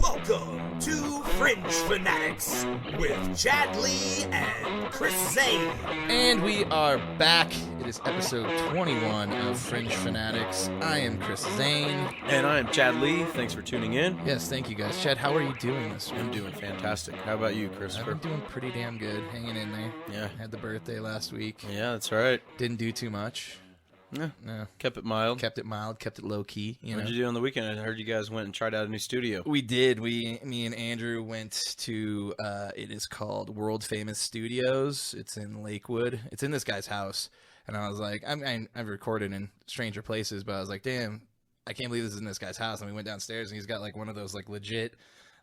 Welcome to Fringe Fanatics with Chad Lee and Chris Zane. And we are back. It is episode 21 of Fringe Fanatics. I am Chris Zane. And I am Chad Lee. Thanks for tuning in. Yes, thank you guys. Chad, how are you doing this week? I'm doing fantastic. How about you, Christopher? I've been doing pretty damn good, hanging in there. Yeah. Had the birthday last week. Yeah, that's right. Didn't do too much. Yeah. No. Kept it mild. Kept it mild, kept it low key. What did you do on the weekend? I heard you guys went and tried out a new studio. We did. Me and Andrew went to, it is called World Famous Studios. It's in Lakewood. It's in this guy's house. And I was like, I've recorded in stranger places, but I was like, damn, I can't believe this is in this guy's house. And we went downstairs, and he's got like one of those like legit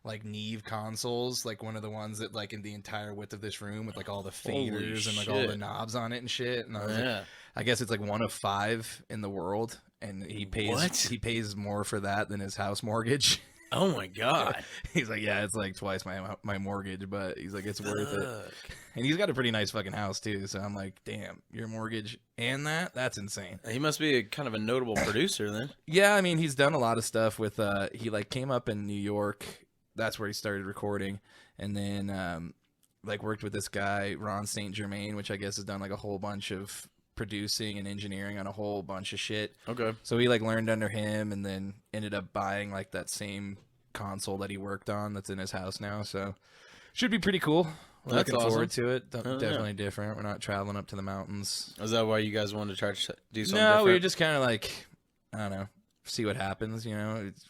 like Neve consoles, like one of the ones that like in the entire width of this room with like all the faders and like all the knobs on it and shit. And I was like, I guess it's like one of 5 in the world, and he pays more for that than his house mortgage. Oh my god. He's like, yeah, it's like twice my mortgage, but he's like, it's worth it. And he's got a pretty nice fucking house too, so I'm like, damn, your mortgage and that's insane. He must be kind of a notable producer then. Yeah, I mean, he's done a lot of stuff with he like came up in New York. That's where he started recording, and then like worked with this guy Ron St. Germain, which I guess has done like a whole bunch of producing and engineering on a whole bunch of shit. Okay. So he like learned under him, and then ended up buying like that same console that he worked on that's in his house now. So should be pretty cool. We're That's looking forward awesome. to it. Definitely different. We're not traveling up to the mountains. Is that why you guys wanted to try to do something No, different? we were just kind of like, I don't know, see what happens, you know. It's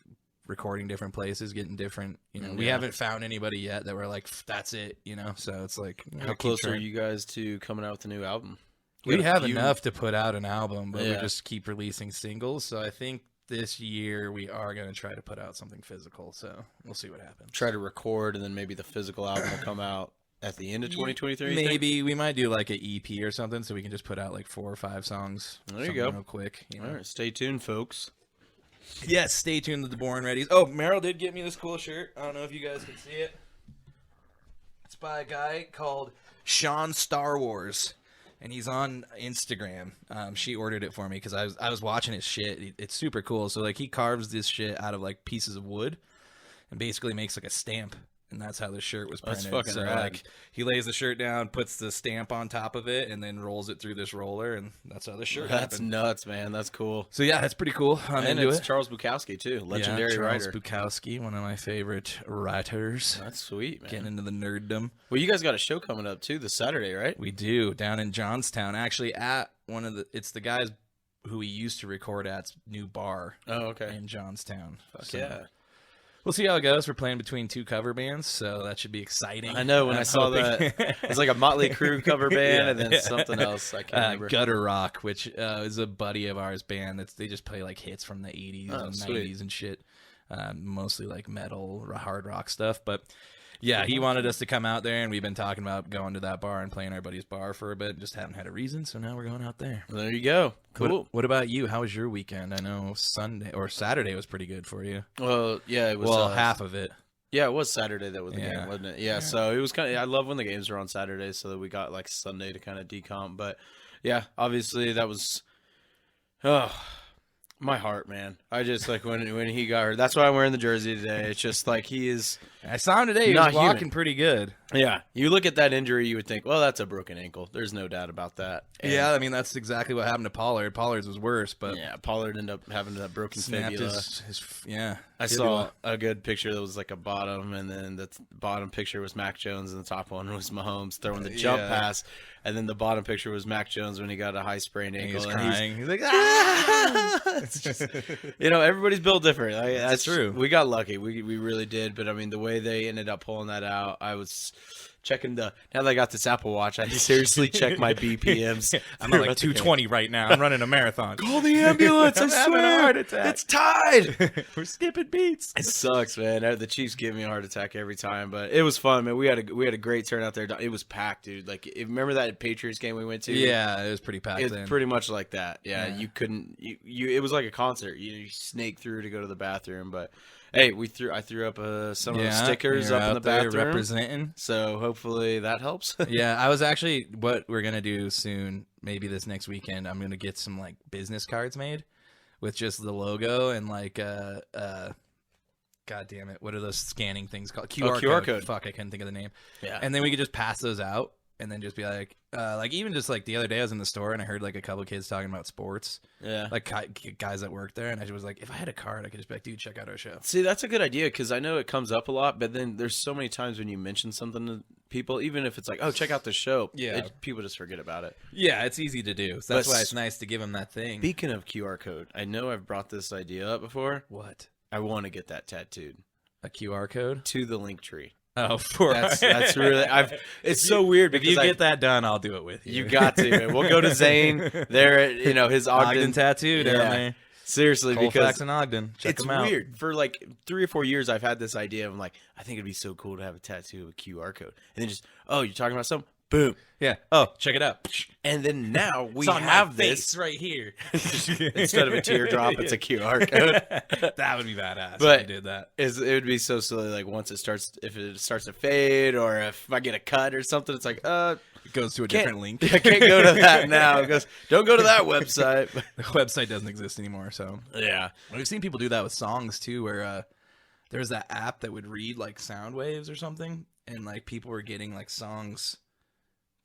recording different places, getting different, you know. We haven't found anybody yet that we're like, that's it, you know. So it's like, How close are you guys to coming out with a new album? We have enough to put out an album, but we Yeah. just keep releasing singles. So I think this year we are going to try to put out something physical. So we'll see what happens. Try to record, and then maybe the physical album will come out at the end of 2023. Maybe we might do like an EP or something, so we can just put out like 4 or 5 songs. There you go. Real quick. You know? All right, stay tuned, folks. Yes, stay tuned to the Born Readies. Oh, Meryl did get me this cool shirt. I don't know if you guys can see it. It's by a guy called Sean Star Wars, and he's on Instagram. She ordered it for me because I was watching his shit. It's super cool. So like he carves this shit out of like pieces of wood, and basically makes like a stamp. And that's how the shirt was printed. That's fucking so rad. like he lays the shirt down, puts the stamp on top of it, and then rolls it through this roller, and that's how the shirt That's happened. nuts, man. That's cool. So yeah, that's pretty cool. I'm And into it's it. Charles Bukowski too, legendary Charles writer. Bukowski, one of my favorite writers. That's sweet, man. Getting into the nerddom. Well, you guys got a show coming up too this Saturday, right? We do, down in Johnstown. Actually, at it's the guys who we used to record at's new bar Oh, okay. in Johnstown. Fuck So yeah. we'll see how it goes. We're playing between 2 cover bands, so that should be exciting. I know when I saw hoping- that. It's like a Motley Crue cover band Yeah, and then yeah. something else. I can't remember. Gutter Rock, which is a buddy of ours band. They just play like hits from the 80s and sweet. 90s and shit. Mostly like metal, hard rock stuff. But yeah, he wanted us to come out there, and we've been talking about going to that bar and playing our buddy's bar for a bit. Just haven't had a reason, so now we're going out there. Well, there you go. Cool. What about you? How was your weekend? I know Sunday or Saturday was pretty good for you. Well, yeah, it was. Half of it. Yeah, it was Saturday that was the Yeah. game, wasn't it? Yeah, so it was kind of. I love when the games are on Saturdays, so that we got like Sunday to kind of decomp. But yeah, obviously that was. Oh, my heart, man. I just like when he got hurt. That's why I'm wearing the jersey today. It's just like he is. I saw him today. He Not was walking human. pretty good. Yeah, you look at that injury, you would think, well, that's a broken ankle. There's no doubt about that. And Yeah, I mean that's exactly what happened to Pollard. Pollard's was worse, but yeah, Pollard ended up having that broken snapped fibula. his yeah. I saw a good picture that was like a bottom, and then the bottom picture was Mac Jones, and the top one was Mahomes throwing the jump Yeah. pass, and then the bottom picture was Mac Jones when he got a high sprained He ankle. was and crying. He's like, ah! It's just, everybody's built different. That's true. We got lucky. We really did. But I mean, the way they ended up pulling that out, I was checking now that I got this Apple Watch, I seriously check my BPMs. I'm at like 220 right now. I'm running a marathon. Call the ambulance! I I'm having a swear, heart attack. it's tied. We're skipping beats. It sucks, man. The Chiefs give me a heart attack every time, but it was fun, man. We had a great turnout there. It was packed, dude. Like, remember that Patriots game we went to? Yeah, it was pretty packed It's then. pretty much like that. Yeah, Yeah. you couldn't. You it was like a concert. You snake through to go to the bathroom, but hey, I threw up some of the stickers you're up in out the there bathroom, representing. so hopefully that helps. Yeah, I was actually what we're gonna do soon. Maybe this next weekend, I'm gonna get some like business cards made. with just the logo and like God damn it, what are those scanning things called? QR code. Fuck, I couldn't think of the name. Yeah. And then we could just pass those out and then just be like even just like the other day I was in the store and I heard like a couple of kids talking about sports. Yeah. Like guys that work there, and I was like, if I had a card, I could just be like, dude, check out our show. See, that's a good idea because I know it comes up a lot, but then there's so many times when you mention something to people, even if it's like, oh, check out the show. Yeah. People just forget about it. Yeah, it's easy to do. So that's why it's nice to give them that thing. Speaking of QR code, I know I've brought this idea up before. What? I want to get that tattooed. A QR code? To the link tree. Oh, that's really it's so weird because if you get that done, I'll do it with you. You got to. Man. We'll go to Zane there at his Ogden tattoo down there. Seriously, Colfax because and Ogden. Check them out. It's weird. For like 3 or 4 years, I've had this idea of like, I think it'd be so cool to have a tattoo of a QR code, and then just, oh, you're talking about something. Boom. Yeah. Oh, check it out. And then now we it's on have my this face right here. instead of a teardrop, it's a QR code. That would be badass but if you did that. It would be so silly. Like once it starts to fade, or if I get a cut or something, it's like, it goes to a different link. I can't go to that now. It goes, don't go to that website. The website doesn't exist anymore. So yeah, we've seen people do that with songs too, where there's that app that would read like sound waves or something, and like people were getting like songs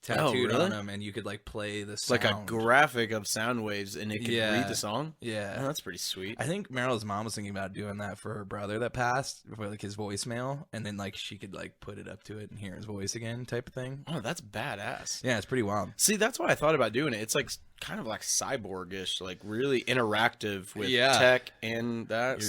tattooed on them, and you could like play the sound. Like a graphic of sound waves, and it could read the song. Yeah, oh, that's pretty sweet. I think Meryl's mom was thinking about doing that for her brother that passed, for like his voicemail, and then like she could like put it up to it and hear his voice again, type of thing. Oh, that's badass. Yeah, it's pretty wild. See, that's why I thought about doing it. It's like kind of like cyborgish, like really interactive with tech and that.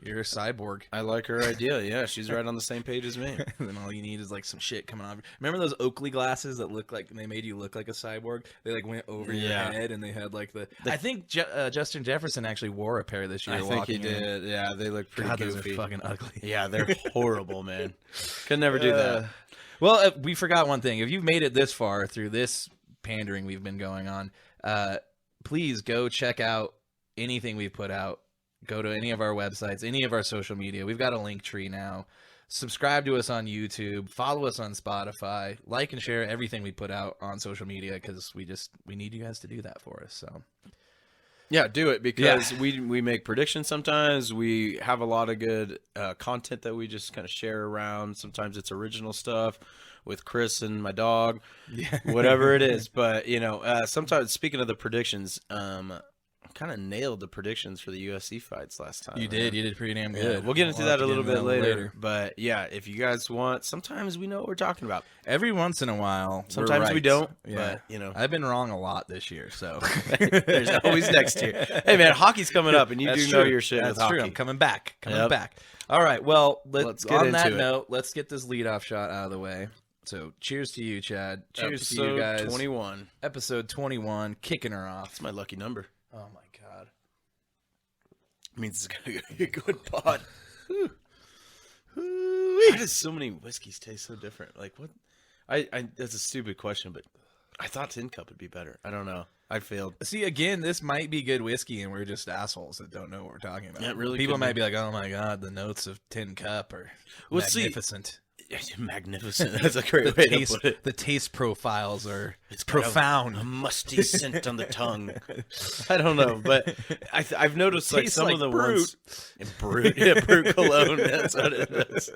You're a cyborg. I like her idea. Yeah, she's right on the same page as me. And then all you need is like some shit coming off. Remember those Oakley glasses that look like they made you look like a cyborg? They like went over your head, and they had like the I think Justin Jefferson actually wore a pair this year. I think he did. Yeah, they look pretty goofy. Those are fucking ugly. Yeah, they're horrible, man. Could never do that. Well, we forgot one thing. If you've made it this far through this pandering we've been going on, please go check out anything we've put out. Go to any of our websites, any of our social media. We've got a link tree now. Subscribe to us on YouTube. Follow us on Spotify. Like and share everything we put out on social media because we need you guys to do that for us. So, yeah, do it because we make predictions sometimes. We have a lot of good content that we just kind of share around. Sometimes it's original stuff with Chris and my dog, whatever it is. But, sometimes speaking of the predictions, kind of nailed the predictions for the UFC fights last time. You did pretty damn good. Yeah, we'll get into that a little bit later. But yeah, if you guys want, sometimes we know what we're talking about. Every once in a while, sometimes we don't. Yeah, but I've been wrong a lot this year, so there's always next year. Hey man, hockey's coming up, and you know your shit. That's with true. hockey. I'm coming back. All right. Well, let's get on into that it. note. Let's get this leadoff shot out of the way. So, cheers to you, Chad. Cheers to you guys. Episode 21, kicking her off. That's my lucky number. Oh my god. Means it's gonna be a good pod. Why does so many whiskeys taste so different? Like what? I that's a stupid question, but I thought Tin Cup would be better. I don't know. I failed. See, again, this might be good whiskey, and we're just assholes that don't know what we're talking about. Yeah, really. People might be like, "Oh my god, the notes of Tin Cup are magnificent." Magnificent. That's a great way to put it. The taste profiles are profound. A musty scent on the tongue. I don't know, but I've noticed like some of the ones. Brute. Yeah, Brute Cologne. That's what it is.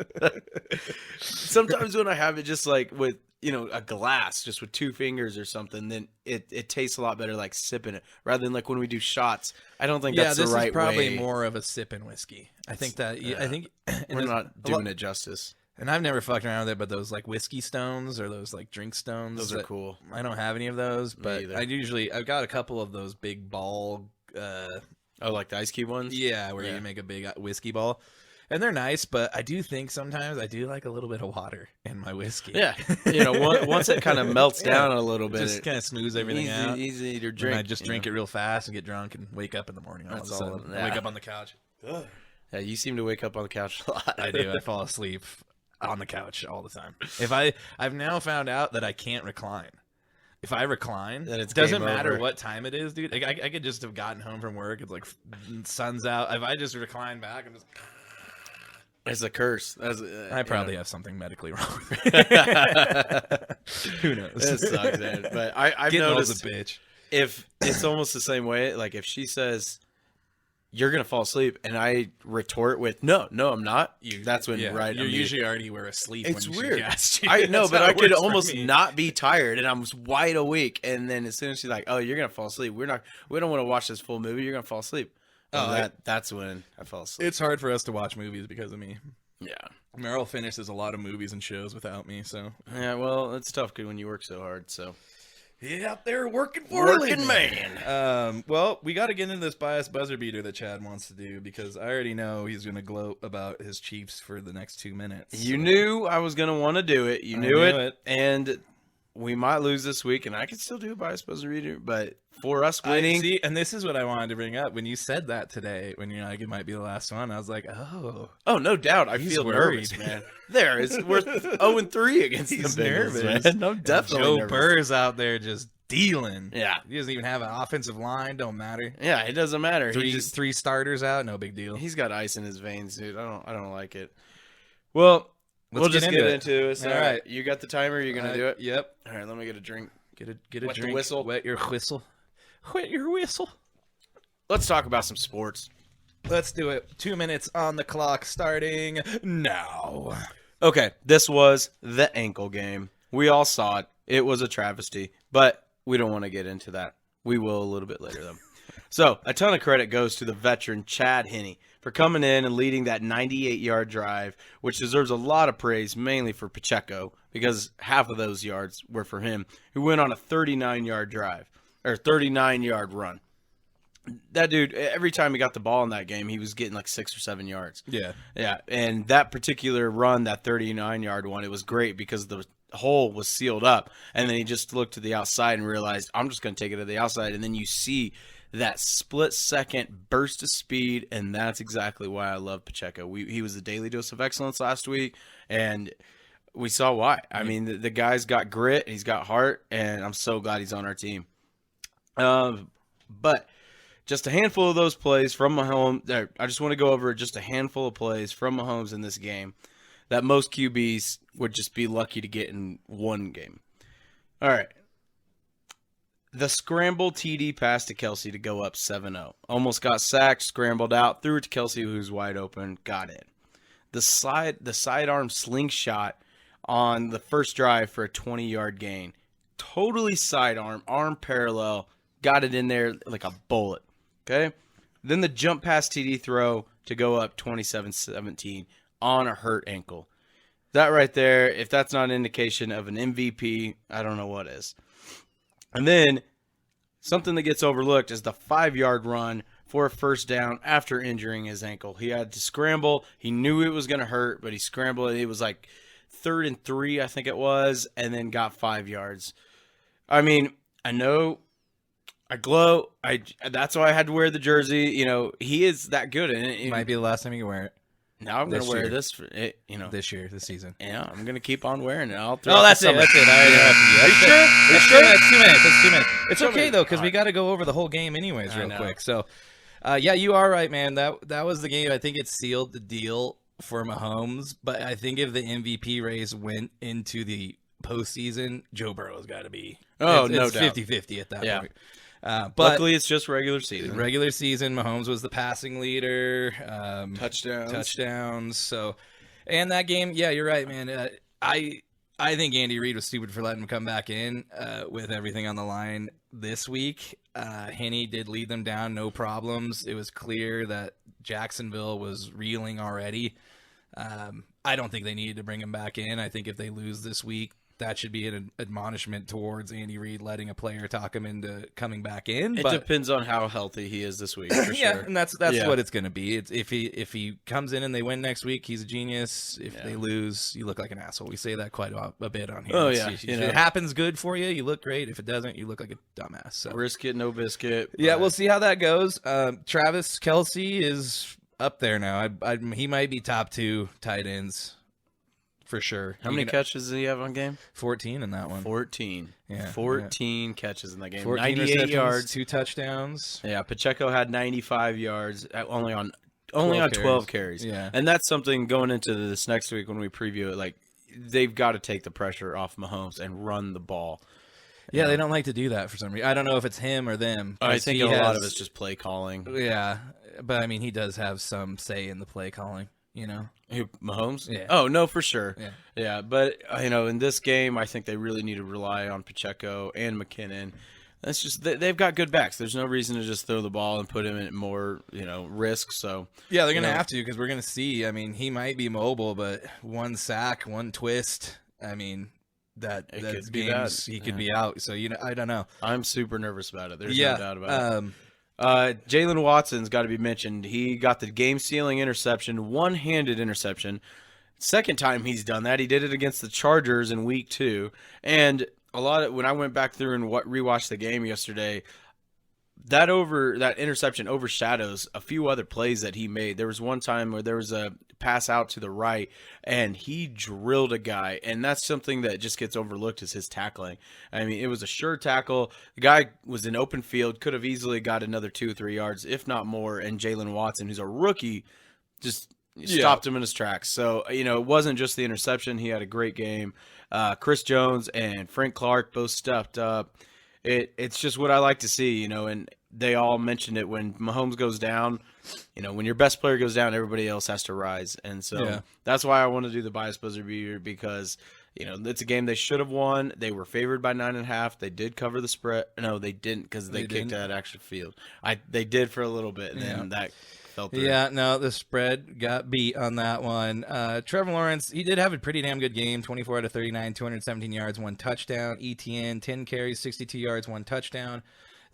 Sometimes when I have it just like with a glass, just with 2 fingers or something, then it tastes a lot better like sipping it rather than like when we do shots. I don't think that's the right way. Yeah, this is probably more of a sipping whiskey. I think that. I think we're not doing it justice. And I've never fucked around with it, but those like whiskey stones or those like drink stones. Those are cool. I don't have any of those, but I've got a couple of those big ball. Like the Ice Cube ones? Yeah, where you make a big whiskey ball. And they're nice, but I do think sometimes I do like a little bit of water in my whiskey. Yeah. Once it kind of melts down a little bit. Just kind of smooths everything out. Easy to drink. And I just drink it real fast and get drunk and wake up in the morning. That's all. Wake up on the couch. Yeah, you seem to wake up on the couch a lot. I do. I fall asleep on the couch all the time. I've now found out that I can't recline. If I recline, then it doesn't matter what time it is, dude. I could just have gotten home from work. It's like sun's out. If I just recline back, I'm just. It's a curse. I probably have something medically wrong. Who knows? It sucks, man. But I've noticed a bitch. If it's almost the same way, like if she says, you're gonna fall asleep, and I retort with, no, I'm not. That's when you usually already were asleep. It's when weird. She asked you. I know, That's but how I it could works for almost me. not be tired, and I'm wide awake. And then as soon as she's like, "Oh, you're gonna fall asleep," we don't want to watch this full movie. You're gonna fall asleep. That's when I fall asleep. It's hard for us to watch movies because of me. Yeah. Meryl finishes a lot of movies and shows without me, so Yeah, well, it's tough when you work so hard. So yeah, they're working for working man. Well, we got to get into this biased buzzer beater that Chad wants to do because I already know he's going to gloat about his Chiefs for the next 2 minutes. You knew I was gonna want to do it. You knew it, and we might lose this week, and I could still do a biased buzzer beater, but for us winning, See, and this is what I wanted to bring up when you said that today. When you're like, it might be the last one, I was like, oh, no doubt, I He's feel worried. nervous, man. It's worth 0-3 against He's the Bengals, nervous. man. I'm definitely Joe nervous. Burr's out there just dealing. Yeah. He doesn't even have an offensive line. Don't matter. Yeah, it doesn't matter. Three starters out. No big deal. He's got ice in his veins, dude. I don't like it. Well, we'll just get into it. All right. You got the timer? You're gonna do it? Yep. All right, let me get a drink. Get a Wet the drink. whistle. Wet your whistle. Wet your whistle. Let's talk about some sports. Let's do it. 2 minutes on the clock starting now. Okay, this was the ankle game. We all saw it. It was a travesty, but we don't want to get into that. We will a little bit later, though. So, a ton of credit goes to the veteran Chad Henne for coming in and leading that 98-yard drive, which deserves a lot of praise, mainly for Pacheco, because half of those yards were for him, who went on a 39-yard drive, or 39-yard run. That dude, every time he got the ball in that game, he was getting like 6 or 7 yards. Yeah. Yeah, and that particular run, that 39-yard one, it was great because the hole was sealed up, and then he just looked to the outside and realized, I'm just going to take it to the outside, and then you see that split-second burst of speed, and that's exactly why I love Pacheco. He was the daily dose of excellence last week, and we saw why. I mean, the guy's got grit, he's got heart, and I'm so glad he's on our team. But just a handful of those plays from Mahomes. I just want to go over just a handful of plays from Mahomes in this game that most QBs would just be lucky to get in one game. All right. The scramble TD pass to Kelsey to go up 7-0. Almost got sacked, scrambled out, threw it to Kelsey, who's wide open, got in. The sidearm slingshot on the first drive for a 20-yard gain. Totally sidearm, arm parallel, got it in there like a bullet. Okay? Then the jump pass TD throw to go up 27-17 on a hurt ankle. That right there, if that's not an indication of an MVP, I don't know what is. And then something that gets overlooked is the 5-yard run for a first down after injuring his ankle. He had to scramble. He knew it was going to hurt, but he scrambled. It was like 3rd and 3, I think it was, and then got 5 yards. I mean, I know I glow. That's why I had to wear the jersey. You know, he is that good. And It might be the last time you can wear it. Now I'm going to This wear year. this for it, This year, this season. Yeah, I'm going to keep on wearing it. I'll Oh, that's it. That's it. I already Are you sure? Are you sure? That's 2 minutes. That's 2 minutes. It's Show okay, me. though, because All we right. got to go over the whole game anyways I real know. quick. So, yeah, you are right, man. That was the game. I think it sealed the deal for Mahomes. But I think if the MVP race went into the postseason, Joe Burrow's got to be. Oh, it's no doubt. 50-50 at that Yeah. point. But Luckily, it's just regular season. regular season, Mahomes was the passing leader. Touchdowns. So, and that game, yeah, you're right, man. I think Andy Reid was stupid for letting him come back in with everything on the line this week. Henne did lead them down, no problems. It was clear that Jacksonville was reeling already. I don't think they needed to bring him back in. I think if they lose this week, that should be an admonishment towards Andy Reid letting a player talk him into coming back in. It depends on how healthy he is this week, for Yeah, sure. and that's Yeah. what it's going to be. It's if he comes in and they win next week, he's a genius. If they lose, you look like an asshole. We say that quite a bit on here. Oh, If yeah, you know. it happens good for you, you look great. If it doesn't, you look like a dumbass. So Risk it, no biscuit. yeah, but- we'll see how that goes. Travis Kelce is up there now. He might be top 2 tight ends for sure. How many catches did he have on game? 14 in that one. 14. Yeah, 14 catches in that game. 14 98 receptions, yards. 2 touchdowns. Yeah, Pacheco had 95 yards only on 12 12 carries. Yeah. And that's something going into this next week when we preview it, like they've got to take the pressure off Mahomes and run the ball. Yeah, they don't like to do that for some reason. I don't know if it's him or them. I 'cause think he a lot has- of it's just play calling. Yeah, But I mean, he does have some say in the play calling. Who, Mahomes? Yeah. Oh, no, for sure. Yeah. Yeah, but in this game, I think they really need to rely on Pacheco and McKinnon. That's just they've got good backs. There's no reason to just throw the ball and put him at more risk. So yeah, they're gonna have to because we're gonna see. I mean, he might be mobile, but one sack, one twist. I mean, that's games he could be out. So I don't know. I'm super nervous about it. There's no doubt about it. it. Jalen Watson's got to be mentioned. He got the game-sealing interception, one-handed interception. Second time he's done that. He did it against the Chargers in Week 2. And when I went back through and rewatched the game yesterday, that interception overshadows a few other plays that he made. There was one time where there was a pass out to the right, and he drilled a guy, and that's something that just gets overlooked is his tackling. I mean, it was a sure tackle. The guy was in open field, could have easily got another 2 or 3 yards, if not more, and Jalen Watson, who's a rookie, just stopped him in his tracks. So, it wasn't just the interception. He had a great game. Chris Jones and Frank Clark both stepped up. It's just what I like to see, and they all mentioned it when Mahomes goes down, when your best player goes down, everybody else has to rise. And so that's why I want to do the bias buzzer beater because, it's a game they should have won. They were favored by 9.5. They did cover the spread. No, they didn't because they kicked that extra field. They did for a little bit, and then that fell through. Yeah, no, the spread got beat on that one. Trevor Lawrence, he did have a pretty damn good game, 24 out of 39, 217 yards, 1 touchdown. ETN, 10 carries, 62 yards, 1 touchdown.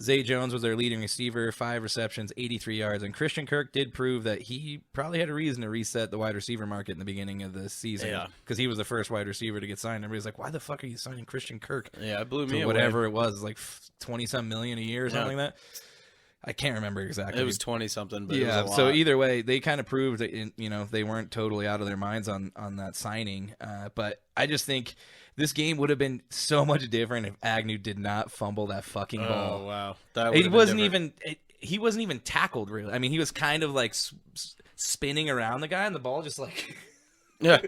Zay Jones was their leading receiver, 5 receptions, 83 yards. And Christian Kirk did prove that he probably had a reason to reset the wide receiver market in the beginning of the season. Yeah. Because he was the first wide receiver to get signed. Everybody's like, why the fuck are you signing Christian Kirk? Yeah, it blew me away. Whatever it was, like 20-some million a year or something like that. I can't remember exactly. It was 20-something, but yeah, it was a lot. So either way, they kind of proved that, they weren't totally out of their minds on that signing. But I just think this game would have been so much different if Agnew did not fumble that fucking ball. Oh, wow. He wasn't even tackled, really. I mean, he was kind of like spinning around the guy, and the ball just like... Yeah.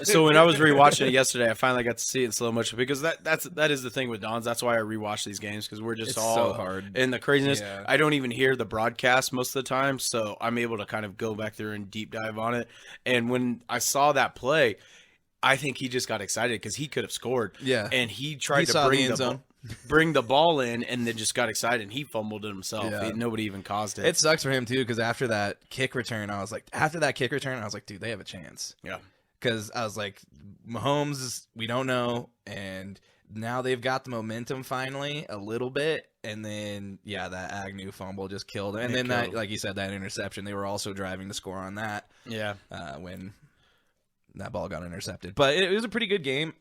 So when I was rewatching it yesterday, I finally got to see it in slow motion because that is the thing with Don's. That's why I rewatch these games because we're just all so hard in the craziness. Yeah. I don't even hear the broadcast most of the time, so I'm able to kind of go back there and deep dive on it. And when I saw that play, I think he just got excited because he could have scored. Yeah, and he tried to bring the ball in, and then just got excited, and he fumbled it himself. Yeah. Nobody even caused it. It sucks for him too because after that kick return, I was like, dude, they have a chance. Yeah, because I was like, Mahomes, we don't know, and now they've got the momentum finally a little bit, and then that Agnew fumble just killed it, and then that, like you said, that interception, they were also driving to score on that. Yeah, when that ball got intercepted, but it was a pretty good game.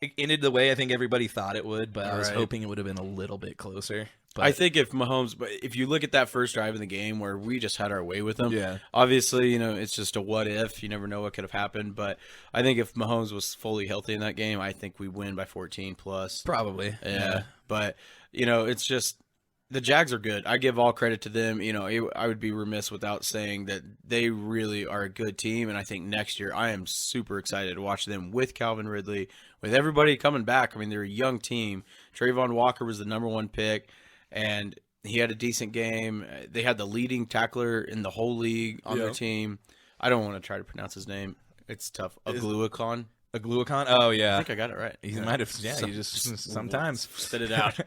It ended the way I think everybody thought it would, but I was hoping it would have been a little bit closer. But I think if you look at that first drive of the game where we just had our way with them, obviously, it's just a what if. You never know what could have happened. But I think if Mahomes was fully healthy in that game, I think we win by 14 plus. Probably. Yeah. But, it's just the Jags are good. I give all credit to them. I would be remiss without saying that they really are a good team. And I think next year I am super excited to watch them with Calvin Ridley, with everybody coming back. I mean, they're a young team. Trayvon Walker was the #1 pick, and he had a decent game. They had the leading tackler in the whole league on their team. I don't want to try to pronounce his name. It's tough. Agluakon. Agluakon? Oh, yeah. I think I got it right. He might have. Yeah, you just sometimes spit it out.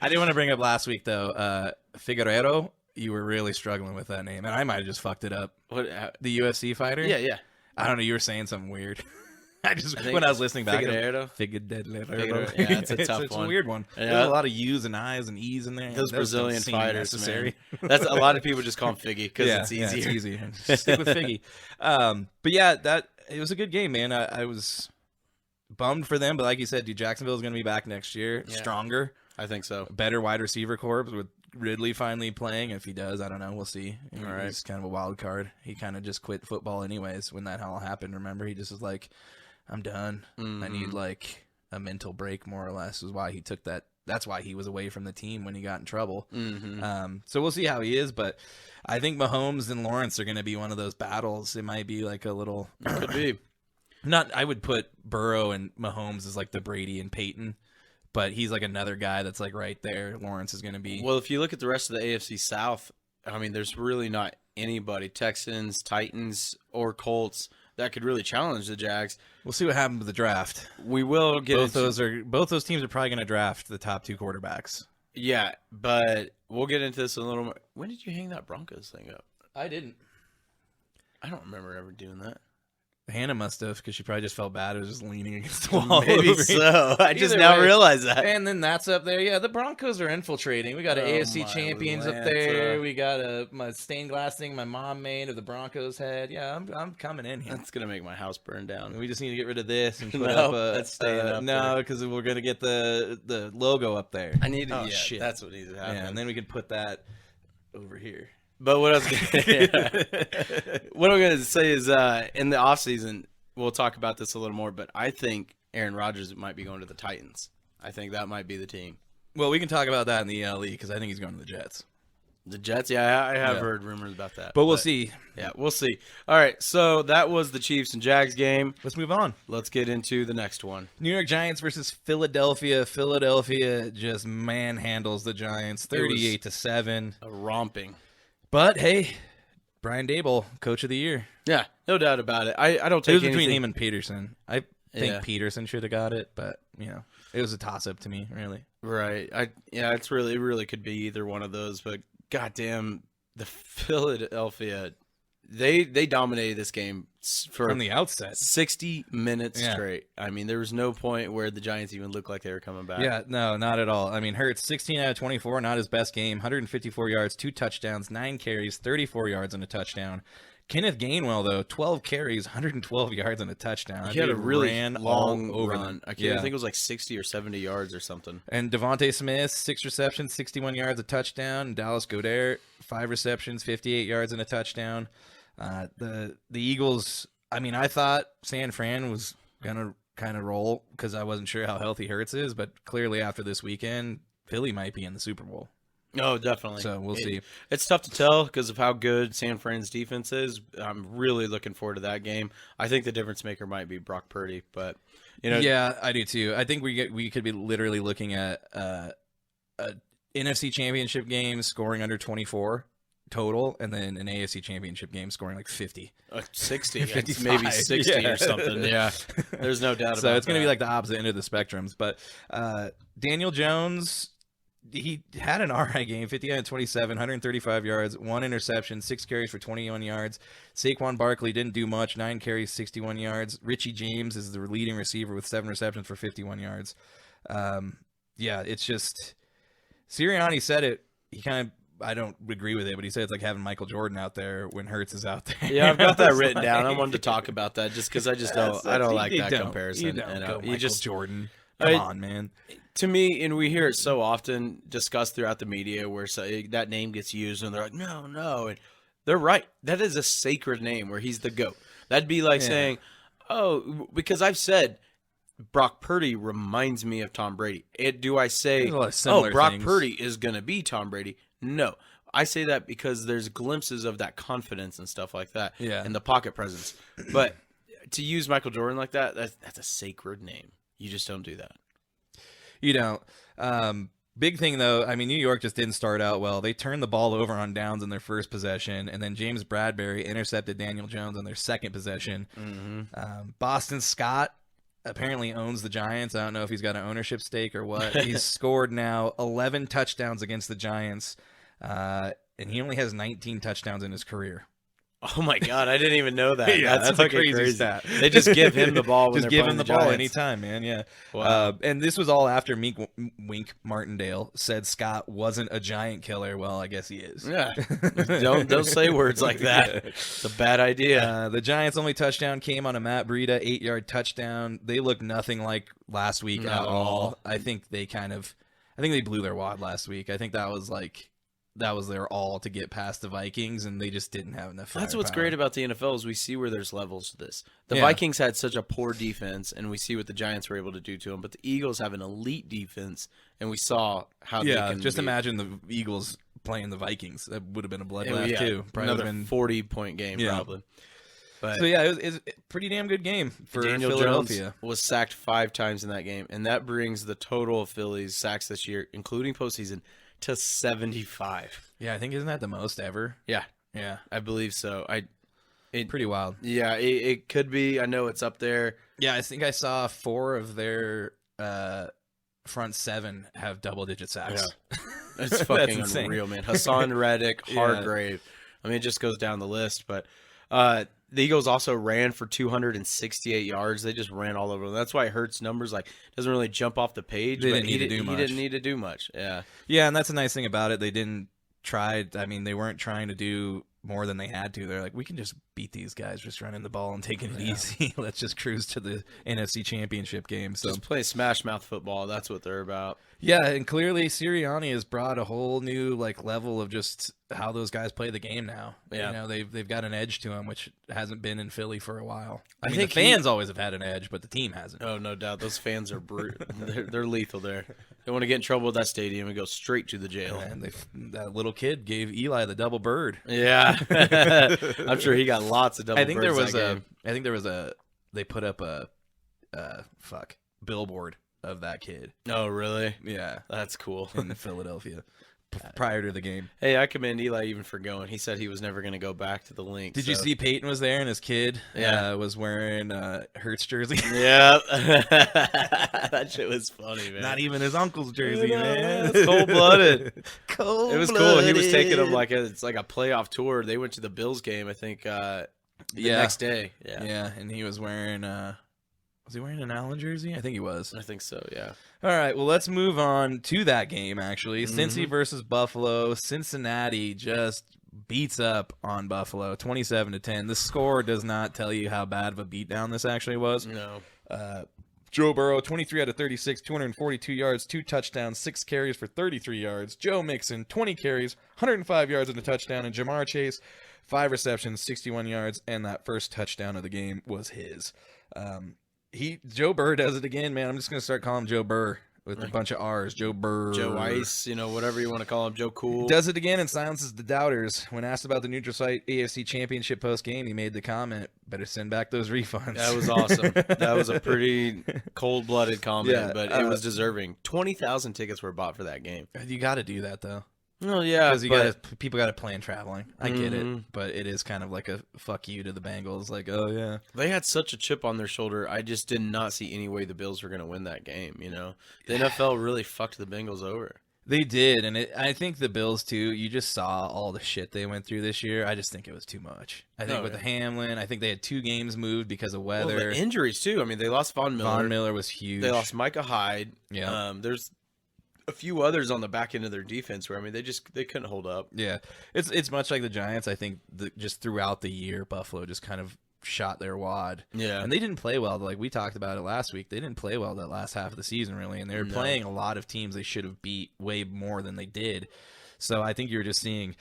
I did want to bring up last week, though. Figueroa, you were really struggling with that name, and I might have just fucked it up. What? The UFC fighter? Yeah. I don't know. You were saying something weird. When I was listening back, Figueroa. Yeah, it's a tough one. It's a weird one. Yeah. There's a lot of U's and I's and E's in there. Those Brazilian fighters, necessary. That's a lot of people just call him Figgy because it's easier. Yeah, it's easy. Stick with Figgy. But yeah, it was a good game, man. I was bummed for them, but like you said, dude, Jacksonville's going to be back next year, stronger. I think so. Better wide receiver corps with Ridley finally playing. If he does, I don't know. We'll see. All right. He's kind of a wild card. He kind of just quit football anyways when that all happened. Remember, he just was like, I'm done. Mm-hmm. I need like a mental break, more or less, is why he took that. That's why he was away from the team when he got in trouble. Mm-hmm. So we'll see how he is, but I think Mahomes and Lawrence are going to be one of those battles. It might be like a little. Could be. I would put Burrow and Mahomes as like the Brady and Peyton, but he's like another guy that's like right there. Lawrence is going to be. Well, if you look at the rest of the AFC South, I mean, there's really not anybody, Texans, Titans, or Colts, that could really challenge the Jags. We'll see what happens with the draft. We will get both those teams are probably going to draft the top 2 quarterbacks. Yeah, but we'll get into this a little more. When did you hang that Broncos thing up? I didn't. I don't remember ever doing that. Hannah must have, because she probably just felt bad. It was just leaning against the wall. Maybe so. I just Either now way. realized that. And then that's up there. Yeah, the Broncos are infiltrating. We got an AFC champions up there. We got my stained glass thing my mom made of the Broncos head. Yeah, I'm coming in here. That's gonna make my house burn down. We just need to get rid of this and put No, up a that's staying up no, there. because we're gonna get the logo up there. I need to. Oh, Yeah, shit. that's what needs to happen. Yeah, and then we can put that over here. But what I was what I'm gonna say is, in the offseason, we'll talk about this a little more. But I think Aaron Rodgers might be going to the Titans. I think that might be the team. Well, we can talk about that in the LE because I think he's going to the Jets. The Jets, yeah, I have Yeah. heard rumors about that. But we'll see. Yeah, we'll see. All right, so that was the Chiefs and Jags game. Let's move on. Let's get into the next one. New York Giants versus Philadelphia. Philadelphia just manhandles the Giants 38-7. A romping. But hey, Brian Dable, coach of the year. Yeah, no doubt about it. I don't It take was between anything. him and Peterson. I think Yeah. Peterson should have got it, but it was a toss up to me, really. Right. It really could be either one of those, but goddamn, the Philadelphia, they dominated this game for From the outset. 60 minutes Yeah. straight. I mean, there was no point where the Giants even looked like they were coming back. Yeah, no, not at all. I mean, Hurts, 16 out of 24, not his best game. 154 yards, 2 touchdowns, 9 carries, 34 yards and a touchdown. Kenneth Gainwell, though, 12 carries, 112 yards and a touchdown. He had a Dude really ran long all over run. them. I Yeah. think it was like 60 or 70 yards or something. And Devontae Smith, 6 receptions, 61 yards, a touchdown. Dallas Goedert, 5 receptions, 58 yards and a touchdown. The Eagles, I mean, I thought San Fran was going to kind of roll because I wasn't sure how healthy Hurts is, but clearly after this weekend, Philly might be in the Super Bowl. Oh, definitely. So we'll see. It's tough to tell because of how good San Fran's defense is. I'm really looking forward to that game. I think the difference maker might be Brock Purdy, but Yeah, I do too. I think we could be literally looking at a NFC Championship game scoring under 24 total, and then an AFC Championship game scoring like 50. 60, 55. maybe 60 Yeah. or something. Yeah, there's no doubt about So it's going to that. be like the opposite end of the spectrums. But Daniel Jones, he had an alright game, 59-27, 135 yards, 1 interception, 6 carries for 21 yards. Saquon Barkley didn't do much, 9 carries, 61 yards. Richie James is the leading receiver with 7 receptions for 51 yards. Yeah, it's just Sirianni said it. He kind of, I don't agree with it, but he said it's like having Michael Jordan out there when Hurts is out there. Yeah, I've got that It's written like- down. I wanted to talk about that just because I just don't. I don't like that comparison. You don't go You Michael just Jordan. Come on, man. to me, and we hear it so often discussed throughout the media where that name gets used, and they're like, no, and they're right. That is a sacred name where he's the GOAT. That'd be like saying, oh, because I've said Brock Purdy reminds me of Tom Brady. Do I say, There's a lot of similar Brock things. Purdy is going to be Tom Brady? No. I say that because there's glimpses of that confidence and stuff like that and the pocket presence. But to use Michael Jordan like that, that's a sacred name. You just don't do that. You don't. Big thing, though, I mean, New York just didn't start out well. They turned the ball over on downs in their first possession, and then James Bradbury intercepted Daniel Jones on their second possession. Mm-hmm. Boston Scott apparently owns the Giants. I don't know if he's got an ownership stake or what. He's scored now 11 touchdowns against the Giants, and he only has 19 touchdowns in his career. Oh my God, I didn't even know that. Yeah, that's a fucking crazy stat. They just give him the ball when Just they're give him playing the ball Giants. anytime, man. Yeah. Wow. And this was all after Wink Martindale said Scott wasn't a giant killer. Well, I guess he is. Yeah. Don't say words like that. It's a bad idea. The Giants' only touchdown came on a Matt Breida 8-yard touchdown. They looked nothing like last week at all. I think they blew their wad last week. I think that was their all to get past the Vikings, and they just didn't have enough. That's what's firepower. great about the NFL is we see where there's levels to this. The Yeah. Vikings had such a poor defense, and we see what the Giants were able to do to them. But the Eagles have an elite defense, and we saw how they can just be. imagine the Eagles playing the Vikings. That would have been a bloodbath too. Probably Another would've been 40-point game probably. But so yeah, it was a pretty damn good game for Daniel Philadelphia. Jones was sacked 5 times in that game, and that brings the total of Philly's sacks this year, including postseason, to 75. Yeah, I think isn't that the most ever? Yeah, Yeah, I believe so. pretty wild. Yeah, it could be. I know it's up there. Yeah, I think I saw 4 of their front 7 have double-digit sacks. Yeah. It's fucking insane. unreal, man. Hassan Reddick, Hargrave. I mean, it just goes down the list. But the Eagles also ran for 268 yards. They just ran all over them. That's why Hurts' numbers doesn't really jump off the page. They but didn't need to do much. He didn't need to do much. Yeah. Yeah, and that's a nice thing about it. They didn't try. I mean, they weren't trying to do more than they had to. They're like, we can just beat these guys just running the ball and taking it easy. Let's just cruise to the NFC Championship game. So Just play smash mouth football. That's what they're about. yeah, and clearly Sirianni has brought a whole new level of just how those guys play the game now. Yeah. You know, they've got an edge to them, which hasn't been in Philly for a while. I mean, think the fans always have had an edge, but the team hasn't. Oh, no doubt. Those fans are they're lethal there. They want to get in trouble with that stadium and go straight to the jail. And that little kid gave Eli the double bird. Yeah. I'm sure he got lots of double I think there birds was that game. they put up a billboard of that kid. Oh, really? Yeah, That's cool. in Philadelphia prior to the game. Hey, I commend Eli even for going. He said he was never going to go back to the link. Did you see Peyton was there and his kid was wearing Hurts jersey? Yeah. That shit was funny, man. Not even his uncle's jersey, man. It's cold-blooded. Cold. It was cool. He was taking them it's like a playoff tour. They went to the Bills game, I think, the next day. Yeah. Yeah, and he was wearing was he wearing an Allen jersey? I think he was. I think so, yeah. All right, well, let's move on to that game, actually. Cincy versus Buffalo. Cincinnati just beats up on Buffalo, 27-10. The score does not tell you how bad of a beatdown this actually was. No. Joe Burrow, 23 out of 36, 242 yards, 2 touchdowns, 6 carries for 33 yards. Joe Mixon, 20 carries, 105 yards and a touchdown. And Jamar Chase, 5 receptions, 61 yards, and that first touchdown of the game was his. Joe Burr does it again, man. I'm just going to start calling him Joe Burr with a bunch of R's. Joe Burr. Joe Ice, whatever you want to call him. Joe Cool. Does it again and silences the doubters. When asked about the neutral site AFC Championship post-game, he made the comment, better send back those refunds. That was awesome. That was a pretty cold-blooded comment, Yeah, but it was deserving. 20,000 tickets were bought for that game. You got to do that, though. Oh, yeah. Because people got to plan traveling. I get it, but it is kind of like a fuck you to the Bengals. Like, oh, yeah. They had such a chip on their shoulder. I just did not see any way the Bills were going to win that game, The NFL really fucked the Bengals over. They did, and I think the Bills, too, you just saw all the shit they went through this year. I just think it was too much. I think with the Hamlin, I think they had 2 games moved because of weather. Well, the injuries, too. I mean, they lost Von Miller. Von Miller was huge. They lost Micah Hyde. Yeah. There's a few others on the back end of their defense where, they couldn't hold up. Yeah. It's much like the Giants. I think just throughout the year, Buffalo just kind of shot their wad. Yeah. And they didn't play well. Like we talked about it last week. They didn't play well that last half of the season, really. And they were playing a lot of teams they should have beat way more than they did. So I think you're just seeing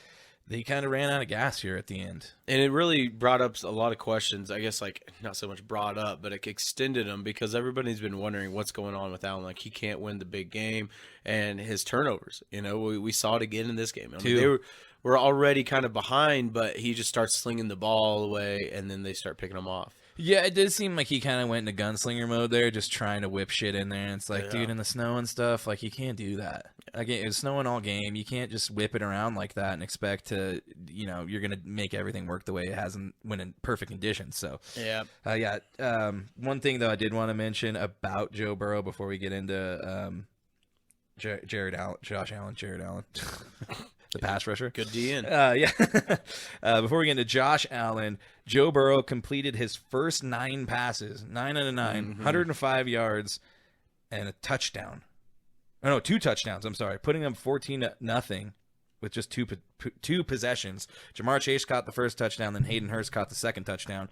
they kind of ran out of gas here at the end. And it really brought up a lot of questions. I guess, not so much brought up, but it extended them because everybody's been wondering what's going on with Allen. Like, he can't win the big game and his turnovers. We saw it again in this game. They were already kind of behind, but he just starts slinging the ball away, and then they start picking them off. Yeah, it did seem like he kind of went into gunslinger mode there, just trying to whip shit in there. And it's like, dude, in the snow and stuff, you can't do that. Again, it was snowing all game. You can't just whip it around like that and expect to, you're going to make everything work the way it has when in perfect conditions. So, one thing, though, I did want to mention about Joe Burrow before we get into Jared Allen. The pass rusher. Good DN. Before we get into Josh Allen, Joe Burrow completed his first 9 passes, 9 out of 9, 105 yards, and a touchdown. Oh, no, 2 touchdowns. I'm sorry, putting them 14-0 with just two possessions. Jamar Chase caught the first touchdown, then Hayden Hurst caught the second touchdown.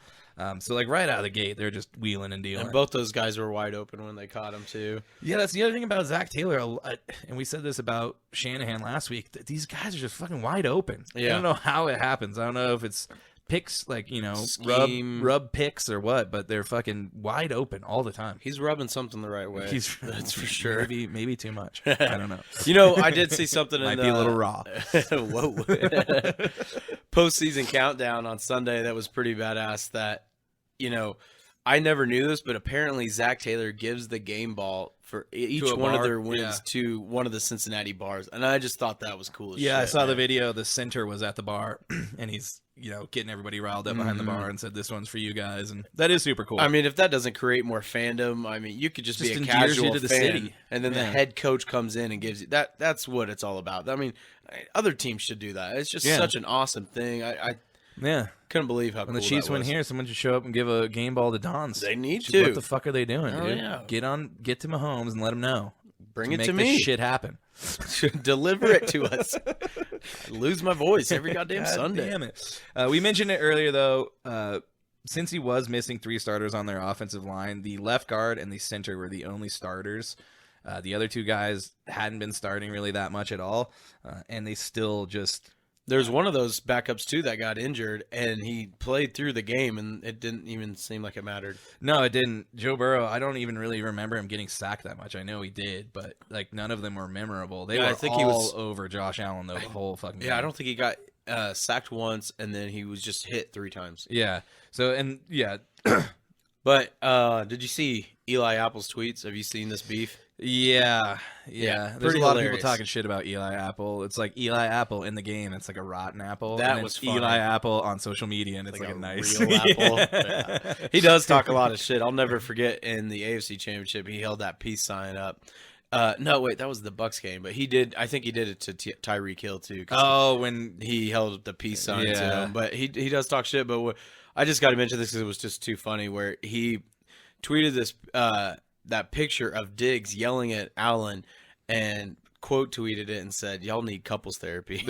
So right out of the gate, they're just wheeling and dealing. And both those guys were wide open when they caught him too. Yeah, that's the other thing about Zach Taylor, and we said this about Shanahan last week. These guys are just fucking wide open. Yeah. I don't know how it happens. I don't know if it's picks, rub picks or what, but they're fucking wide open all the time. He's rubbing something the right way. That's for sure. Maybe too much. I don't know. I did see something might be a little raw. Whoa. Postseason countdown on Sunday that was pretty badass. That I never knew this, but apparently Zach Taylor gives the game ball for each one of bar? their wins Yeah. to one of the Cincinnati bars, and I just thought that was cool as shit. Yeah, I saw the man. video. The center was at the bar, and he's getting everybody riled up behind the bar and said, "This one's for you guys," and that is super cool. I mean, if that doesn't create more fandom, I mean, you could just be a endears you casual to the fan, city. and then the Yeah. head coach comes in and gives you that. That's what it's all about. I mean, other teams should do that. It's just such an awesome thing. I yeah. couldn't believe how When cool the Chiefs that win was. here, someone should show up and give a game ball to Dons. They need to. What the fuck are they doing, Hell dude? yeah. Get to Mahomes and let him know. Bring it Make to this me. shit happen. Deliver it to us. I lose my voice every goddamn God Sunday. damn it. We mentioned it earlier, though. Since he was missing 3 starters on their offensive line, the left guard and the center were the only starters. The other 2 guys hadn't been starting really that much at all, and they still just... There's one of those backups too that got injured, and he played through the game, and it didn't even seem like it mattered. No, it didn't. Joe Burrow, I don't even really remember him getting sacked that much. I know he did, but like none of them were memorable. They Yeah, were I think all he was- over Josh Allen though, the whole fucking game. Yeah, I don't think he got sacked once, and then he was just hit 3 times. Yeah. So, and yeah. But did you see Eli Apple's tweets? Have you seen this beef? Yeah. There's pretty a lot of hilarious. people talking shit about Eli Apple. It's like Eli Apple in the game. It's like a rotten apple. That and then was funny. Eli Apple on social media, and it's like, a a nice real apple. Yeah. Yeah. He does talk a lot of shit. I'll never forget in the AFC Championship, he held that peace sign up. No, wait, that was the Bucks game, but he did. I think he did it to Tyreek Hill too. 'Cause Oh, when he held the peace sign to Yeah. him. But he does talk shit. But I just got to mention this because it was just too funny. Where he tweeted this that picture of Diggs yelling at Allen and quote tweeted it and said, "Y'all need couples therapy."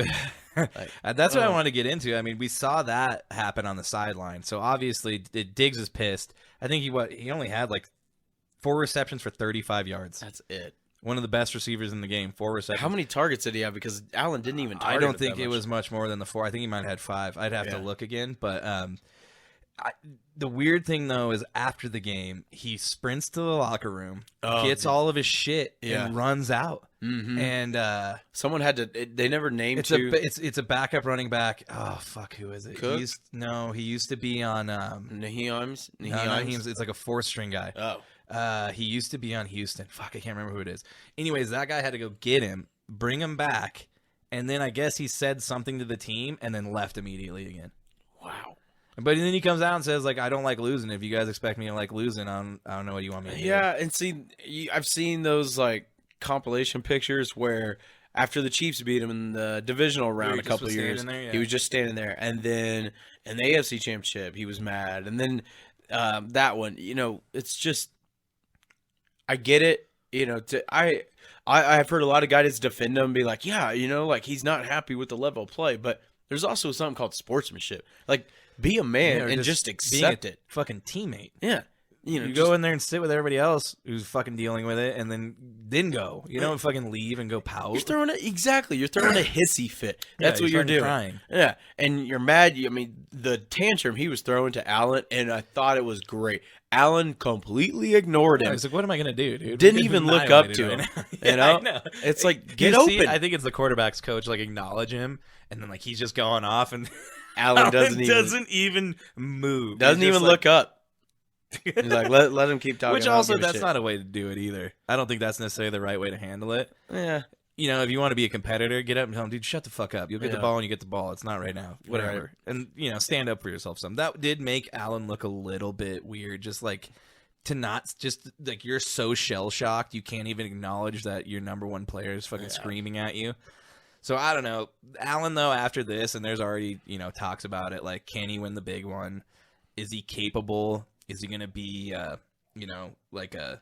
That's what I wanted to get into. I mean, we saw that happen on the sideline. So obviously, Diggs is pissed. I think he only had like 4 receptions for 35 yards. That's it. One of the best receivers in the game. 4 receptions. How many targets did he have? Because Allen didn't even target I don't him think that it much. was much more than the 4. I think he might have had 5. I'd have to look again. But the weird thing, though, is after the game, he sprints to the locker room, gets all of his shit, and runs out. Mm-hmm. And someone had to. They never named it's two. it's a backup running back. Oh fuck, who is it? Cook? He used to be on Naheem's. no, Naheem's. It's like a 4th string guy. Oh, He used to be on Houston. Fuck, I can't remember who it is. Anyways, that guy had to go get him, bring him back, and then I guess he said something to the team and then left immediately again. wow. But then he comes out and says, like, I don't like losing. If you guys expect me to like losing, I don't know what you want me to do. Yeah, and see, I've seen those like compilation pictures where after the Chiefs beat him in the divisional round he a just couple was of years, standing there, yeah. he was just standing there, and then in the AFC Championship, he was mad, and then that one, it's just, I get it, I've heard a lot of guys defend him, be like, yeah, like he's not happy with the level of play, but there's also something called sportsmanship, like. Be a man Or and just accept being a it. fucking teammate. Yeah. You go in there and sit with everybody else who's fucking dealing with it, and then go. You don't fucking leave and go pout. You're throwing You're throwing a hissy fit. That's what you're fucking doing. crying. Yeah, and you're mad. I mean, the tantrum he was throwing to Allen, and I thought it was great. Allen completely ignored him. I was like, what am I gonna do, dude? Didn't We're even getting look up annihilated to him. right now. You know? I know. It's like, get You see, open. I think it's the quarterback's coach like acknowledge him, and then like he's just going off, and Allen doesn't even move. doesn't He's even just look up. He's like, let him keep talking. Which I don't also, give a that's shit. not a way to do it either. I don't think that's necessarily the right way to handle it. Yeah. If you want to be a competitor, get up and tell him, dude, shut the fuck up. You'll get the Yeah. ball and you get the ball. It's not right now. Whatever. Right. And, stand up for yourself some. That did make Allen look a little bit weird. Just like to not just like you're so shell shocked you can't even acknowledge that your number one player is fucking screaming at you. So I don't know. Allen, though, after this, and there's already, talks about it, like, can he win the big one? Is he capable? Is he going to be, like a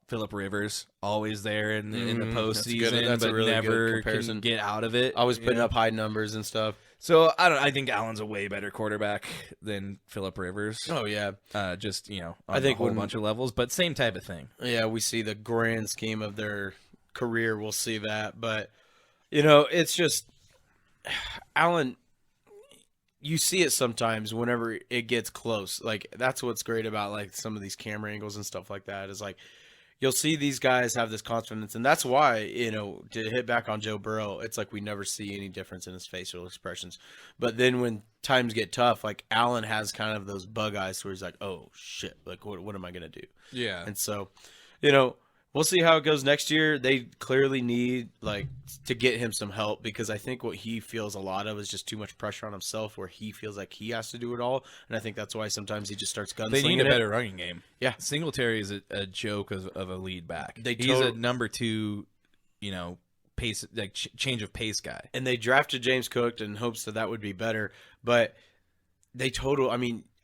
Phillip Rivers, always there in the postseason, That's a but really good never comparison. can get out of it? Always putting up high numbers and stuff. So I think Allen's a way better quarterback than Phillip Rivers. Oh, yeah. Just, on I think a whole when- bunch of levels, but same type of thing. Yeah, we see the grand scheme of their career. We'll see that. But, it's just Allen, you see it sometimes whenever it gets close. Like, that's what's great about, like, some of these camera angles and stuff like that is, like, you'll see these guys have this confidence, and that's why, to hit back on Joe Burrow, it's like we never see any difference in his facial expressions. But then when times get tough, like Allen has kind of those bug eyes where he's like, oh shit, like what am I gonna do? Yeah. And so, we'll see how it goes next year. They clearly need to get him some help, because I think what he feels a lot of is just too much pressure on himself, where he feels like he has to do it all. And I think that's why sometimes he just starts gunslinging. They need a better running game. Yeah. Singletary is a joke of a lead back. He's a number 2, pace, change of pace guy. And they drafted James Cook in hopes that would be better. But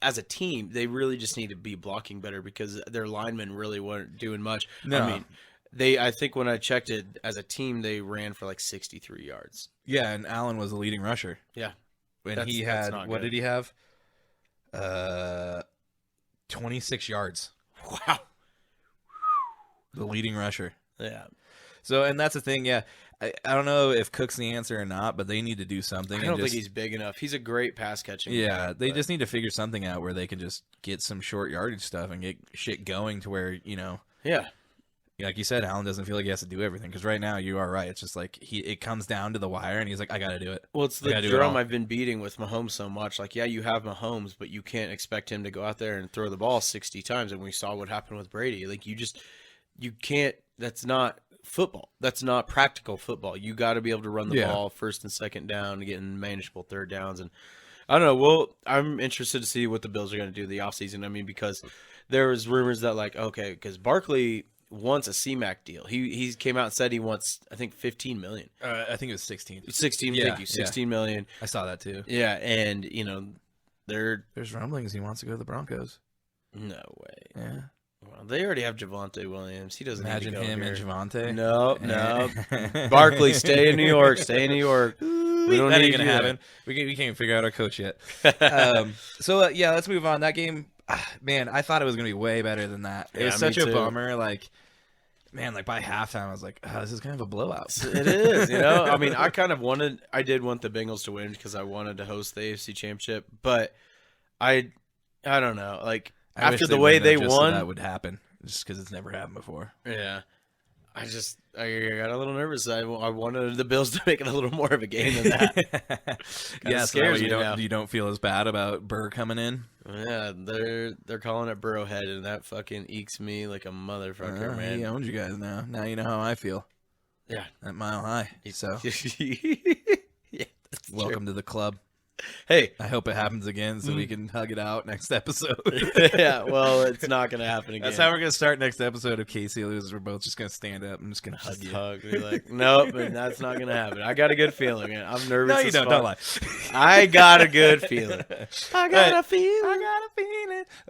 as a team, they really just need to be blocking better, because their linemen really weren't doing much. No. I think when I checked it, as a team, they ran for 63 yards. Yeah, and Allen was the leading rusher. Yeah. And he had, what did he have? 26 yards. Wow. The leading rusher. Yeah. So, and that's the thing, yeah. I don't know if Cook's the answer or not, but they need to do something. I don't think he's big enough. He's a great pass catching guy. They just need to figure something out where they can just get some short yardage stuff and get shit going to where, Yeah. Like you said, Allen doesn't feel like he has to do everything, because right now you are right. It's just like it comes down to the wire, and he's like, I got to do it. Well, it's the drum I've been beating with Mahomes so much. Like, yeah, you have Mahomes, but you can't expect him to go out there and throw the ball 60 times. And we saw what happened with Brady. Like, you can't. That's not football. That's not practical football. You got to be able to run the ball first and second down and get in manageable third downs. And I don't know. Well, I'm interested to see what the Bills are going to do the offseason. Because there was rumors that because Barkley wants a C-Mac deal. He came out and said he wants, I think, $15 million. I think it was 16. 16. Yeah, thank you. $16 million. I saw that too. Yeah, and there's rumblings he wants to go to the Broncos. No way. Yeah. Well, they already have Javonte Williams. He doesn't Imagine need to go him here. and Javonte. No. Barkley, stay in New York. Stay in New York. We don't that need ain't gonna you. happen. We can't figure out our coach yet. Let's move on. That game, man, I thought it was gonna be way better than that. It was such a bummer. By halftime, I was like, oh, this is kind of a blowout. It is, I did want the Bengals to win because I wanted to host the AFC Championship, but I don't know. After the way they won, so that would happen, just because it's never happened before. Yeah. I got a little nervous. I wanted the Bills to make it a little more of a game than that. Scares me now. You don't feel as bad about Burr coming in? Yeah, they're calling it Burrowhead, and that fucking ekes me like a motherfucker, man. He owns you guys now. Now you know how I feel. Yeah. At Mile High. So, yeah, welcome to the club. Hey, I hope it happens again so we can hug it out next episode. Yeah, well, it's not going to happen again. That's how we're going to start next episode of Casey loses. We're both just going to stand up and just going to hug you. Hug. Be like, nope, that's not going to happen. I got a good feeling, man. I'm nervous. No, you don't. Don't lie. I got a good feeling. I got a feeling.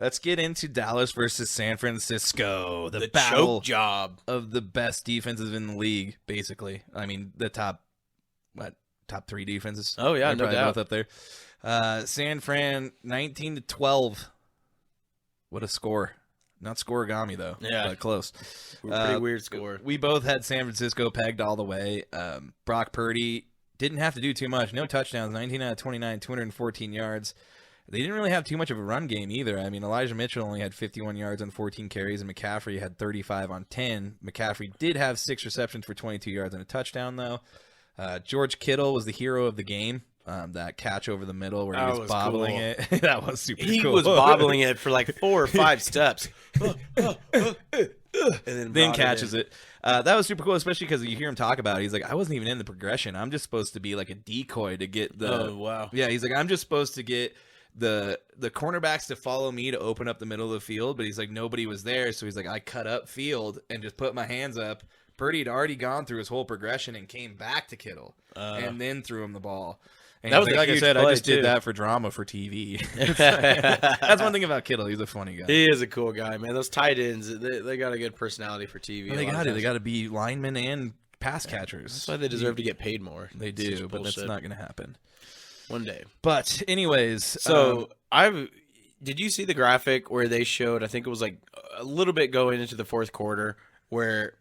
Let's get into Dallas versus San Francisco. The battle choke job of the best defenses in the league, basically. The top 3 defenses. Oh yeah, they're no doubt. both up there. San Fran 19-12. What a score! Not scoregami though. Yeah, but close. Pretty weird score. We both had San Francisco pegged all the way. Brock Purdy didn't have to do too much. No touchdowns. 19 out of 29, 214 yards. They didn't really have too much of a run game either. Elijah Mitchell only had 51 yards on 14 carries, and McCaffrey had 35 on 10. McCaffrey did have 6 receptions for 22 yards and a touchdown though. George Kittle was the hero of the game. That catch over the middle where he was bobbling cool. it. That was super cool. He was bobbling it for 4 or 5 steps. And then catches it. That was super cool, especially because you hear him talk about it. He's like, I wasn't even in the progression. I'm just supposed to be like a decoy to get the... Oh, wow. Yeah, he's like, I'm just supposed to get the cornerbacks to follow me to open up the middle of the field. But he's like, nobody was there. So he's like, I cut up field and just put my hands up. Purdy had already gone through his whole progression and came back to Kittle and then threw him the ball. And that was like I said, I just too. did that for drama for TV. That's one thing about Kittle. He's a funny guy. He is a cool guy, man. Those tight ends, they got a good personality for TV. Well, they got to be linemen and pass catchers. That's why they deserve to get paid more. They do, but that's not going to happen. One day. But anyways. So did you see the graphic where they showed, I think it was a little bit going into the fourth quarter, where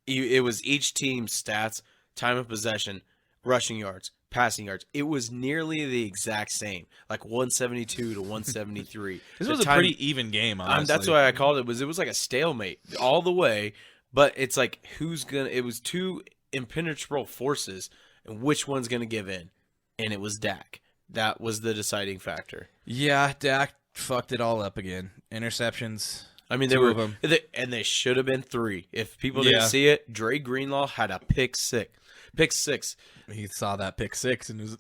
it was each team's stats, time of possession, rushing yards, passing yards. It was nearly the exact same, like 172 to 173. This was a pretty even game, honestly. That's why I called it. It was like a stalemate all the way. But it's like it was two impenetrable forces, and which one's gonna give in? And it was Dak. That was the deciding factor. Yeah, Dak fucked it all up again. Interceptions. I mean, they should have been 3. If people didn't see it, Dre Greenlaw had a pick six. He saw that pick 6 and was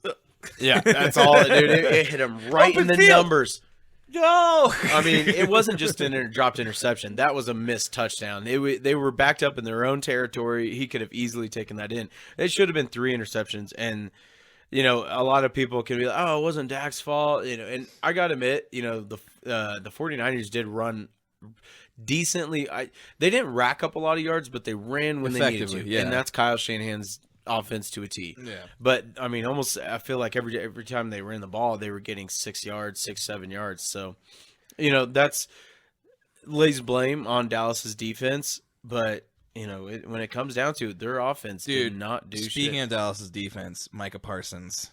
yeah, that's all, dude. It hit him right in the numbers. No, I mean, it wasn't just a dropped interception. That was a missed touchdown. They were backed up in their own territory. He could have easily taken that in. It should have been 3 interceptions. And, you know, a lot of people can be like, oh, it wasn't Dak's fault. You know, and I got to admit, you know, the 49ers did run decently. They didn't rack up a lot of yards, but they ran when they needed to. Yeah. And that's Kyle Shanahan's offense to a T. Yeah. But I mean, almost I feel like every time they ran the ball, they were getting 6 yards, 7 yards. So, you know, that's lays blame on Dallas's defense, but you know, when it comes down to it, their offense did not do Speaking shit. of Dallas's defense, Micah Parsons,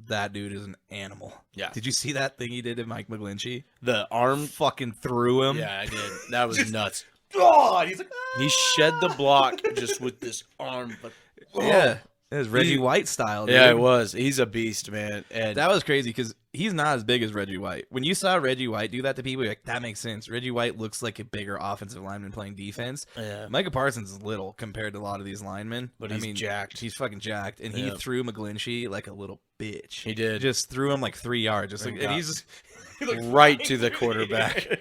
that dude is an animal. Yeah. Did you see that thing he did to Mike McGlinchey? The arm Fucking threw him. Yeah, I did. That was nuts. God, he's like, He shed the block just with this arm. But, yeah. It was Reggie White style, dude. Yeah, it was. He's a beast, man. And That was crazy because he's not as big as Reggie White. When you saw Reggie White do that to people, you're like, that makes sense. Reggie White looks like a bigger offensive lineman playing defense. Yeah. Micah Parsons is little compared to a lot of these linemen. But he's jacked. He's fucking jacked. And he threw McGlinchey like a little bitch. He did. Just threw him like 3 yards. Just like, and he's just right to the quarterback.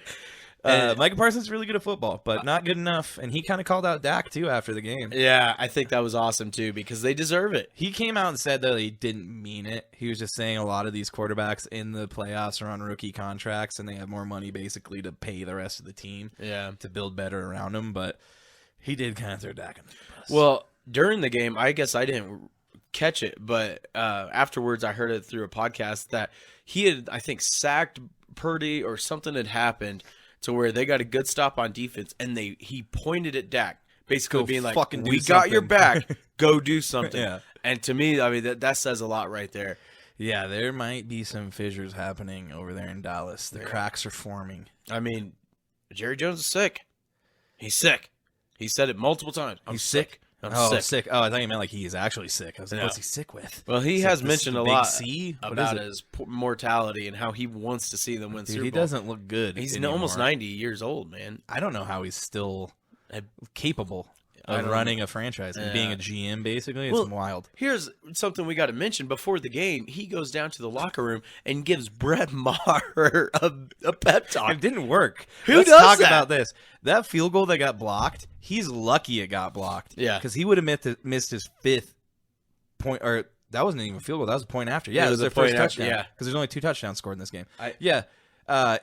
Micah Parsons is really good at football, but not good enough. And he kind of called out Dak, too, after the game. Yeah, I think that was awesome, too, because they deserve it. He came out and said that he didn't mean it. He was just saying a lot of these quarterbacks in the playoffs are on rookie contracts, and they have more money, basically, to pay the rest of the team to build better around them. But he did kind of throw Dak under the bus. Well, during the game, I guess I didn't catch it, but afterwards I heard it through a podcast that he had, I think, sacked Purdy or something had happened to where they got a good stop on defense, and he pointed at Dak, basically Go being like, fucking do we got your something." back, go do something. Yeah. And to me, I mean, that says a lot right there. Yeah, there might be some fissures happening over there in Dallas. The cracks are forming. I mean, Jerry Jones is sick. He's sick. He said it multiple times. I'm He's sick? I'm sick. Oh, I thought you meant like he is actually sick. I was like, No. what's he sick with? Well, he Is has this mentioned the a big lot C? What about is it? his mortality and how he wants to see them win Dude, Super he Bowl. doesn't look good. He's anymore. almost 90 years old, man. I don't know how he's still capable I of don't running a franchise and being a GM, basically. It's wild. Here's something we got to mention. Before the game, he goes down to the locker room and gives Brett Maher a pep talk. It didn't work. Who Let's does talk that? about this. That field goal that got blocked, he's lucky it got blocked. Yeah. Because he would have missed his 5th point, or that wasn't even a field goal. That was a point after. Yeah, It it was was a their first point after, touchdown. yeah. Because there's only 2 touchdowns scored in this game. I-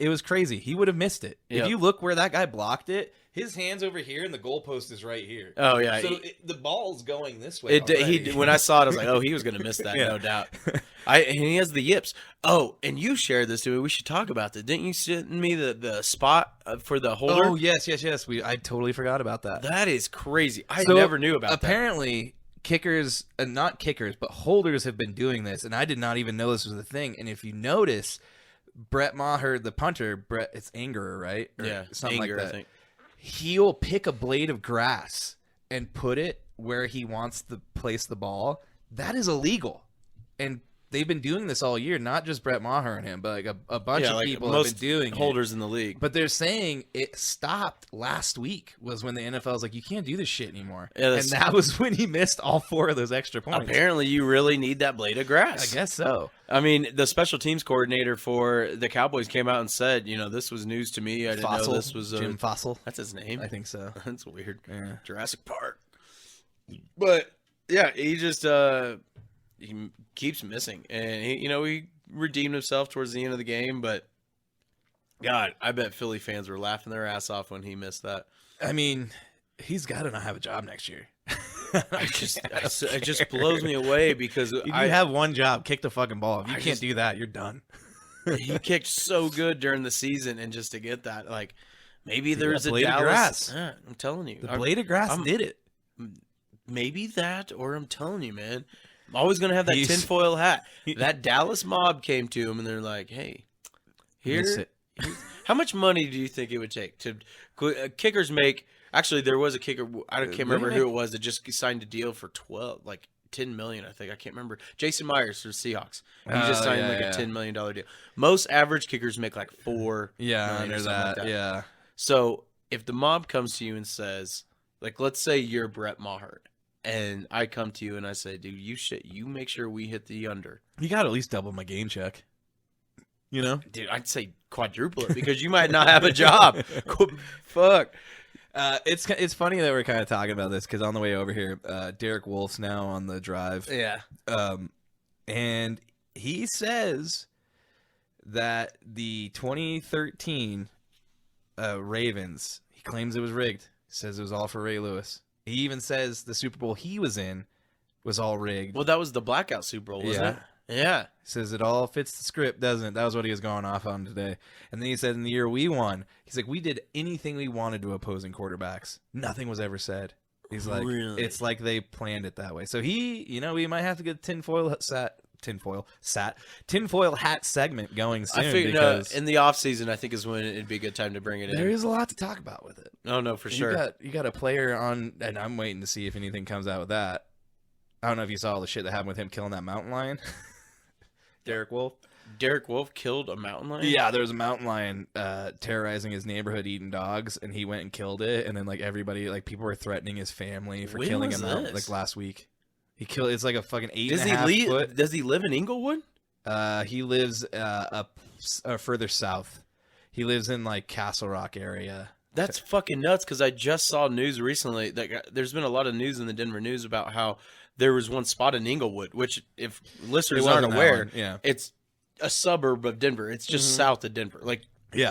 It was crazy. He would have missed it. Yep. If you look where that guy blocked it, his hand's over here and the goalpost is right here. Oh, yeah. So the ball's going this way. When I saw it, I was like, oh, he was going to miss that, no doubt. And he has the yips. Oh, and you shared this to me. We should talk about that. Didn't you send me the spot for the holder? Oh, yes. I totally forgot about that. That is crazy. I So, never knew about that. apparently, kickers, not kickers, but holders have been doing this, and I did not even know this was a thing. And if you notice, Brett Maher, the punter, it's Anger, right? Or Yeah, something Anger, like I that. think. He'll pick a blade of grass and put it where he wants to place the ball. That is illegal, and they've been doing this all year. Not just Brett Maher and him, but like a bunch of people have been doing holders it. in the league. But they're saying it stopped last week was when the NFL was like, you can't do this shit anymore. Yeah, and that was when he missed all 4 of those extra points. Apparently, you really need that blade of grass. I guess so. I mean, the special teams coordinator for the Cowboys came out and said, this was news to me. I didn't know this was Jim Fossil. That's his name. I think so. That's weird. Yeah. Jurassic Park. But yeah, he just he keeps missing, and he redeemed himself towards the end of the game. But God, I bet Philly fans were laughing their ass off when he missed that. I mean, he's got to not have a job next year. It just blows me away because You have one job, kick the fucking ball. If you I can't just- do that, you're done. he kicked so good during the season, and just to get that, like, maybe there's a blade of Dallas. grass. Yeah, I'm telling you, The blade of grass did it. Maybe that, or I'm telling you, man, I'm always going to have that He's- tinfoil hat. That Dallas mob came to him, and they're like, hey, here's how much money do you think it would take to kickers make? Actually, there was a kicker. I can't remember who it was that just signed a deal for 10 million. I think I can't remember. Jason Myers for the Seahawks. He just signed a $10 million deal. Most average kickers make like $4 million or something like that. Yeah. So if the mob comes to you and says, like, let's say you're Brett Maher, and I come to you and I say, dude, you make sure we hit the under. You got to at least double my game check. You know? Dude, I'd say quadruple it because you might not have a job. Fuck. It's funny that we're kind of talking about this because on the way over here, Derek Wolf's now on the drive. Yeah. And he says that the 2013 Ravens, he claims it was rigged. He says it was all for Ray Lewis. He even says the Super Bowl he was in was all rigged. Well, that was the blackout Super Bowl, wasn't it? Yeah. He says it all fits the script, doesn't it? That was what he was going off on today. And then he said in the year we won, he's like, we did anything we wanted to opposing quarterbacks. Nothing was ever said. He's like, Really? It's like they planned it that way. So we might have to get tinfoil hat segment going soon. I figured because in the off season, I think is when it'd be a good time to bring it in. there is a lot to talk about with it. Oh no, for sure. You got a player on, and I'm waiting to see if anything comes out with that. I don't know if you saw all the shit that happened with him killing that mountain lion. Derek Wolf. Derek Wolf killed a mountain lion? Yeah, there was a mountain lion terrorizing his neighborhood, eating dogs, and he went and killed it. And then people were threatening his family for When killing was him out this? last week. He killed. It's like a fucking 8.5 foot. Does he live in Inglewood? He lives up further south. He lives in like Castle Rock area. That's fucking nuts because I just saw news recently. There's been a lot of news in the Denver news about how there was one spot in Inglewood, which if listeners aren't aware, it's a suburb of Denver. It's just south of Denver,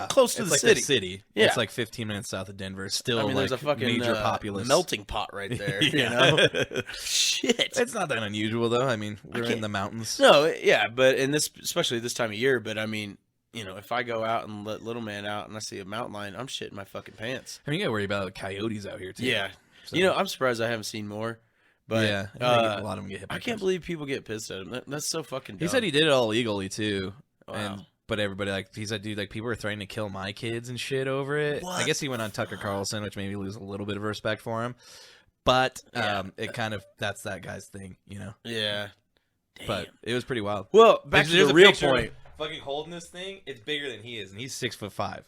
close to the like city. The city. Yeah. It's like 15 minutes south of Denver. Still, there's a fucking major populace melting pot right there. Yeah. You know, shit. It's not that unusual though. I mean, we're in the mountains. No, yeah, but in this, especially this time of year. But I mean, if I go out and let little man out and I see a mountain lion, I'm shitting my fucking pants. I mean, you gotta worry about coyotes out here too. Yeah, So- I'm surprised I haven't seen more. But yeah, I think a lot of them get hit by I can't cars. believe people get pissed at him. That's so fucking dumb. He said he did it all legally too. Wow. But everybody he said, dude, people were threatening to kill my kids and shit over it. What I guess he went on Tucker Carlson, which made me lose a little bit of respect for him. But it kind of that's that guy's thing, Yeah. Damn. But it was pretty wild. Well, back to the real point. Fucking holding this thing, it's bigger than he is, and he's 6'5".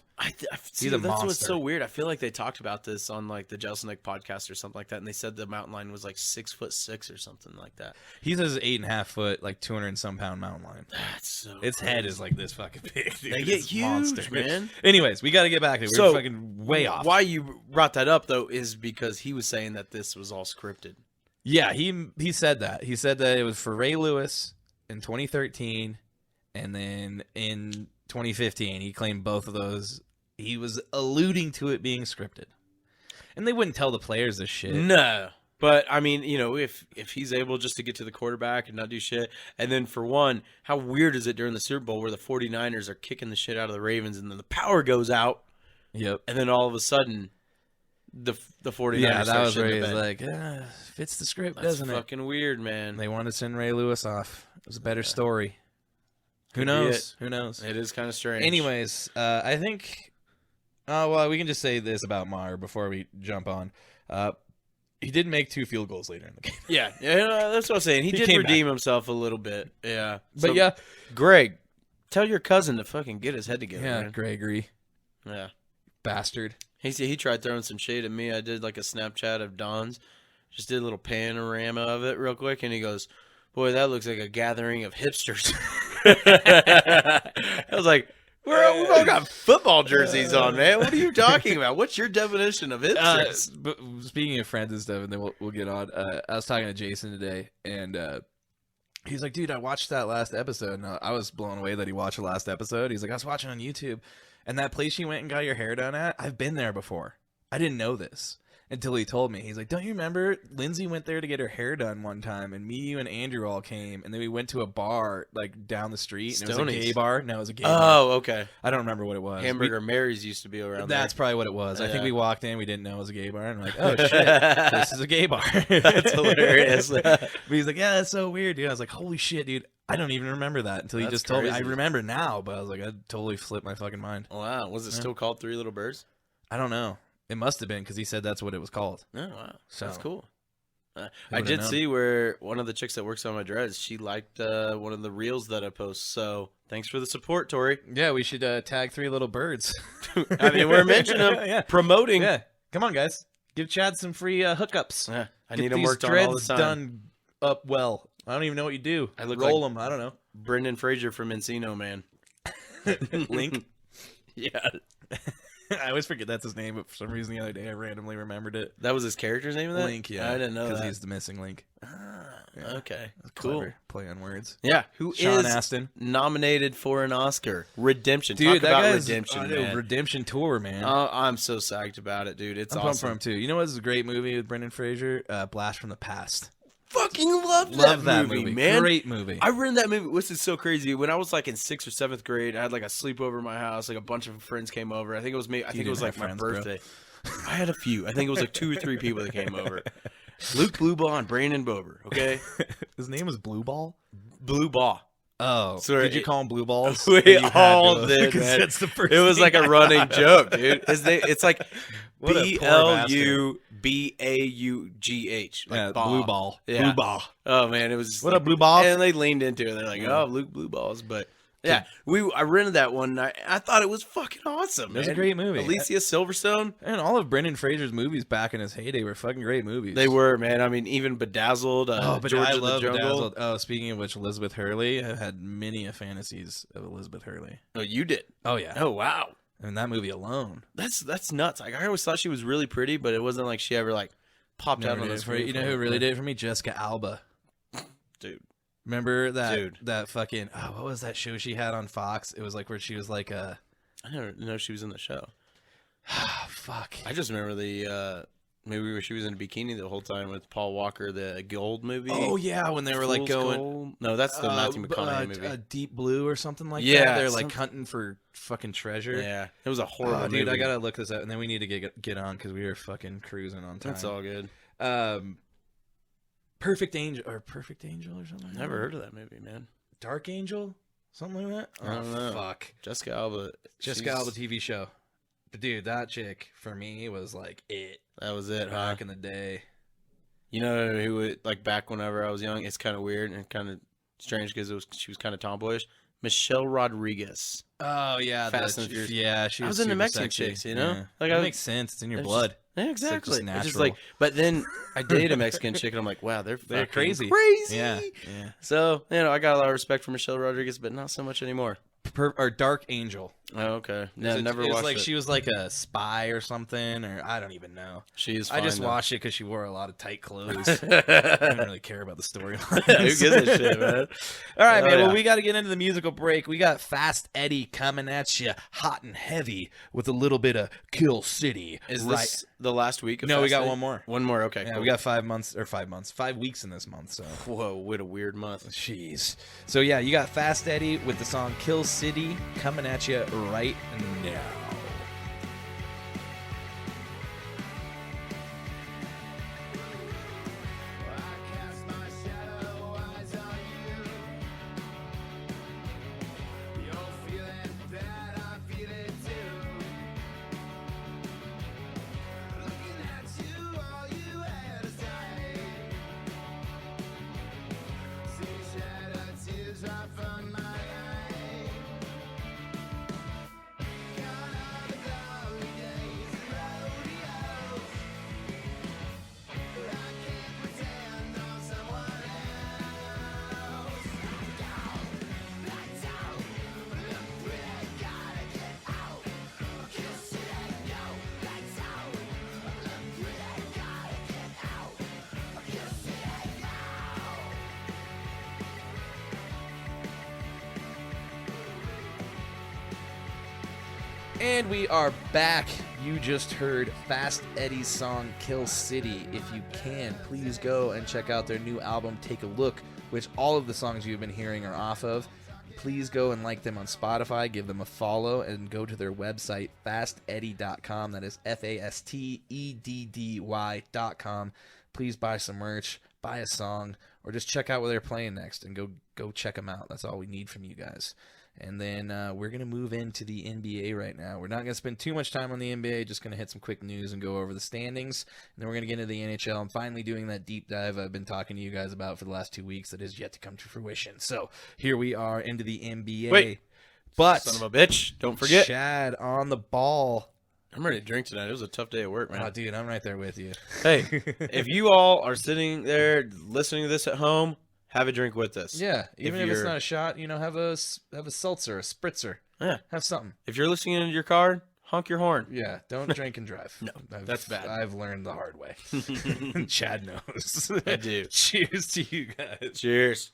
See, He's a that's what's monster. so weird. I feel like they talked about this on the Jelsinek podcast or something like that, and they said the mountain lion was 6'6" or something like that. He says 8.5 foot, 200 and some pound mountain lion. That's so. Its head is like this fucking big. Dude. They get It's huge, monster. man. Anyways, we got to get back to it. We're fucking way off. Why you brought that up though is because he was saying that this was all scripted. Yeah, he said that. He said that it was for Ray Lewis in 2013, and then in 2015, he claimed both of those. He was alluding to it being scripted, and they wouldn't tell the players this shit. No, but I mean, if he's able just to get to the quarterback and not do shit, and then for one, how weird is it during the Super Bowl where the 49ers are kicking the shit out of the Ravens, and then the power goes out, Yep. and then all of a sudden, the 49ers. Yeah, that start was where shitting he the was bed. like, fits the script, That's doesn't it? fucking weird, man. They wanted to send Ray Lewis off. It was a better story. Who Could be knows? it. Who knows? It is kind of strange. Anyways, I think. Well, we can just say this about Maher before we jump on. He did make 2 field goals later in the game. Yeah, that's what I'm saying. He did came redeem himself a little bit. Yeah, But yeah, Greg, tell your cousin to fucking get his head together. yeah, man. Gregory, Yeah. bastard. He tried throwing some shade at me. I did a Snapchat of Don's, just did a little panorama of it real quick, and he goes, "Boy, that looks like a gathering of hipsters." I was like, "We all got football jerseys on, man. What are you talking about? What's your definition of hipsters?" But speaking of friends and stuff, and then we'll get on. I was talking to Jason today, and he's like, "Dude, I watched that last episode." And I was blown away that he watched the last episode. He's like, "I was watching on YouTube, and that place you went and got your hair done at, I've been there before. I didn't know this." until he told me. He's like, don't you remember Lindsay went there to get her hair done one time, and me, you, and Andrew all came, and then we went to a bar like down the street, and it was a gay bar. No, it was a gay bar. Oh, okay. I don't remember what it was. Hamburger Mary's used to be around That's there. probably what it was. I think Yeah. we walked in, we didn't know it was a gay bar, and we're like, oh shit, this is a gay bar. That's hilarious. But he's like, yeah, that's so weird, dude. I was like, holy shit, dude. I don't even remember that until he That's just told me. I crazy. remember now, but I was like, I totally flipped my fucking mind. Wow. Was it still called Three Little Birds? I don't know. It must have been because he said that's what it was called. Oh, wow. So, That's cool. I would've did known. see where one of the chicks that works on my dreads, she liked one of the reels that I post. So thanks for the support, Tori. Yeah, we should tag Three Little Birds. I mean, we're mentioning them, Yeah. promoting. Yeah, come on, guys. Give Chad some free hookups. Yeah, I Get need them these worked on all the dreads time. done up well. I don't even know what you do. I look Roll like- them. I don't know. Brendan Fraser from Encino Man. Link. Yeah. I always forget that's his name, but for some reason the other day I randomly remembered it. That was his character's name of that? Link, yeah. I didn't know because that. he's the missing link. Yeah. Okay. Cool. Clever play on words. Yeah. Who is Sean Astin. nominated for an Oscar? Redemption. Dude, Talk that about guy's redemption, on a man. redemption tour, man. I'm so psyched about it, dude. It's I'm pumped for awesome. him too. You know what's a great movie with Brendan Fraser? Blast from the Past. Fucking love Love movie, man. Great movie. I rented that movie. This is so crazy. When I was like in 6th or 7th grade, I had like a sleepover at my house. Like a bunch of friends came over. I think it was me. I think it was didn't like have my friends, bro. birthday. I had a few. I think it was like 2 or 3 people that came over. Luke Blueball and Brandon Bober. Okay, His name was Blue Ball. Blue Ball. Oh, Sorry, did you call him Blue Balls? We You had all to, did, because man. That's the first It was thing like a I running thought of. joke, dude. It's like What a poor BLUBAUGH. Like Yeah, ball. Blue Ball. Yeah. Blue Ball. Oh man, it was just What like, up, Blue Balls? And they leaned into it. They're like, "Oh, Luke Blue Balls," but yeah, I rented that one. And I thought it was fucking awesome. It was a man. great movie. Alicia Silverstone. And all of Brendan Fraser's movies back in his heyday were fucking great movies. They were, man. I mean, even Bedazzled. Oh, but George I of the love Jungle. Bedazzled. Oh, speaking of which, Elizabeth Hurley. I've had many a fantasies of Elizabeth Hurley. Oh, you did. Oh yeah. Oh wow, And that movie alone. that's nuts. Like I always thought she was really pretty, but it wasn't like she ever like popped out Never on did the it for screen. you know who really did it for me? Jessica Alba. dude. Remember that Dude. that fucking what was that show she had on Fox? It was like where she was like a I never know she was in the show. fuck. I just remember the maybe where she was in a bikini the whole time with Paul Walker, the Gold movie. Oh yeah, when they were like Fool's going Gold? No, that's the Matthew McConaughey movie. Deep Blue or something like Yeah, that. They're like something- hunting for fucking treasure. Yeah, it was a horrible Oh, dude, movie. I gotta look this up, and then we need to get on because we were fucking cruising on time. That's all good. Perfect Angel or something. Like Never that? heard of that movie, man. Dark Angel, something like that. I don't know. Fuck. Jessica Alba. Jessica she's- Alba TV show. But dude, that chick for me was like it That was it, huh? back in the day. You know who would, like back whenever I was young? It's kind of weird and kind of strange because she was kind of tomboyish. Michelle Rodriguez. Oh yeah, Fast and Furious. yeah. She I was was into super Mexican sexy. chicks, you know? Yeah. Like, That I- makes sense. It's in your it's blood. Yeah, It's like exactly. just It's just natural. like, but then I dated a Mexican chick, and I'm like, wow, they're They're fucking crazy. crazy. Yeah, yeah. So I got a lot of respect for Michelle Rodriguez, but not so much anymore. Or Dark Angel. Oh, okay. It No, was- never it was watched like it. she was like a spy or something, or I don't even know. She is. I Fine, just though. watched it because she wore a lot of tight clothes. I didn't really care about the storyline. Who gives a shit, man? All right, Oh, man. yeah. Well, we got to get into the musical break. We got Fast Eddie coming at you hot and heavy with a little bit of Kill City. Is right? this the last week? Of No, we Fast got Day? one more. One more. Okay. Yeah, cool. we got 5 weeks in this month. So, Whoa, what a weird month. jeez. So yeah, you got Fast Eddie with the song Kill City coming at you right now. And we are back. You just heard Fast Eddie's song Kill City. If you can, please go and check out their new album, Take a Look, which all of the songs you've been hearing are off of. Please go and like them on Spotify, give them a follow, and go to their website, fasteddy.com. That is FASTEDDY.com. Please buy some merch, buy a song, or just check out what they're playing next and go check them out. That's all we need from you guys. And then we're going to move into the NBA right now. We're not going to spend too much time on the NBA, just going to hit some quick news and go over the standings. And then we're going to get into the NHL. I'm finally doing that deep dive I've been talking to you guys about for the last 2 weeks that is yet to come to fruition. So here we are into the NBA. Wait. But Son of a bitch. Don't forget. Chad on the ball. I'm ready to drink tonight. It was a tough day at work, man. Oh, dude, I'm right there with you. Hey, if you all are sitting there listening to this at home, have a drink with us. Yeah, even if it's you're- not a shot, have a seltzer, a spritzer. Yeah. Have something. If you're listening in your car, honk your horn. Yeah, don't drink and drive. No, that's bad. I've learned the hard way. Chad knows. I do. Cheers to you guys. Cheers.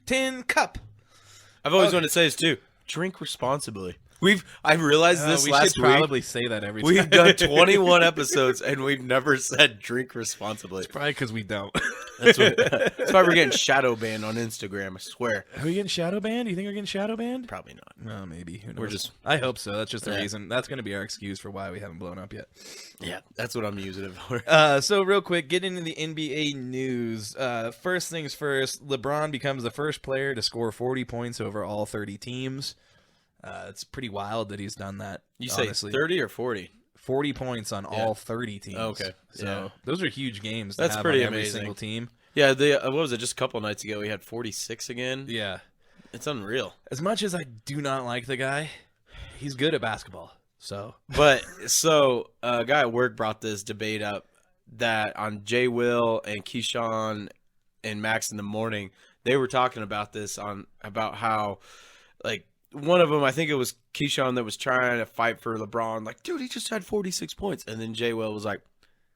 Tin cup. I've always wanted to say this too. Drink responsibly. I've realized this we last should week. probably say that every time. We've done 21 episodes and we've never said drink responsibly. Probably because we don't. That's why we're getting shadow banned on Instagram, I swear. Are we getting shadow banned? Do you think we're getting shadow banned? Probably not. No, maybe. Who knows? We're just- I hope so. That's just the Yeah. reason. That's going to be our excuse for why we haven't blown up yet. Yeah, that's what I'm using it for. So real quick, get into the NBA news. First things first, LeBron becomes the first player to score 40 points over all 30 teams. It's pretty wild that he's done that. You say honestly. 30 or 40? 40 points on Yeah. all 30 teams. Okay. So Yeah. those are huge games. To That's have pretty on every amazing. single team. Yeah, what was it? Just a couple nights ago, we had 46 again. Yeah. It's unreal. As much as I do not like the guy, he's good at basketball. So But so a guy at work brought this debate up that on Jay Will and Keyshawn and Max in the morning, they were talking about this about how like one of them, I think it was Keyshawn that was trying to fight for LeBron, like, dude, he just had 46 points. And then Jay Will was like,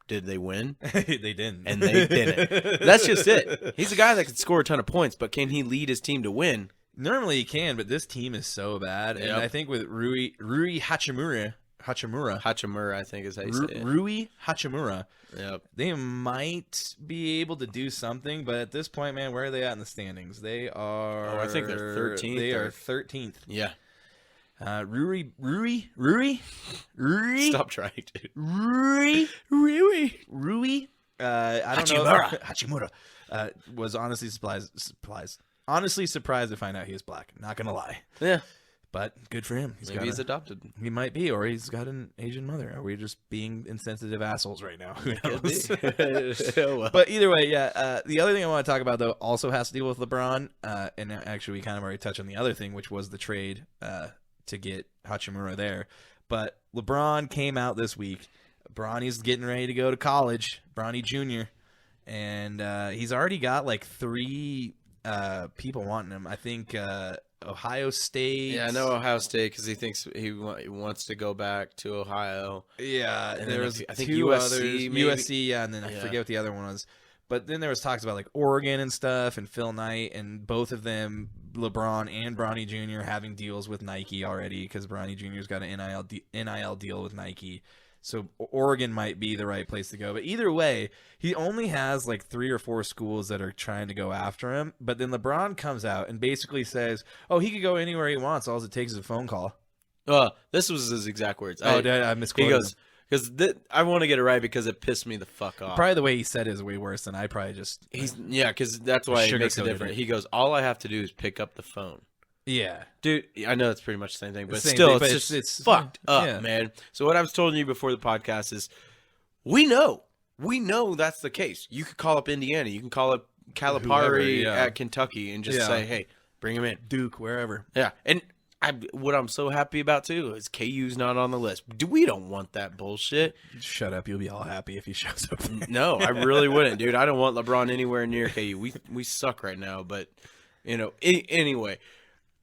did they win? they didn't. And they didn't. That's just it. He's a guy that can score a ton of points, but can he lead his team to win? Normally he can, but this team is so bad. And Yep. I think with Rui Hachimura, Hachimura, I think is how you say it. Rui Hachimura, Yep. they might be able to do something, but at this point, man, where are they at in the standings? They are. I think they're 13th They or- are 13th. Yeah. Rui. Stop trying to. Rui. I don't know. Hachimura. Was honestly surprised to find out he was black. Not gonna lie, Yeah. but good for him. Maybe he's adopted. He might be, or he's got an Asian mother. Are we just being insensitive assholes right now? Who Could knows? be. Oh, well. But either way, yeah. The other thing I want to talk about, though, also has to deal with LeBron. And actually, we kind of already touched on the other thing, which was the trade to get Hachimura there. But LeBron came out this week. Bronny's getting ready to go to college, Bronny Jr., and he's already got like 3 people wanting him. I think Ohio State. Yeah, I know Ohio State because he thinks he wants to go back to Ohio. Yeah, And there then was I think 2 USC others. maybe? USC, yeah, and then I Yeah. forget what the other one was. But then there was talks about like Oregon and stuff, and Phil Knight, and both of them, LeBron and Bronny Jr. having deals with Nike already because Bronny Jr.'s got an NIL deal with Nike. So Oregon might be the right place to go. But either way, he only has like 3 or 4 schools that are trying to go after him. But then LeBron comes out and basically says, oh, he could go anywhere he wants. All it takes is a phone call. This was his exact words. Did I He misquoted goes, him? because I want to get it right because it pissed me the fuck off. Probably the way he said it is way worse than I probably just... Because that's why it makes it Sugarcoated different. it. He goes, all I have to do is pick up the phone. Yeah. Dude, I know it's pretty much the same thing, but Same still, thing, it's but just it's fucked up, yeah. man. So what I was telling you before the podcast is, we know that's the case. You could call up Indiana, you can call up Whoever, Calipari yeah. at Kentucky, and just Yeah. say, hey, bring him in. Duke, wherever. Yeah, and what I'm so happy about too is KU's not on the list. We don't want that bullshit. Shut up. You'll be all happy if he shows up. No, I really wouldn't, dude. I don't want LeBron anywhere near KU. We suck right now, but anyway,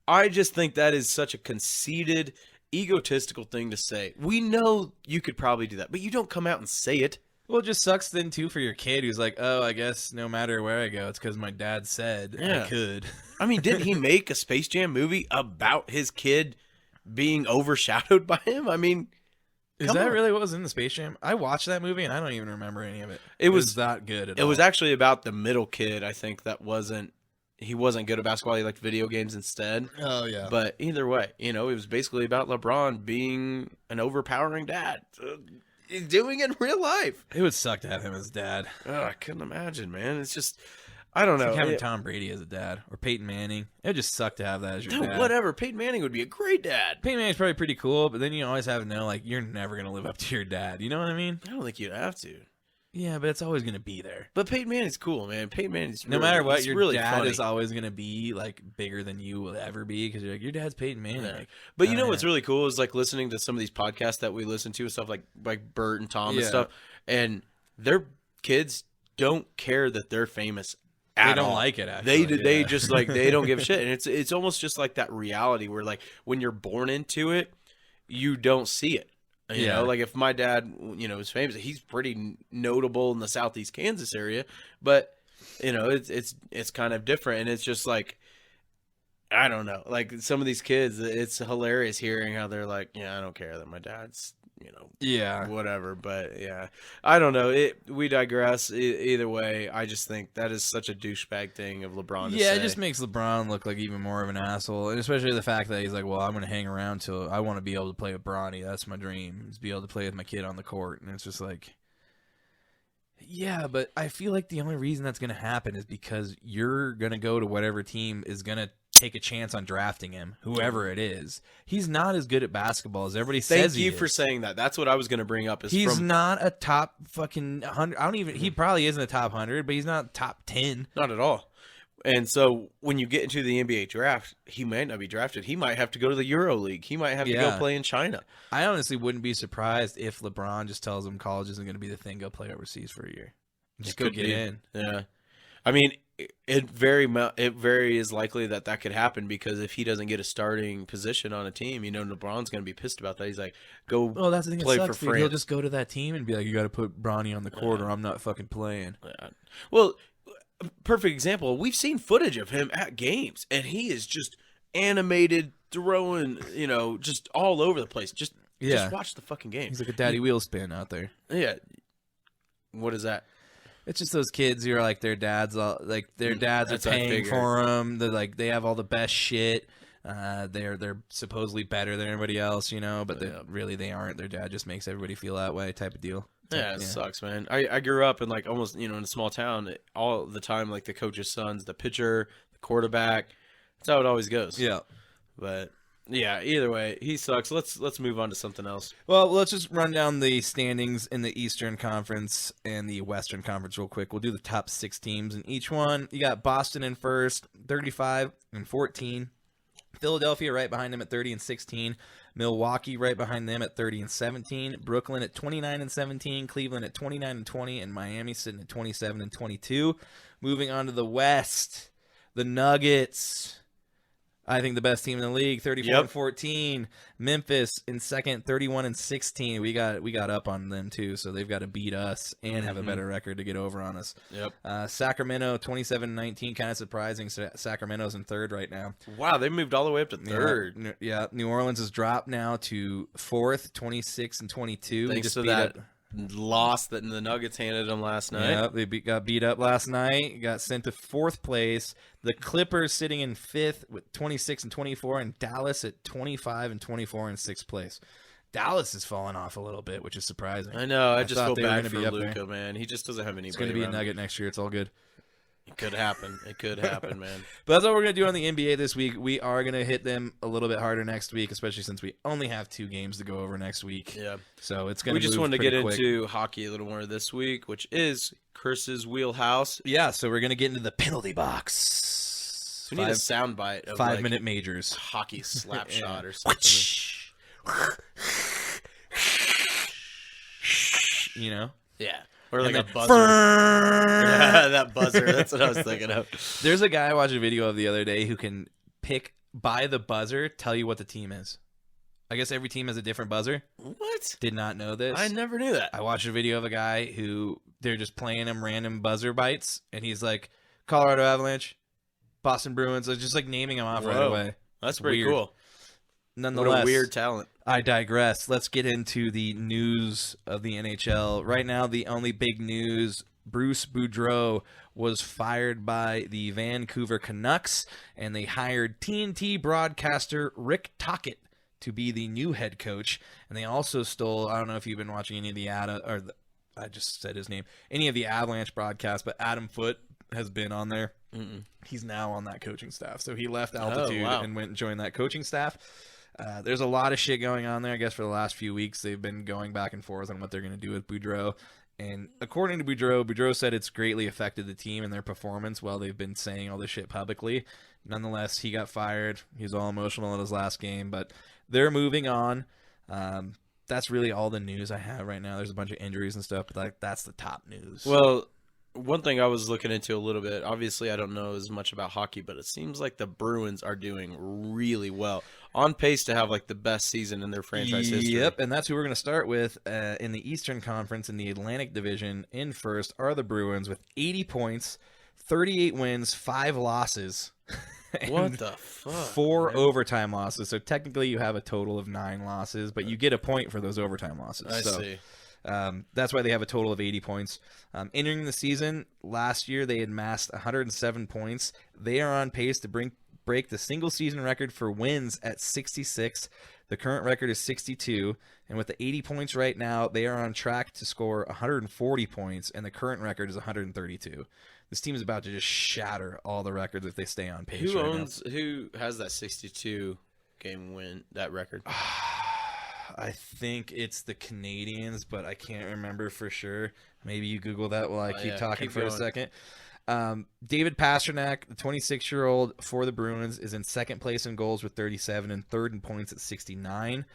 I just think that is such a conceited, egotistical thing to say. We know you could probably do that, but you don't come out and say it. Well, it just sucks then too for your kid who's like, oh, I guess no matter where I go, it's because my dad said I could. I mean, didn't he make a Space Jam movie about his kid being overshadowed by him? I mean, is that really what was in the Space Jam? I watched that movie and I don't even remember any of it. It was that good at all. It was actually about the middle kid, I think, he wasn't good at basketball. He liked video games instead. Oh, yeah. But either way, it was basically about LeBron being an overpowering dad. Doing it in real life. It would suck to have him as dad. Oh, I couldn't imagine, man. It's just, I don't know. Like having Tom Brady as a dad or Peyton Manning. It would just suck to have that as your dad. Whatever. Peyton Manning would be a great dad. Peyton Manning's probably pretty cool, but then you always have to know, like, you're never going to live up to your dad. You know what I mean? I don't think you'd have to. Yeah, but it's always going to be there. But Peyton Manning's cool, man. Peyton Manning's no matter what, your really dad funny. is always going to be like bigger than you will ever be because you're like, your dad's Peyton Manning. Yeah. Like, but you know what's really cool is like listening to some of these podcasts that we listen to and stuff like Bert and Tom and stuff, and their kids don't care that they're famous. They don't like it. Actually, they just like they don't give a shit, and it's almost just like that reality where like when you're born into it, you don't see it. You know, like if my dad, is famous, he's pretty notable in the Southeast Kansas area, but it's kind of different, and it's just like, I don't know, like some of these kids, it's hilarious hearing how they're like, I don't care that my dad's, whatever, but I don't know. We digress. Either way, I just think that is such a douchebag thing of LeBron to say. It just makes LeBron look like even more of an asshole, and especially the fact that he's like, well, I'm going to hang around till I want to be able to play with Bronny. That's my dream, is be able to play with my kid on the court, and it's just like, yeah, but I feel like the only reason that's going to happen is because you're going to go to whatever team is going to take a chance on drafting him, whoever it is. He's not as good at basketball as everybody says he is. Thank you for saying that. That's what I was going to bring up. He's not a top fucking 100. He probably isn't a top 100, but he's not top 10. Not at all. And so when you get into the NBA draft, he might not be drafted. He might have to go to the Euro League. He might have to go play in China. I honestly wouldn't be surprised if LeBron just tells him college isn't going to be the thing. Go play overseas for a year. Just go get in. Yeah. I mean, it very is likely that could happen because if he doesn't get a starting position on a team, LeBron's going to be pissed about that. He's like, go well, that's the thing play that sucks, for France. He'll just go to that team and be like, you got to put Bronny on the court or I'm not fucking playing. Yeah. Well, perfect example. We've seen footage of him at games, and he is just animated, throwing, just all over the place. Just watch the fucking game. He's like a daddy wheel spin out there. Yeah. What is that? It's just those kids who are like their dads are paying for them. They're like they have all the best shit. They're supposedly better than everybody else, but really they aren't. Their dad just makes everybody feel that way, type of deal. It sucks, man. I grew up in like almost in a small town. All the time, like the coach's sons, the pitcher, the quarterback. That's how it always goes. Yeah, but. Yeah, either way, he sucks. Let's move on to something else. Well, let's just run down the standings in the Eastern Conference and the Western Conference real quick. We'll do the top 6 teams in each one. You got Boston in first, 35-14. Philadelphia right behind them at 30-16. Milwaukee right behind them at 30-17. Brooklyn at 29-17. Cleveland at 29-20. And Miami sitting at 27-22. Moving on to the West, the Nuggets. I think the best team in the league, 34-14. Memphis in second, 31-16. We got up on them too, so they've got to beat us and have a better record to get over on us. Yep. Sacramento, 27-19. Kind of surprising. Sacramento's in third right now. Wow, they moved all the way up to third. Yeah. New Orleans has dropped now to fourth, 26-22. Thanks to that loss that the Nuggets handed them last night. Yeah, they got beat up last night. Got sent to fourth place. The Clippers sitting in fifth with 26-24, and Dallas at 25-24 in sixth place. Dallas is falling off a little bit, which is surprising. I know. I just feel bad for be Luka, man. He just doesn't have anybody. It's going to be a Nugget next year. It's all good. It could happen. It could happen, man. But that's what we're going to do on the NBA this week. We are going to hit them a little bit harder next week, especially since we only have 2 games to go over next week. Yeah. So it's going to We just wanted to get into hockey a little more this week, which is Chris's wheelhouse. Yeah, so we're going to get into the penalty box. We need a soundbite of 5-minute majors. Hockey slap shot or something. Yeah. Or like a buzzer. Yeah, that buzzer. That's what I was thinking of. There's a guy I watched a video of the other day who can pick by the buzzer, tell you what the team is. I guess every team has a different buzzer. What? Did not know this. I never knew that. I watched a video of a guy who they're just playing him random buzzer bites, and he's like, Colorado Avalanche, Boston Bruins, just like naming them off right away. That's pretty weird. cool. Nonetheless, What a weird talent. I digress. Let's get into the news of the NHL. Right now, the only big news, Bruce Boudreau was fired by the Vancouver Canucks, and they hired TNT broadcaster Rick Tocchet to be the new head coach. And they also stole, I don't know if you've been watching any of the I just said his name, any of the Avalanche broadcasts, but Adam Foote has been on there. He's now on that coaching staff. So he left Altitude and went and joined that coaching staff. There's a lot of shit going on there. I guess for the last few weeks, they've been going back and forth on what they're going to do with Boudreau. And according to Boudreau said it's greatly affected the team and their performance while they've been saying all this shit publicly. Nonetheless, he got fired. He was all emotional in his last game, but they're moving on. That's really all the news I have right now. There's a bunch of injuries and stuff, but that's the top news. Well, one thing I was looking into a little bit, obviously I don't know as much about hockey, but it seems like the Bruins are doing really well. On pace to have like the best season in their franchise history. Yep, and that's who we're going to start with in the Eastern Conference in the Atlantic Division. In first are the Bruins with 80 points, 38 wins, 5 losses. What the fuck? 4 overtime losses. So technically you have a total of 9 losses, but you get a point for those overtime losses. I see. That's why they have a total of 80 points. Entering the season, last year they had amassed 107 points. They are on pace to break the single-season record for wins at 66. The current record is 62. And with the 80 points right now, they are on track to score 140 points, and the current record is 132. This team is about to just shatter all the records if they stay on pace. Who has that 62 game win, that record? I think it's the Canadians, but I can't remember for sure. Maybe you Google that while I keep talking for a second. David Pastrnak, the 26-year-old for the Bruins, is in second place in goals with 37 and third in points at 69.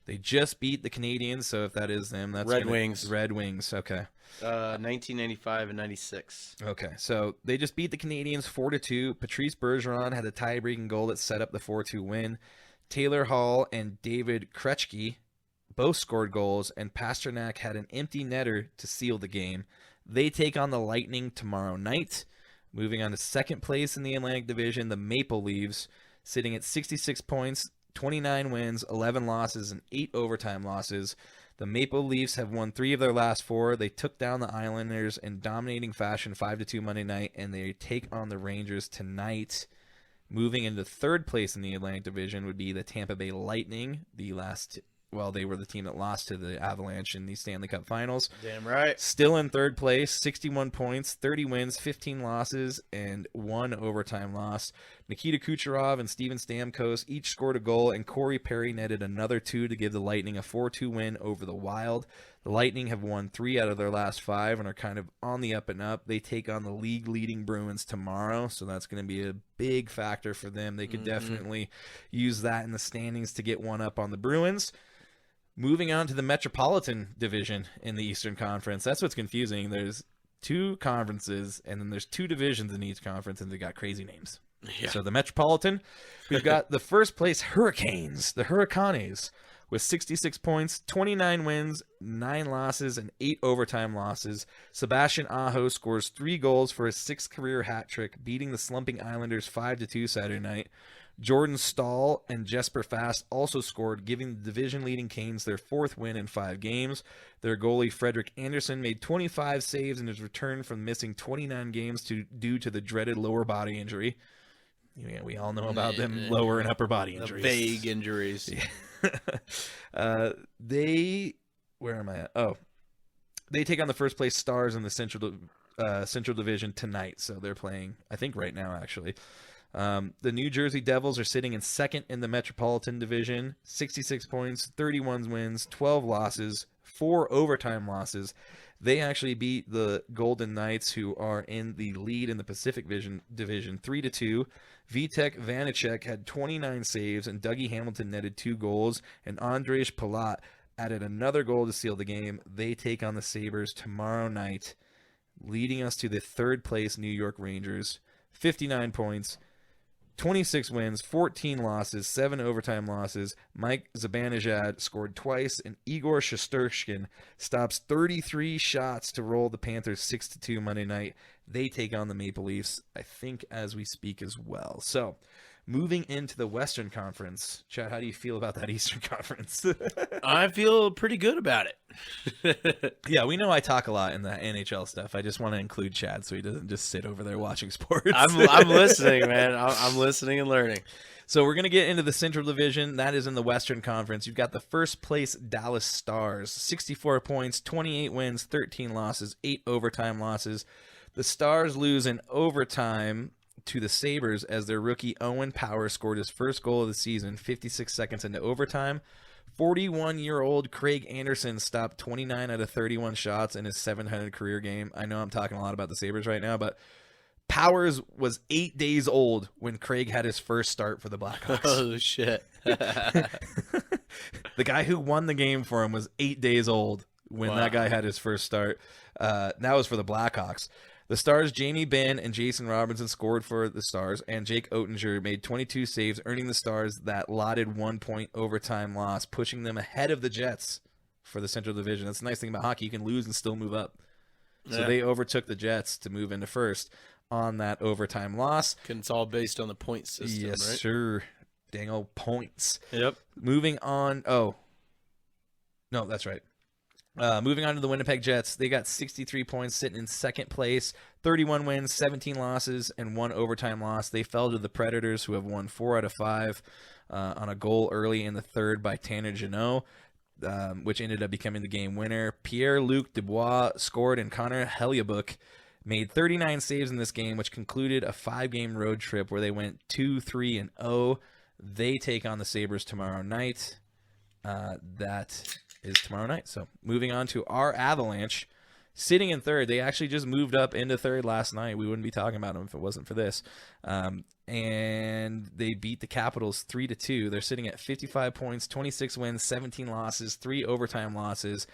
They just beat the Canadians, so if that is them, that's Red Wings. Red Wings, okay. 1995 and 96. Okay, so they just beat the Canadians 4-2. Patrice Bergeron had a tie-breaking goal that set up the 4-2 win. Taylor Hall and David Krejci both scored goals, and Pastrnak had an empty netter to seal the game. They take on the Lightning tomorrow night. Moving on to second place in the Atlantic Division, the Maple Leafs, sitting at 66 points, 29 wins, 11 losses, and 8 overtime losses. The Maple Leafs have won 3 of their last 4. They took down the Islanders in dominating fashion 5-2 Monday night, and they take on the Rangers tonight. Moving into third place in the Atlantic Division would be the Tampa Bay Lightning, they were the team that lost to the Avalanche in the Stanley Cup Finals. Damn right. Still in third place, 61 points, 30 wins, 15 losses, and 1 overtime loss. Nikita Kucherov and Steven Stamkos each scored a goal, and Corey Perry netted another 2 to give the Lightning a 4-2 win over the Wild. The Lightning have won 3 out of their last 5 and are kind of on the up and up. They take on the league-leading Bruins tomorrow, so that's going to be a big factor for them. They could definitely use that in the standings to get one up on the Bruins. Moving on to the Metropolitan Division in the Eastern Conference. That's what's confusing. There's 2 conferences, and then there's 2 divisions in each conference, and they got crazy names. Yeah. So the Metropolitan, we've got the first place Hurricanes, the Hurricanes, with 66 points, 29 wins, 9 losses, and 8 overtime losses. Sebastian Aho scores 3 goals for his 6th career hat trick, beating the slumping Islanders 5-2 Saturday night. Jordan Stahl and Jesper Fast also scored, giving the division-leading Canes their 4th win in 5 games. Their goalie, Frederick Anderson, made 25 saves in his return from missing 29 games due to the dreaded lower body injury. Yeah, we all know about them lower and upper body injuries. The vague injuries. Yeah. Where am I at? Oh, they take on the first place Stars in the Central Division tonight. So they're playing, I think, right now, actually. The New Jersey Devils are sitting in second in the Metropolitan Division, 66 points, 31 wins, 12 losses, 4 overtime losses. They actually beat the Golden Knights, who are in the lead in the Pacific Division 3-2. Vitek Vanacek had 29 saves, and Dougie Hamilton netted 2 goals, and Andrej Palat added another goal to seal the game. They take on the Sabres tomorrow night, leading us to the third place New York Rangers, 59 points, 26 wins, 14 losses, 7 overtime losses. Mike Zibanejad scored twice, and Igor Shesterkin stops 33 shots to roll the Panthers 6-2 Monday night. They take on the Maple Leafs, I think, as we speak as well. So, moving into the Western Conference, Chad, how do you feel about that Eastern Conference? I feel pretty good about it. Yeah, we know I talk a lot in the NHL stuff. I just want to include Chad so he doesn't just sit over there watching sports. I'm listening, man. I'm listening and learning. So we're going to get into the Central Division. That is in the Western Conference. You've got the first place Dallas Stars, 64 points, 28 wins, 13 losses, 8 overtime losses. The Stars lose in overtime to the Sabres as their rookie Owen Power scored his first goal of the season 56 seconds into overtime. 41-year-old Craig Anderson stopped 29 out of 31 shots in his 700 career game. I know I'm talking a lot about the Sabres right now, but Powers was 8 days old when Craig had his first start for the Blackhawks. Oh, shit. The guy who won the game for him was 8 days old when that guy had his first start. That was for the Blackhawks. The Stars' Jamie Benn and Jason Robinson scored for the Stars, and Jake Oettinger made 22 saves, earning the Stars that lauded 1-point overtime loss, pushing them ahead of the Jets for the Central Division. That's the nice thing about hockey. You can lose and still move up. So they overtook the Jets to move into first on that overtime loss. It's all based on the point system, yes, right? sir. Dang old points. Yep. Moving on. Oh, no, that's right. Moving on to the Winnipeg Jets, they got 63 points, sitting in second place, 31 wins, 17 losses, and 1 overtime loss. They fell to the Predators, who have won 4 out of 5 on a goal early in the third by Tanner Jeannot, which ended up becoming the game winner. Pierre-Luc Dubois scored, and Connor Hellebuyck made 39 saves in this game, which concluded a 5-game road trip where they went 2-3-0. They take on the Sabres tomorrow night. That is tomorrow night. So moving on to our Avalanche, sitting in third. They actually just moved up into third last night. We wouldn't be talking about them if it wasn't for this. And they beat the Capitals 3-2. They're sitting at 55 points, 26 wins, 17 losses, 3 overtime losses.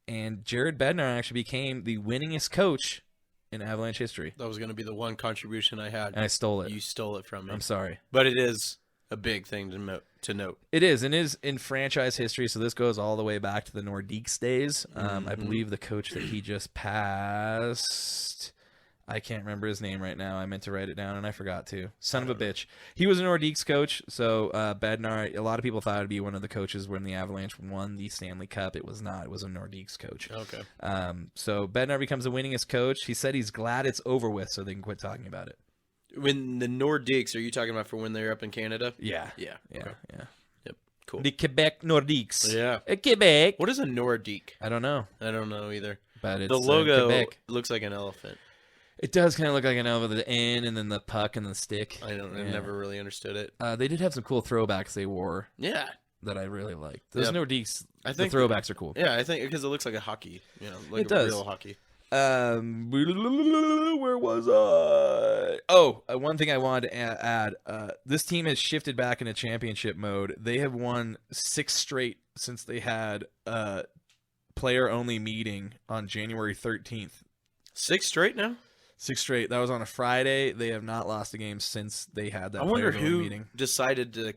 And Jared Bednar actually became the winningest coach in Avalanche history. That was going to be the one contribution I had. And I stole it. You stole it from me. I'm sorry. But it is a big thing to note. It is, and is in franchise history, so this goes all the way back to the Nordiques days. I believe the coach that he just passed, I can't remember his name right now. I meant to write it down, and I forgot to. Son of a bitch. He was a Nordiques coach, so Bednar, a lot of people thought it would be one of the coaches when the Avalanche won the Stanley Cup. It was not. It was a Nordiques coach. Okay. So Bednar becomes the winningest coach. He said he's glad it's over with, so they can quit talking about it. When the Nordiques, are you talking about for when they're up in Canada? Yeah. Yeah. Okay. Yep. Cool. The Quebec Nordiques. Yeah. Quebec. What is a Nordique? I don't know. I don't know either. But it's the logo Quebec. looks like an elephant. It does kind of look like an L with the N and then the puck and the stick. I never really understood it. They did have some cool throwbacks they wore. Yeah. That I really liked. Those Nordiques, I think the throwbacks are cool. Yeah, I think because it looks like a hockey, like it does. Real hockey. Where was I? Oh, one thing I wanted to add. This team has shifted back into championship mode. They have won 6 straight since they had a player-only meeting on January 13th. 6 straight now? 6 straight. That was on a Friday. They have not lost a game since they had that. I wonder who meeting. decided to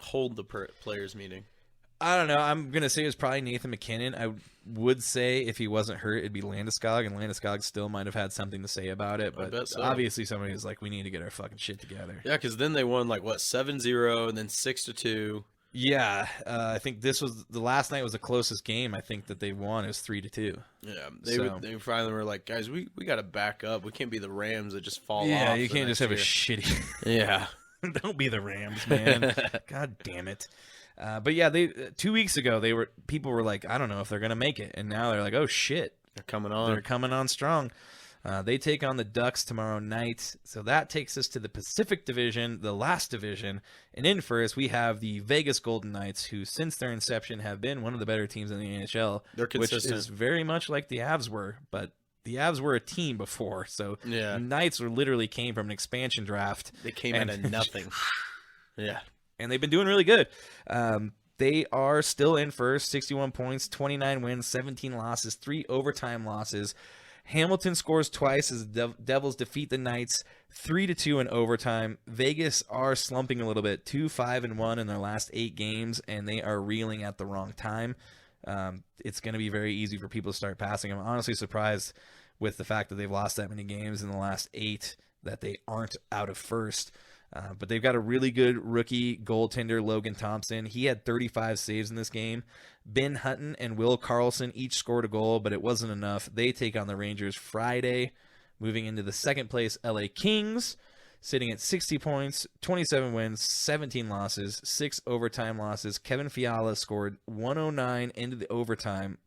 hold the players meeting. I don't know. I'm gonna say it's probably Nathan McKinnon. I would say if he wasn't hurt, it'd be Landeskog, and Landeskog still might have had something to say about it. But obviously, somebody was like, "We need to get our fucking shit together." Yeah, because then they won 7-0 and then 6-2. Yeah, I think this was the last night was the closest game I think that they won. It was 3-2. Yeah, they finally were like, guys, we got to back up. We can't be the Rams that just fall off. Yeah, you can't just have a shitty. Yeah, don't be the Rams, man. God damn it. But yeah, 2 weeks ago people were like, I don't know if they're gonna make it, and now they're like, oh shit, they're coming on. They're coming on strong. They take on the Ducks tomorrow night. So that takes us to the Pacific Division, the last division. And in first, we have the Vegas Golden Knights, who since their inception have been one of the better teams in the NHL. They're consistent. Which is very much like the Avs were, but the Avs were a team before. So the Knights literally came from an expansion draft. They came out of nothing. Yeah. And they've been doing really good. They are still in first, 61 points, 29 wins, 17 losses, 3 overtime losses. Hamilton scores twice as the Devils defeat the Knights 3-2 in overtime. Vegas are slumping a little bit, 2-5-1 in their last 8 games, and they are reeling at the wrong time. It's going to be very easy for people to start passing. I'm honestly surprised with the fact that they've lost that many games in the last 8 that they aren't out of first. But they've got a really good rookie goaltender, Logan Thompson. He had 35 saves in this game. Ben Hutton and Will Carlson each scored a goal, but it wasn't enough. They take on the Rangers Friday. Moving into the second place, LA Kings, sitting at 60 points, 27 wins, 17 losses, 6 overtime losses. Kevin Fiala scored 109 into the overtime.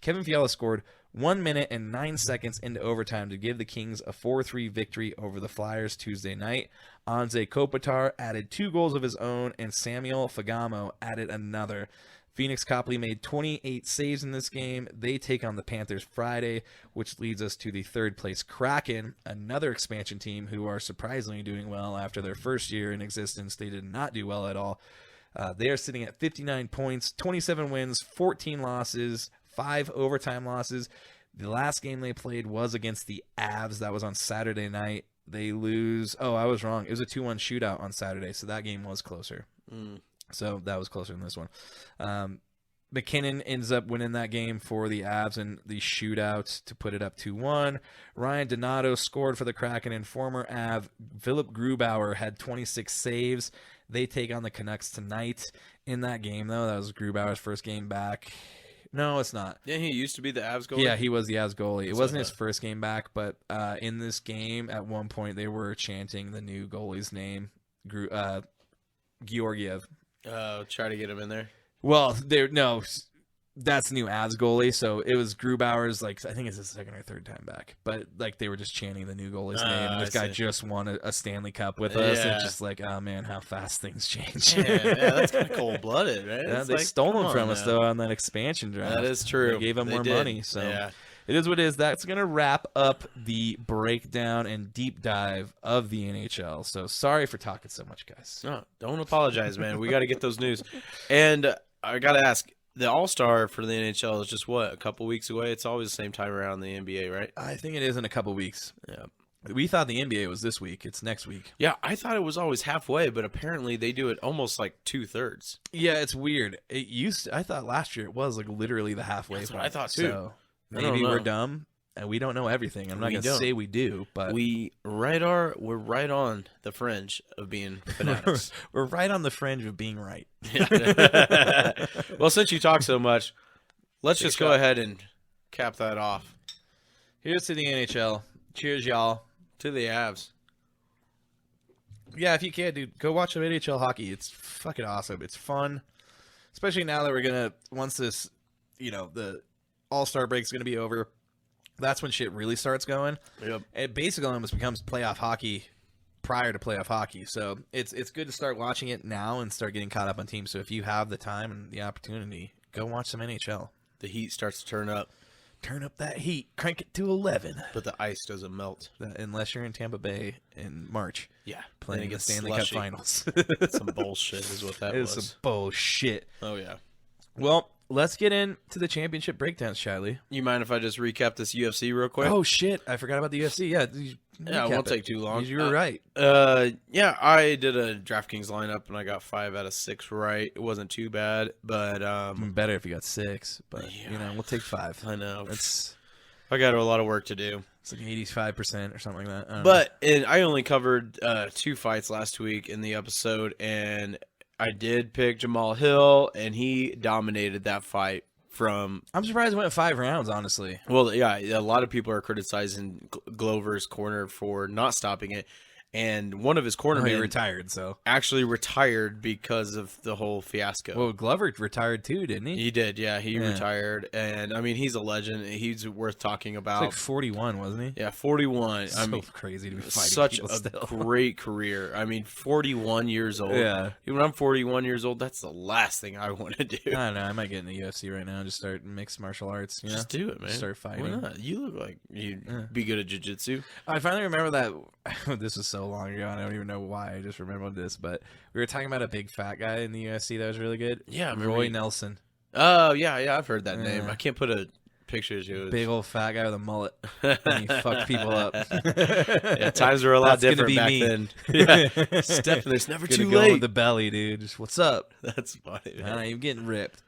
Kevin Fiala scored 1 minute and 9 seconds into overtime to give the Kings a 4-3 victory over the Flyers Tuesday night. Anze Kopitar added 2 goals of his own, and Samuel Fagamo added another. Phoenix Copley made 28 saves in this game. They take on the Panthers Friday, which leads us to the third place Kraken, another expansion team who are surprisingly doing well after their first year in existence. They did not do well at all. They are sitting at 59 points, 27 wins, 14 losses, 5 overtime losses. The last game they played was against the Avs. That was on Saturday night. They lose. Oh, I was wrong. It was a 2-1 shootout on Saturday, so that game was closer. So that was closer than this one. McKinnon ends up winning that game for the Avs in the shootout to put it up 2-1. Ryan Donato scored for the Kraken, and former Av Philip Grubauer had 26 saves. They take on the Canucks tonight. In that game, though, that was Grubauer's first game back. No, it's not. Yeah, he used to be the Avs goalie. Yeah, he was the Avs goalie. It wasn't his first game back, but in this game, at one point, they were chanting the new goalie's name, Georgiev. Try to get him in there. Well, that's new Avs goalie. So it was Grubauer's, I think it's his second or third time back. But they were just chanting the new goalie's name. This guy just won a Stanley Cup with us. And it's just oh man, how fast things change. Yeah, that's kind of cold blooded, right? Yeah, they stole him from us though on that expansion draft. That is true. They gave him more money. So yeah. It is what it is. That's going to wrap up the breakdown and deep dive of the NHL. So sorry for talking so much, guys. No, don't apologize, man. We got to get those news. And I got to ask, the All-Star for the NHL is just a couple weeks away? It's always the same time around the NBA, right? I think it is in a couple weeks. Yeah. We thought the NBA was this week. It's next week. Yeah, I thought it was always halfway, but apparently they do it almost like 2/3. Yeah, it's weird. I thought last year it was literally the halfway point. That's what I thought too. So maybe we're dumb and we don't know everything. I'm not going to say we do, but we're right on the fringe of being fanatics. We're right on the fringe of being right. Yeah. Well, since you talk so much, let's just go ahead and cap that off. Here's to the NHL. Cheers, y'all. To the Avs. Yeah, if you can, dude, go watch some NHL hockey. It's fucking awesome. It's fun, especially now that once this, the All-Star break is going to be over. That's when shit really starts going. Yep. It basically almost becomes playoff hockey prior to playoff hockey. So it's good to start watching it now and start getting caught up on teams. So if you have the time and the opportunity, go watch some NHL. The heat starts to turn up. Turn up that heat. Crank it to 11. But the ice doesn't melt. Unless you're in Tampa Bay in March. Yeah. Playing against Stanley Cup Finals. Some bullshit is what that was. It is some bullshit. Oh, yeah. Well, let's get into the championship breakdowns, Charlie. You mind if I just recap this UFC real quick? Oh, shit. I forgot about the UFC. Yeah. Yeah, it won't take too long. You were right. Yeah, I did a DraftKings lineup, and I got 5 out of 6 right. It wasn't too bad, but... better if you got 6, but, we'll take 5. I know. It's... I got a lot of work to do. It's like 85% or something like that. But I only covered 2 fights last week in the episode, and I did pick Jamal Hill, and he dominated that fight from... I'm surprised it went 5 rounds, honestly. Well, yeah, a lot of people are criticizing Glover's corner for not stopping it. And one of his cornermen he retired, so actually retired because of the whole fiasco. Well, Glover retired too, didn't he? He did, yeah. He retired, and I mean, he's a legend. He's worth talking about. He's 41, wasn't he? Yeah, 41. So I mean, crazy to be fighting such people a still. great career. I mean, 41 years old. Yeah. When I'm 41 years old, that's the last thing I want to do. I don't know. I might get in the UFC right now and just start mixed martial arts. Just do it, man. Just start fighting. Why not? You look like you'd be good at jiu-jitsu. I finally remember that. This was so long ago, and I don't even know why. I just remembered this, but we were talking about a big fat guy in the UFC that was really good. Yeah, Roy Nelson. Oh, yeah, I've heard that name. I can't put a pictures. He was Big old fat guy with a mullet. And he fucked people up. yeah, times were a lot That's gonna different be back me. then. Yeah, Stephen, it's never Gonna too go late. with the belly, dude. Just, what's up? That's funny. Man. I'm getting ripped.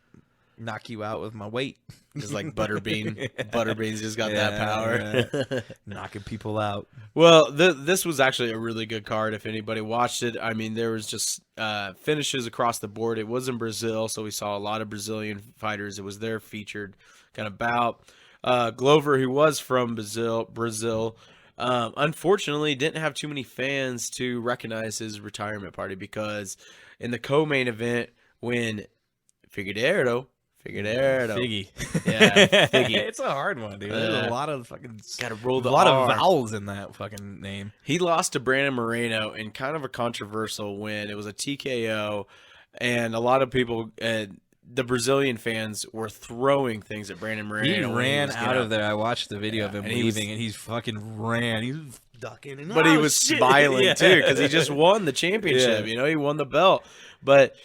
Knock you out with my weight. Just like Butterbean. Butterbean's just got that power. Knocking people out. Well, this was actually a really good card. If anybody watched it, I mean, there was just finishes across the board. It was in Brazil, so we saw a lot of Brazilian fighters. It was their featured kind of bout. Glover, who was from Brazil, unfortunately didn't have too many fans to recognize his retirement party, because in the co-main event, when Figueiredo, Figgy. yeah, Figgy. It's a hard one, dude. There's a lot of fucking Gotta roll the a lot R. of vowels in that fucking name. He lost to Brandon Moreno in kind of a controversial win. It was a TKO, and a lot of people, the Brazilian fans, were throwing things at Brandon Moreno. He ran out of there. I watched the video of him and leaving, and he's fucking ran. He was ducking. And, But he was smiling too, because he just won the championship. Yeah. You know, he won the belt. But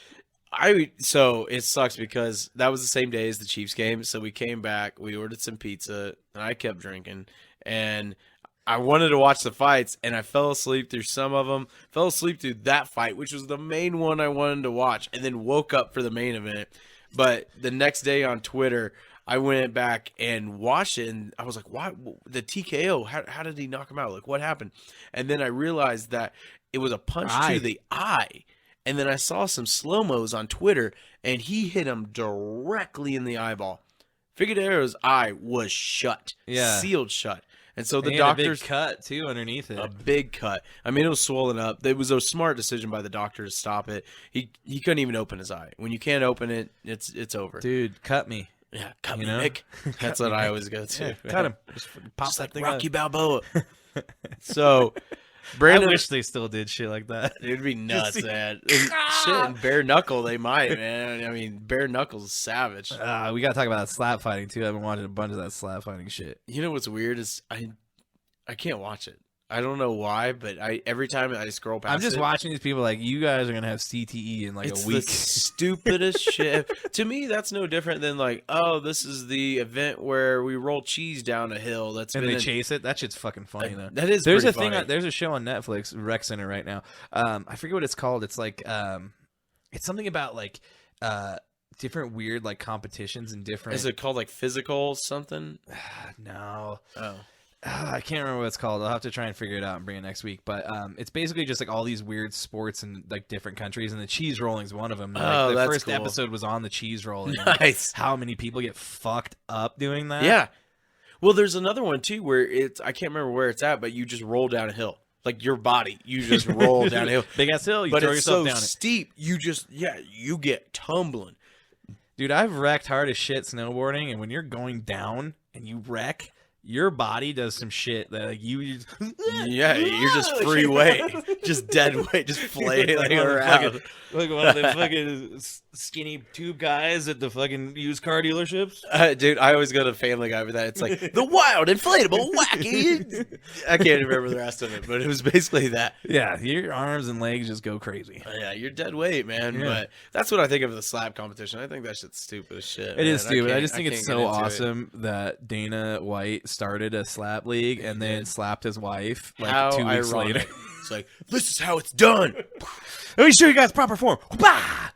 so it sucks because that was the same day as the Chiefs game. So we came back, we ordered some pizza, and I kept drinking. And I wanted to watch the fights, and I fell asleep through some of them. Fell asleep through that fight, which was the main one I wanted to watch, and then woke up for the main event. But the next day on Twitter, I went back and watched it, and I was like, "Why the TKO? How did he knock him out? Like, what happened?" And then I realized that it was a punch to the eye. And then I saw some slow-mos on Twitter, and he hit him directly in the eyeball. Figueiredo's eye was shut, sealed shut. And so the doctors, a big cut too underneath it. a big cut. I mean, it was swollen up. It was a smart decision by the doctor to stop it. He couldn't even open his eye. When you can't open it, it's over. Dude, cut me. Yeah, cut You me, know? Nick. That's what I always go to. Yeah, cut him. Just pop Just that like thing Rocky out. Balboa. So, I Brandon, wish they still did shit like that. it'd be nuts, man. Shit, and bare knuckle, they might, man. I mean, bare knuckle's is savage. We gotta talk about that slap fighting too. I've been watching a bunch of that slap fighting shit. You know what's weird is I can't watch it. I don't know why, but every time I scroll past I'm just it, watching these people like, you guys are gonna have CTE in like it's a week. the stupidest shit. To me, that's no different than like, oh, this is the event where we roll cheese down a hill. That's And been they chase it. That shit's fucking funny though. that is There's a pretty thing. funny. There's a show on Netflix, Rec Center, right now. I forget what it's called. It's like, it's something about like, different weird like competitions and different. Is it called like physical something? No. Oh. I can't remember what it's called. I'll have to try and figure it out and bring it next week. But it's basically just like all these weird sports in like different countries, and the cheese rolling's one of them. Like, Oh, the that's first cool. episode was on the cheese rolling. Nice. How many people get fucked up doing that? Yeah. Well, there's another one too where I can't remember where it's at, but you just roll down a hill. Like your body, you just roll down a hill. Big ass hill. You But throw it's yourself so down it. steep, you get tumbling. Dude, I've wrecked hard as shit snowboarding, and when you're going down and you wreck, your body does some shit that like you just Yeah, you're just free weight, just dead weight, just flailing like one of the around. fucking- like one of the fucking skinny tube guys at the fucking used car dealerships. Dude, I always go to Family Guy with that. It's like the wild inflatable wacky. I can't remember the rest of it, but it was basically that. Yeah, your arms and legs just go crazy. Yeah, you're dead weight, man. Yeah. But that's what I think of the slap competition. I think that shit's stupid as shit. It is man. stupid. I can't- just think it's can't so get into it. awesome that Dana White started a slap league and then slapped his wife like How 2 weeks ironic. later. It's like, this is how it's done. Let me show you guys proper form. Bah!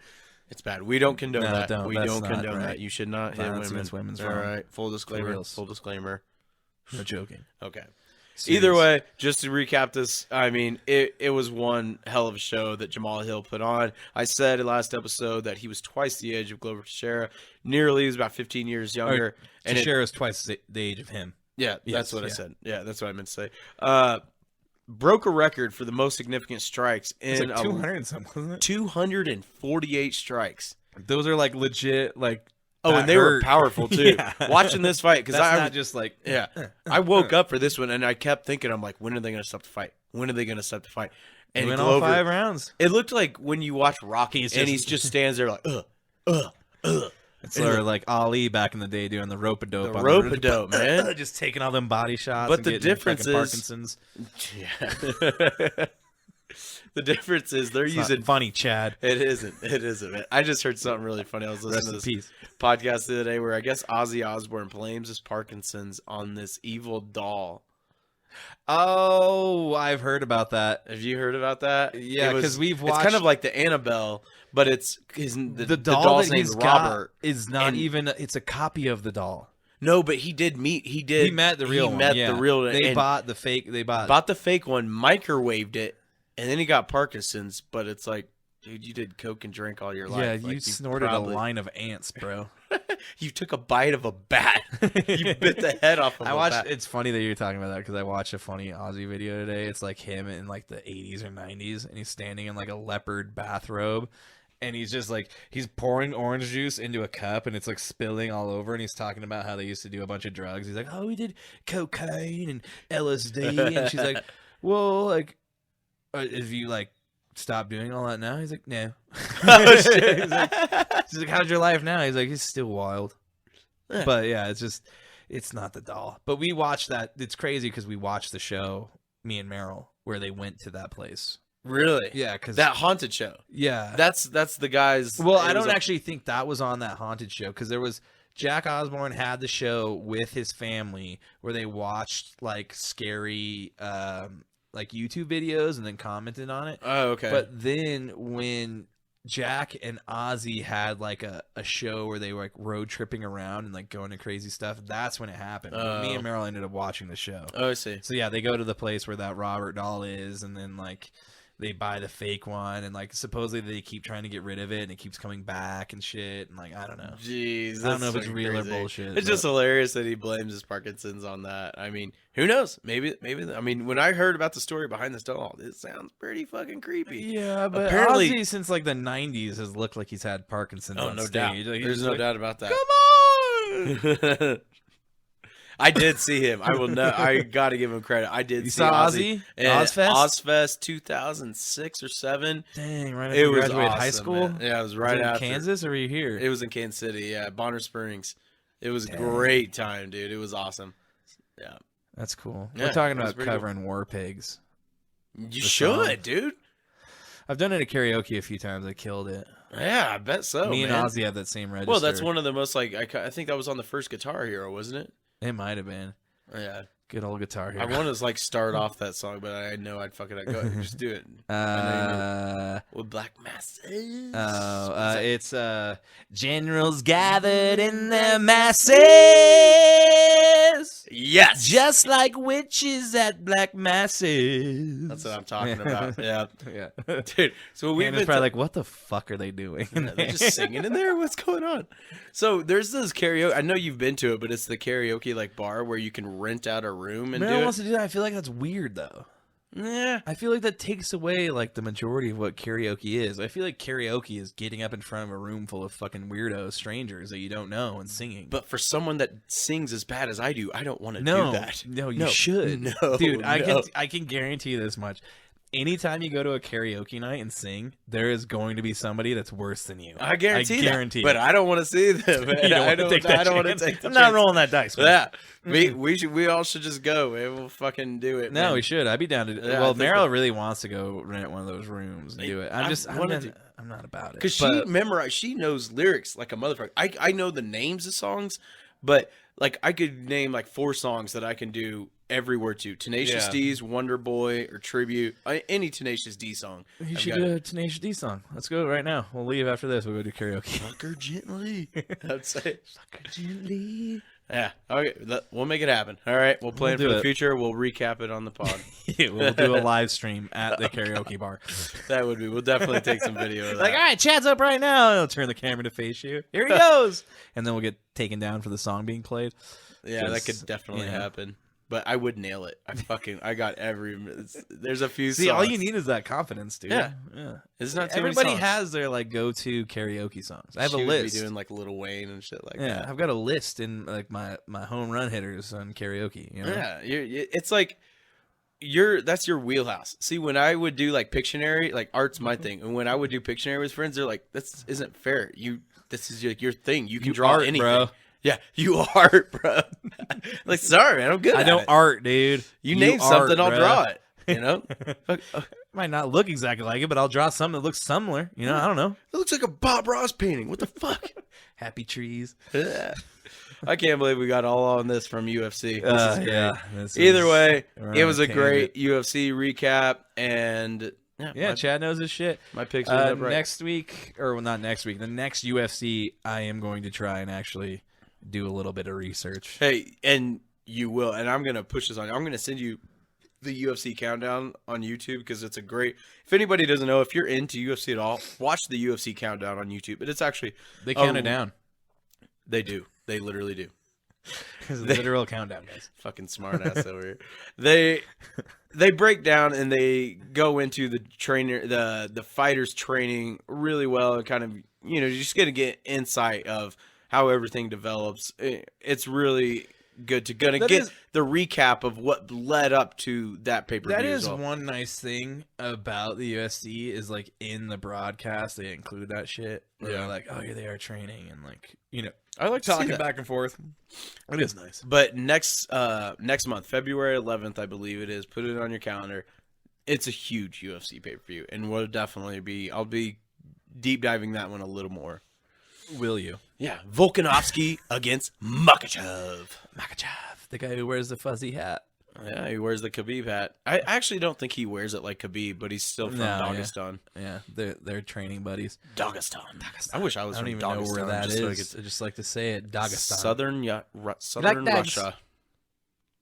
It's bad. We don't condone No, that. don't. We That's don't not condone right. that. You should not hit Violence women. against women's All wrong. right. Full disclaimer. reals. Full disclaimer. No joking. Okay. Serious. Either way, just to recap this, I mean, it was one hell of a show that Jamal Hill put on. I said in last episode that he was twice the age of Glover Teixeira. Nearly, he was about 15 years younger. And Teixeira's twice the age of him. Yeah, Yes, that's what I yeah. said. Yeah, that's what I meant to say. Broke a record for the most significant strikes It's in like 200 and something, wasn't it? 248 strikes. Those are like legit, like. Oh, that and they were hurt. powerful too. Yeah. Watching this fight, because That's I not just like. yeah, I woke up for this one and I kept thinking, I'm like, when are they going to stop the fight? When are they going to stop the fight? And And went Glover, all 5 rounds. it looked like when you watch Rocky, He's and just- he just stands there like, It's sort of like Ali back in the day doing the rope-a-dope. The on rope-a-dope, man. Just taking all them body shots. But and the getting difference fucking is- Parkinson's. Yeah. The difference is they're It's using not funny, Chad. It isn't. It isn't, man. I just heard something really funny. I was listening to this podcast the other day where I guess Ozzy Osbourne blames his Parkinson's on this evil doll. Oh, I've heard about that. Have you heard about that? Yeah, because we've watched. It's kind of like the Annabelle, but it's the doll's named he's Robert. Is not even. It's a copy of the doll. No, but he met the real one. The real one. They bought the fake. They bought the fake one, microwaved it, and then he got Parkinson's. But it's like, dude, you did coke and drink all your life. Yeah, like, you snorted a line of ants, bro. You took a bite of a bat. You bit the head off of a bat. It's funny that you're talking about that because I watched a funny Ozzy video today. It's like him in like the 80s or 90s, and he's standing in like a leopard bathrobe. And he's just like, he's pouring orange juice into a cup and it's like spilling all over. And he's talking about how they used to do a bunch of drugs. He's like, oh, we did cocaine and LSD. And she's like, well, like, if you like stop doing all that now? He's like, no. Oh, shit. She's like, how's your life now? He's like, it's still wild. But yeah, it's not the doll. But we watched that. It's crazy because we watched the show, me and Meryl, where they went to that place. Really? Yeah, because that haunted show. Yeah, that's the guys. Well, I don't actually think that was on that haunted show because there was Jack Osbourne had the show with his family where they watched like scary like YouTube videos and then commented on it. Oh, okay. But then when Jack and Ozzy had like a show where they were like road tripping around and like going to crazy stuff, that's when it happened. Me and Meryl ended up watching the show. Oh, I see. So yeah, they go to the place where that Robert doll is, and then like they buy the fake one, and like supposedly they keep trying to get rid of it, and it keeps coming back and shit. And like I don't know. Jeez, I don't know if it's real or bullshit. It's just hilarious that he blames his Parkinson's on that. I mean, who knows? Maybe. I mean, when I heard about the story behind this doll, it sounds pretty fucking creepy. Yeah, but apparently, Ozzy since like the '90s has looked like he's had Parkinson's. Oh, on no stage. doubt. Like, there's no doubt about that. Come on. I did see him. I will know. I got to give him credit. I did. You see saw Ozzy? Ozfest? Ozfest 2006 or 7. Dang, right after you graduated awesome, high school. Man. Yeah, it was right after. Kansas, or were you here? It was in Kansas City. Yeah, Bonner Springs. It was a great time, dude. It was awesome. Yeah, that's cool. Yeah, we're talking about covering War Pigs. You should, dude. I've done it at karaoke a few times. I killed it. Yeah, I bet so. Me man. and Ozzy have that same register. Well, that's one of the most like I think that was on the first Guitar Hero, wasn't it? It might have been. Yeah. Good old Guitar Hero. I want to like start off that song, but I know I'd fuck it up. Go ahead, just do it. With Black Masses. Oh, it's generals gathered in their masses. Yes. Just like witches at Black Masses. That's what I'm talking about. Yeah. Yeah. Dude, so we've been probably like, what the fuck are they doing? They're just singing in there? What's going on? So there's this karaoke. I know you've been to it, but it's the karaoke like bar where you can rent out a room and do it. Wants to do that. I feel like that's weird though. Yeah, I feel like that takes away like the majority of what karaoke is. I feel like karaoke is getting up in front of a room full of fucking weirdos, strangers that you don't know, and singing. But for someone that sings as bad as I do, I don't want to do that. No, you should. No, dude, I can guarantee you this much. Anytime you go to a karaoke night and sing, there is going to be somebody that's worse than you. I guarantee that. But I don't want to see them. Man. I don't want to take. I'm not rolling that dice. Yeah, we all should just go. Man. We'll fucking do it. No, man. we should. I'd be down to. Yeah, well, Meryl really wants to go rent one of those rooms and do it. I'm not about it because she memorized. She knows lyrics like a motherfucker. I know the names of songs, but like I could name like 4 songs that I can do every word to. Tenacious D's, Wonder Boy, or Tribute. Any Tenacious D song. You should do a Tenacious D song. Let's go right now. We'll leave after this. We'll go do karaoke. Fuck her gently. I'd say. Fuck her gently. Yeah. Okay. We'll make it happen. All right. We'll plan for the future. We'll recap it on the pod. We'll do a live stream at the karaoke bar. That would be. We'll definitely take some video of that. Like, all right, Chad's up right now. And I'll turn the camera to face you. Here he goes. And then we'll get taken down for the song being played. Yeah, that could definitely happen. But I would nail it. I got every. There's a few. See, songs. all you need is that confidence, dude. Yeah. It's not too everybody many songs. Has their like go-to karaoke songs. I have a list. Be doing like Lil Wayne and shit like that. Yeah, I've got a list in like my home run hitters on karaoke. You know? Yeah, it's like that's your wheelhouse. See, when I would do like Pictionary, like art's my thing, and when I would do Pictionary with friends, they're like, "This isn't fair. This is like your thing. You can draw anything." Bro. Yeah, you art, bro. Like, sorry, man, I'm good. I don't art, dude. You name something, I'll draw it. You know, Might not look exactly like it, but I'll draw something that looks similar. You know, I don't know. it looks like a Bob Ross painting. What the fuck? Happy trees. I can't believe we got all on this from UFC. This is great. This Either is- way, we're it on was a a great tangent. UFC recap, and Yeah, Chad knows his shit. my picks ended up right. Next week, or well, not next week, the next UFC, I am going to try and actually do a little bit of research. Hey, and you will, and I'm gonna push this on you. I'm gonna send you the UFC countdown on YouTube because it's a great. If anybody doesn't know, if you're into UFC at all, watch the UFC countdown on YouTube. But it's actually They count it down. They do. They literally do. Because the literal countdown, guys. Fucking smart ass over here. They break down and they go into the trainer, the fighters training really well, and kind of you're just gonna get insight of how everything develops. It's really good to get the recap of what led up to that pay-per-view. That is as well. one nice thing about the UFC is like in the broadcast they include that shit. Where they're like, oh, here they are training and like I like to see talking that. back and forth. It is nice. But next month, February 11th, I believe it is. Put it on your calendar. It's a huge UFC pay-per-view, and we'll definitely be. I'll be deep diving that one a little more. Will you? Yeah, Volkanovski against Makhachev. Makachev, the guy who wears the fuzzy hat. Yeah, he wears the Khabib hat. I actually don't think he wears it like Khabib, but he's still from Dagestan. Yeah, they're training buddies. Dagestan. I wish I was I don't from even Dagestan. know where that just so I is. I just like to say it. Dagestan. Southern dags? Russia.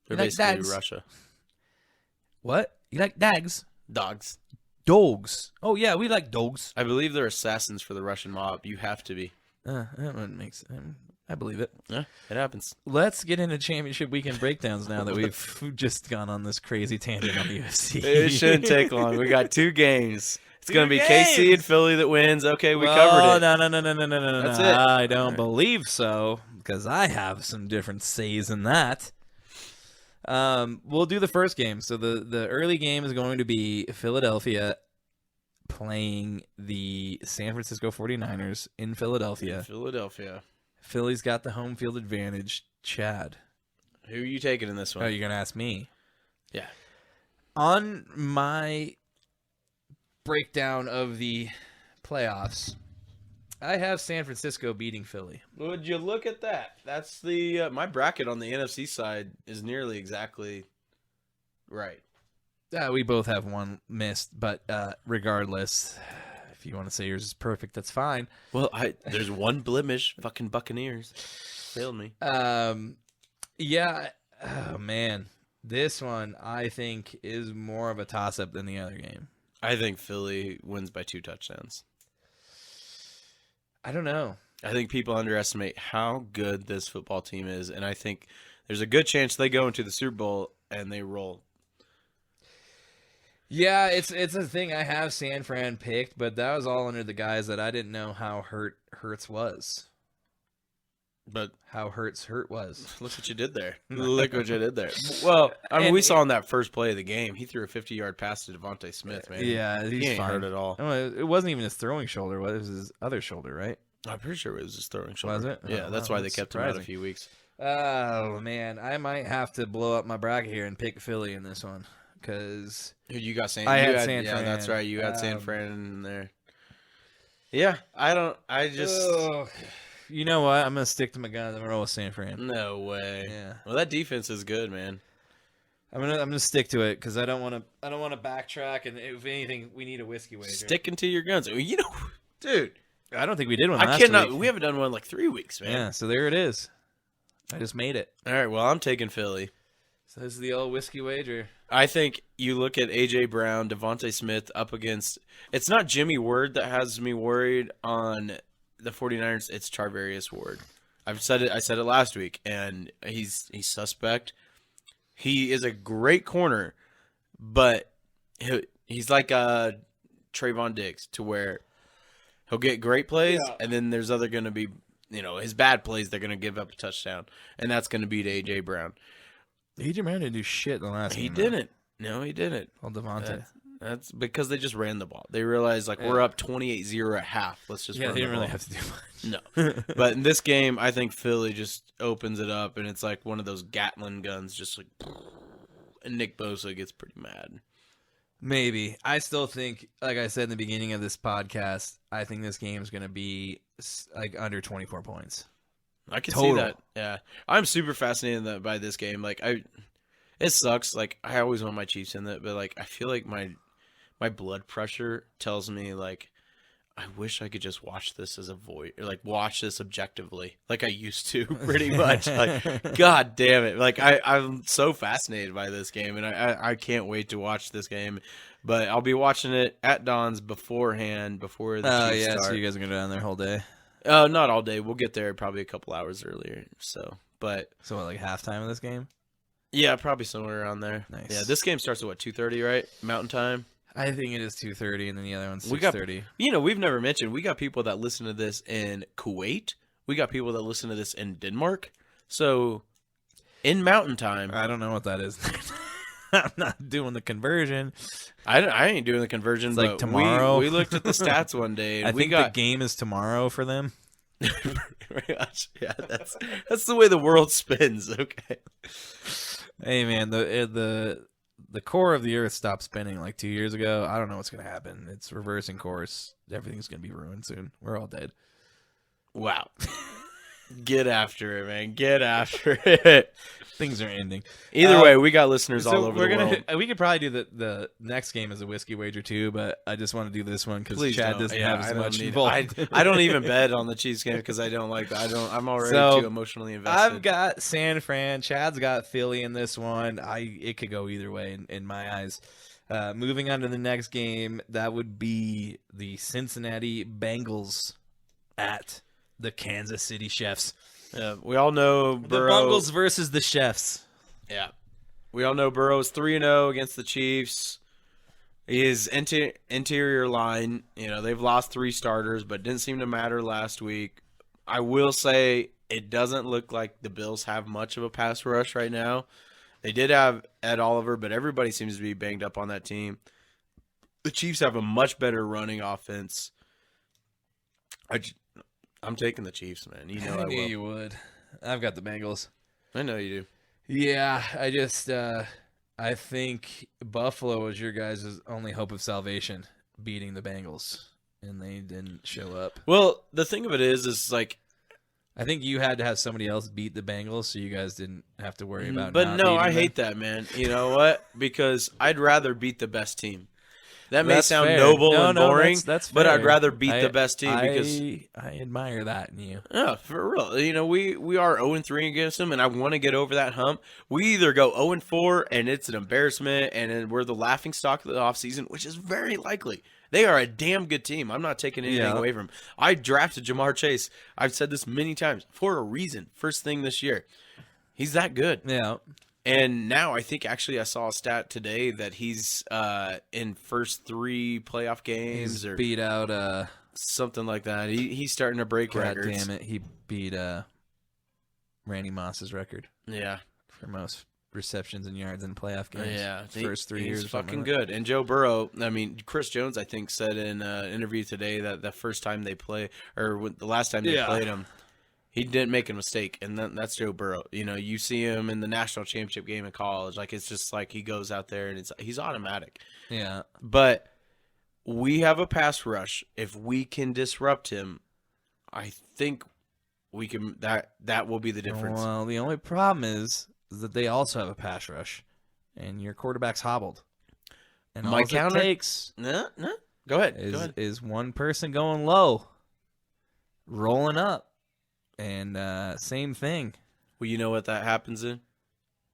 They're like basically dags? Russia. What? You like dags? Dogs. Dogs. Oh yeah, we like dogs. I believe they're assassins for the Russian mob. You have to be. That one makes. I believe it. Yeah, it happens. Let's get into championship weekend breakdowns now that we've just gone on this crazy tangent on the UFC. It shouldn't take long. We got 2 games. It's going to be games. KC and Philly that wins. Okay, we covered it. No. That's it. I don't believe so because I have some different says in that. We'll do the first game. So the early game is going to be Philadelphia playing the San Francisco 49ers in Philadelphia. Philadelphia. Philly's got the home field advantage. Chad. Who are you taking in this one? Oh, you're going to ask me? Yeah. On my breakdown of the playoffs, I have San Francisco beating Philly. Would you look at that? That's the my bracket on the NFC side is nearly exactly right. We both have one missed, but regardless, if you want to say yours is perfect, that's fine. Well, there's one blemish. Fucking Buccaneers failed me. Yeah. Oh man, this one I think is more of a toss-up than the other game. I think Philly wins by 2 touchdowns. I don't know. I think people underestimate how good this football team is, and I think there's a good chance they go into the Super Bowl and they roll. Yeah, it's a thing. I have San Fran picked, but that was all under the guise that I didn't know how Hurts was. But How Hurt was. look what you did there. Look what you did there. Well, I mean, we saw in that first play of the game, he threw a 50-yard pass to Devontae Smith, man. Yeah, he he's ain't fine. hurt at all. Oh, it wasn't even his throwing shoulder. It was his other shoulder, right? I'm pretty sure it was his throwing shoulder. Was it? Yeah, Oh, that's wow, why they that's kept him out a surprising. few weeks. Oh, man. I might have to blow up my bracket here and pick Philly in this one. Because You got San. I you had San Yeah, Fran. that's right. You had San Fran in there. Yeah, I just you know what? I'm going to stick to my guns. I'm going to roll with San Fran. no way. Yeah. Well, that defense is good, man. I'm gonna stick to it because I don't want to backtrack, and if anything, we need a whiskey wager. Sticking to your guns. You know, dude. I don't think we did one. I last cannot. week. We haven't done one in like 3 weeks, man. Yeah, so there it is. I just made it. All right. Well, I'm taking Philly. So this is the old whiskey wager. I think you look at A.J. Brown, Devontae Smith up against – it's not Jimmy Ward that has me worried on the 49ers. It's Charvarius Ward. I said it last week, and he's suspect. He is a great corner, but he's like Trayvon Diggs to where he'll get great plays, and then there's other going to be his bad plays they're going to give up a touchdown, and that's going to be to A.J. Brown. AJ Brown didn't do shit in the last He game. didn't. No, he didn't. Well, Devontae. That's because they just ran the ball. They realized, we're up 28-0 at half. Let's just run they didn't the really ball. have to do much. No. But in this game, I think Philly just opens it up, and it's like one of those Gatlin guns, just like, and Nick Bosa gets pretty mad. Maybe. I still think, like I said in the beginning of this podcast, I think this game is going to be like under 24 points. I can Total. see that. Yeah, I'm super fascinated by this game. Like, it sucks. Like, I always want my Chiefs in it, but like, I feel like my blood pressure tells me like, I wish I could just watch this as a void, or like watch this objectively, like I used to, pretty much. Like, God damn it! Like, I'm so fascinated by this game, and I can't wait to watch this game. But I'll be watching it at Dawn's beforehand, before the Chiefs start. So you guys are going to go down there whole day? Not all day. We'll get there probably a couple hours earlier. So what, like halftime of this game? Yeah, probably somewhere around there. Nice. Yeah, this game starts at what, 2:30, right? Mountain time. I think it is 2:30, and then the other one's 6:30. We've never mentioned, we got people that listen to this in Kuwait. We got people that listen to this in Denmark. So, in Mountain Time. I don't know what that is. I'm not doing the conversion. I ain't doing the conversion. It's but like tomorrow. We looked at the stats one day. And I think the game is tomorrow for them. Very much. Yeah, that's the way the world spins. Okay. Hey man, the core of the Earth stopped spinning like 2 years ago. I don't know what's gonna happen. It's reversing course. Everything's gonna be ruined soon. We're all dead. Wow. Get after it, man. Get after it. Things are ending. Either way, we got listeners all over the world. We could probably do the next game as a whiskey wager too, but I just want to do this one because Chad don't. doesn't have as much involved. I don't even bet on the Chiefs game because I don't like that. I'm already too emotionally invested. I've got San Fran. Chad's got Philly in this one. It could go either way in my eyes. Moving on to the next game, that would be the Cincinnati Bengals at the Kansas City Chiefs. Yeah, we all know Burrow. The Bengals versus the Chiefs. Yeah. We all know Burrow's 3-0 against the Chiefs. His interior line, they've lost 3 starters, but it didn't seem to matter last week. I will say it doesn't look like the Bills have much of a pass rush right now. They did have Ed Oliver, but everybody seems to be banged up on that team. The Chiefs have a much better running offense. I'm taking the Chiefs, man. You know I knew will. you would. I've got the Bengals. I know you do. Yeah, I just I think Buffalo was your guys' only hope of salvation, beating the Bengals, and they didn't show up. Well, the thing of it is like, I think you had to have somebody else beat the Bengals, so you guys didn't have to worry about. But no, I hate that, man. You know what? Because I'd rather beat the best team. That may sound fair. noble and boring, that's but fair. I'd rather beat the best team because I admire that in you. Yeah, for real. We are 0-3 against them, and I want to get over that hump. We either go 0-4 and it's an embarrassment, and then we're the laughing stock of the offseason, which is very likely. They are a damn good team. I'm not taking anything away from them. I drafted Jamar Chase. I've said this many times for a reason. First thing this year, he's that good. Yeah. And now I think actually I saw a stat today that he's in first 3 playoff games or beat out something like that. He's starting to break records. God damn it, he beat Randy Moss's record. Yeah, for most receptions and yards in playoff games. Yeah, first 3 years. He's fucking good. And Joe Burrow, I mean, Chris Jones, I think said in an interview today that the first time they play or the last time they played him, he didn't make a mistake, and that's Joe Burrow. You see him in the national championship game in college. Like, it's just like he goes out there, and he's automatic. Yeah. But we have a pass rush. If we can disrupt him, I think we can. That will be the difference. Well, the only problem is that they also have a pass rush, and your quarterback's hobbled. And my all counter it takes no. Go ahead. Is one person going low, rolling up. And same thing. Well, you know what that happens in?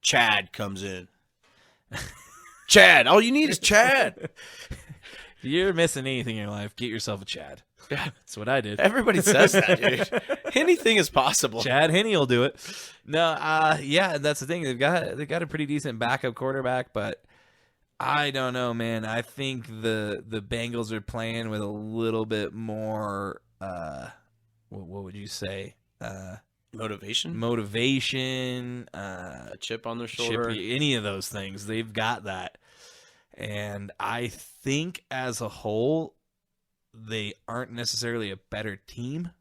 Chad comes in. Chad. All you need is Chad. If you're missing anything in your life, get yourself a Chad. Yeah. That's what I did. Everybody says that, dude. Anything is possible. Chad Henne will do it. No, yeah, that's the thing. They've got a pretty decent backup quarterback, but I don't know, man. I think the Bengals are playing with a little bit more what would you say? Motivation, a chip on their shoulder, any of those things. They've got that. And I think as a whole, they aren't necessarily a better team,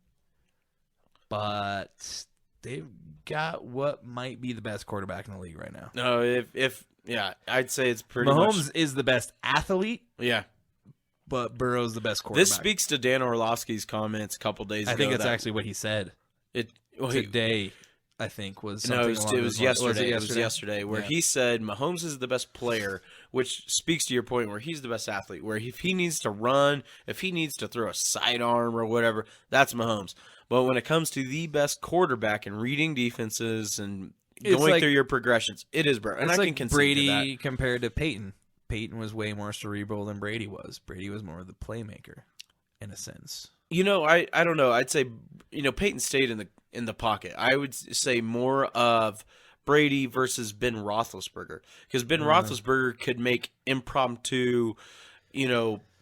but they've got what might be the best quarterback in the league right now. No, if Yeah, I'd say it's pretty Mahomes much. is the best athlete, Yeah. but Burrow's the best quarterback. This speaks to Dan Orlovsky's comments a couple days ago. I think that's actually what he said today. I think was something no, it was yesterday. It was yesterday where he said Mahomes is the best player, which speaks to your point where he's the best athlete. Where if he needs to run, if he needs to throw a sidearm or whatever, that's Mahomes. But when it comes to the best quarterback and reading defenses and going through your progressions, it is Burrow. And I can concede Brady to that. compared to Peyton. Peyton was way more cerebral than Brady was. Brady was more of the playmaker, in a sense. I don't know. I'd say Peyton stayed in the pocket. I would say more of Brady versus Ben Roethlisberger, because Ben Roethlisberger could make impromptu,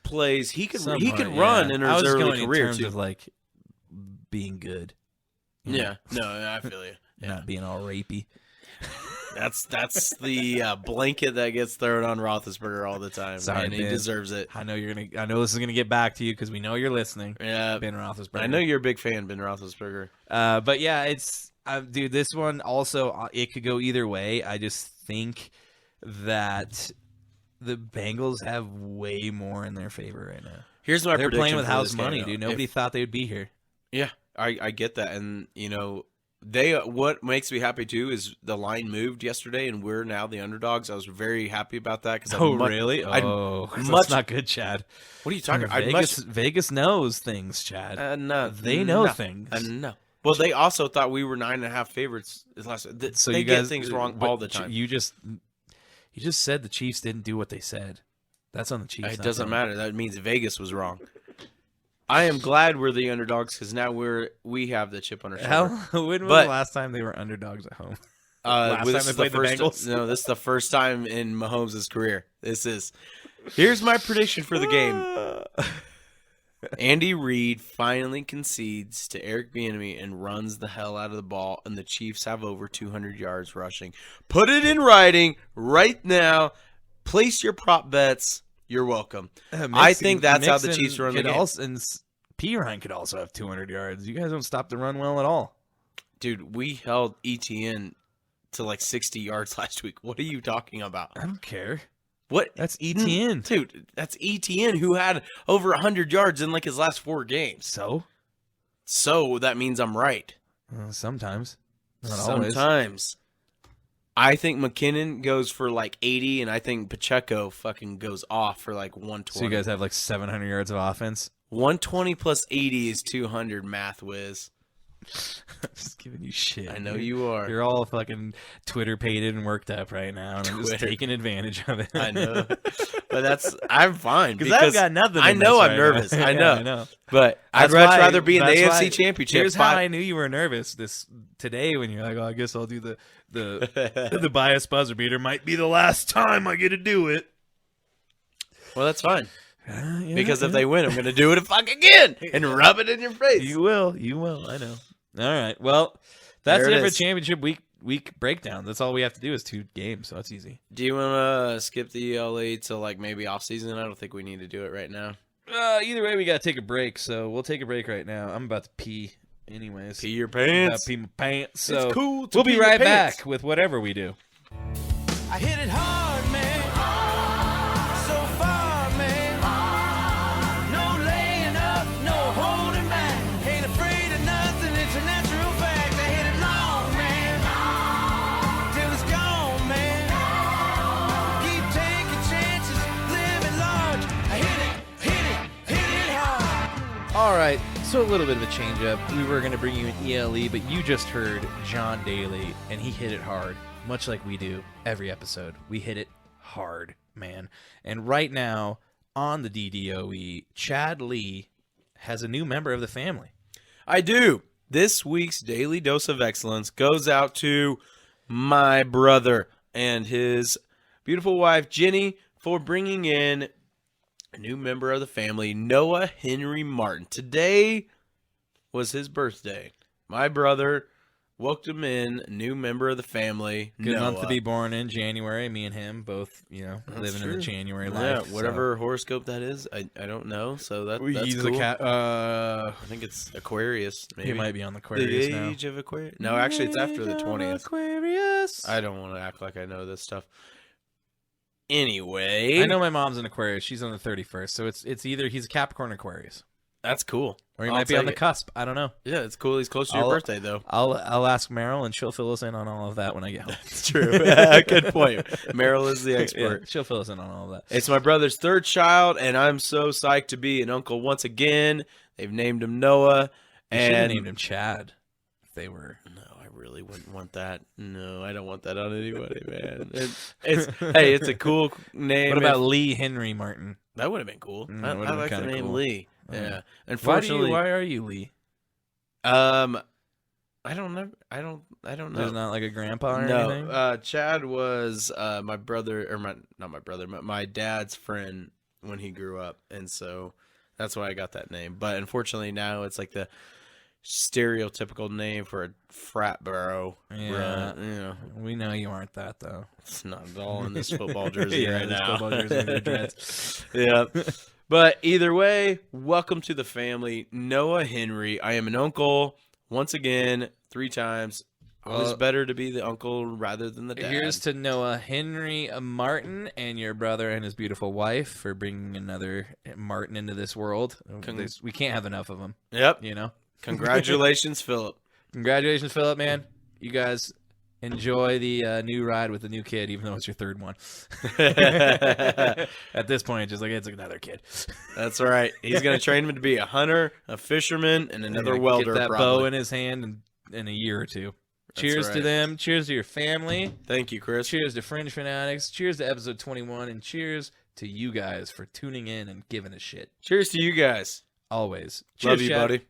plays. He could run in his early career in terms too. of like being good. Yeah, no, I feel you. Yeah. Not being all rapey. That's the blanket that gets thrown on Roethlisberger all the time. Sorry, and he Ben. deserves it. I know I know this is gonna get back to you because we know you're listening. Yeah, Ben Roethlisberger. I know you're a big fan, Ben Roethlisberger. But yeah, it's dude. This one also it could go either way. I just think that the Bengals have way more in their favor right now. Here's my They're prediction playing with for house this game, money, though. dude. Nobody thought they would be here. Yeah, I get that, and what makes me happy too is the line moved yesterday, and we're now the underdogs. I was very happy about that. Really? That's not good, Chad. What are you talking about? Vegas knows things, Chad. No, they know things. No. Well, they also thought we were 9.5 favorites. So they you get guys, things wrong all the time. You just said the Chiefs didn't do what they said. That's on the Chiefs. It doesn't matter. That means Vegas was wrong. I am glad we're the underdogs because now we have the chip on our shoulder. When was the last time they were underdogs at home? Last time they played the Bengals? No, this is the first time in Mahomes' career. Here's my prediction for the game. Andy Reid finally concedes to Eric Bieniemy and runs the hell out of the ball, and the Chiefs have over 200 yards rushing. Put it in writing right now. Place your prop bets. You're welcome. I think that's how the Chiefs run the game. And P. Ryan could also have 200 yards. You guys don't stop the run well at all. Dude, we held ETN to like 60 yards last week. What are you talking about? I don't care. What? That's ETN. Dude, that's ETN who had over 100 yards in like his last 4 games. So that means I'm right. Sometimes. Not Sometimes. Always. I think McKinnon goes for like 80, and I think Pacheco fucking goes off for like 120. So you guys have like 700 yards of offense? 120 plus 80 is 200, math whiz. I'm just giving you shit. I know you are. You're all fucking Twitter-pated and worked up right now, and I'm just taking advantage of it. I know. But I'm fine. Because I've got nothing. I know I'm nervous. I know. I know. But I'd rather be in the AFC Championship. Here's how I knew you were nervous today when you're like, oh, I guess I'll do the bias buzzer beater. Might be the last time I get to do it. Well, that's fine. Because if they win, I'm going to do it again and rub it in your face. You will. I know. All right. Well, that's it for championship week breakdown. That's all we have to do is 2 games, so that's easy. Do you want to skip the LA to like maybe off season? I don't think we need to do it right now. Either way, we got to take a break, so we'll take a break right now. I'm about to pee anyways. Pee your pants. Pee my pants. So it's cool. We'll be right back with whatever we do. I hit it hard, man. So far, man. No laying up, no holding back. Ain't afraid of nothing, it's a natural fact. I hit it long, man. Till it's gone, man. Keep taking chances, living large. I hit it hard. All right, so a little bit of a change up. We were going to bring you an ELE, but you just heard John Daly, and he hit it hard, much like we do every episode. We hit it hard, man. And right now, on the DDOE, Chad Lee has a new member of the family. I do. This week's Daily Dose of Excellence goes out to my brother and his beautiful wife, Jenny, for bringing in a new member of the family, Noah Henry Martin. Today was his birthday. My brother welcomed in a new member of the family, Good Noah. month to be born in, January. Me and him both, living in the January life. Yeah, whatever horoscope that is, I don't know. So that's He's cool. a cat. I think it's Aquarius. Maybe. He might be on the Aquarius the now. age of Aquarius. No, actually, it's after the 20th. Aquarius. I don't want to act like I know this stuff. Anyway, I know my mom's an Aquarius. She's on the 31st, so it's either he's a Capricorn or Aquarius, that's cool. or he I'll might be on take the it. cusp. I don't know. Yeah, it's cool. He's close to your birthday, though. I'll ask Meryl, and she'll fill us in on all of that when I get home. It's true. Good point. Meryl is the Yeah, expert. she'll fill us in on all of that. It's my brother's third child, and I'm so psyched to be an uncle once again. They've named him Noah. They should have And named him Chad. If they were. no, I really wouldn't want that. No, I don't want that on anybody, man. Hey, it's a cool name. What about Lee Henry Martin? That would have been cool. Mm, I would've been like the kinda name cool. Lee. Oh. Yeah. Why Unfortunately, are you Lee? I don't know. I don't know. There's not like a grandpa or anything. No, Chad was my brother, or not my brother, but my dad's friend when he grew up, and so that's why I got that name. But unfortunately, now it's like the stereotypical name for a frat bro. Yeah. You know, We know you aren't that though. it's not at all in this football jersey Yeah, right this now. football jersey with your dreads. Yeah. But either way, welcome to the family, Noah Henry. I am an uncle once again, 3 times. Always Well, better to be the uncle rather than the dad. Here's to Noah Henry Martin and your brother and his beautiful wife for bringing another Martin into this world. We can't have enough of them, Yep. you know? Congratulations, Philip. Congratulations, Philip, man. You guys enjoy the new ride with the new kid, even though it's your 3rd one. At this point, it's just like, it's another kid. That's right. He's going to train him to be a hunter, a fisherman, and another welder. Get that probably. bow in his hand in a year or two. That's Cheers to right. them. Cheers to your family. Thank you, Chris. Cheers to Fringe Fanatics. Cheers to episode 21. And cheers to you guys for tuning in and giving a shit. Cheers to you guys. Always. Love Cheers, you, Chad. buddy.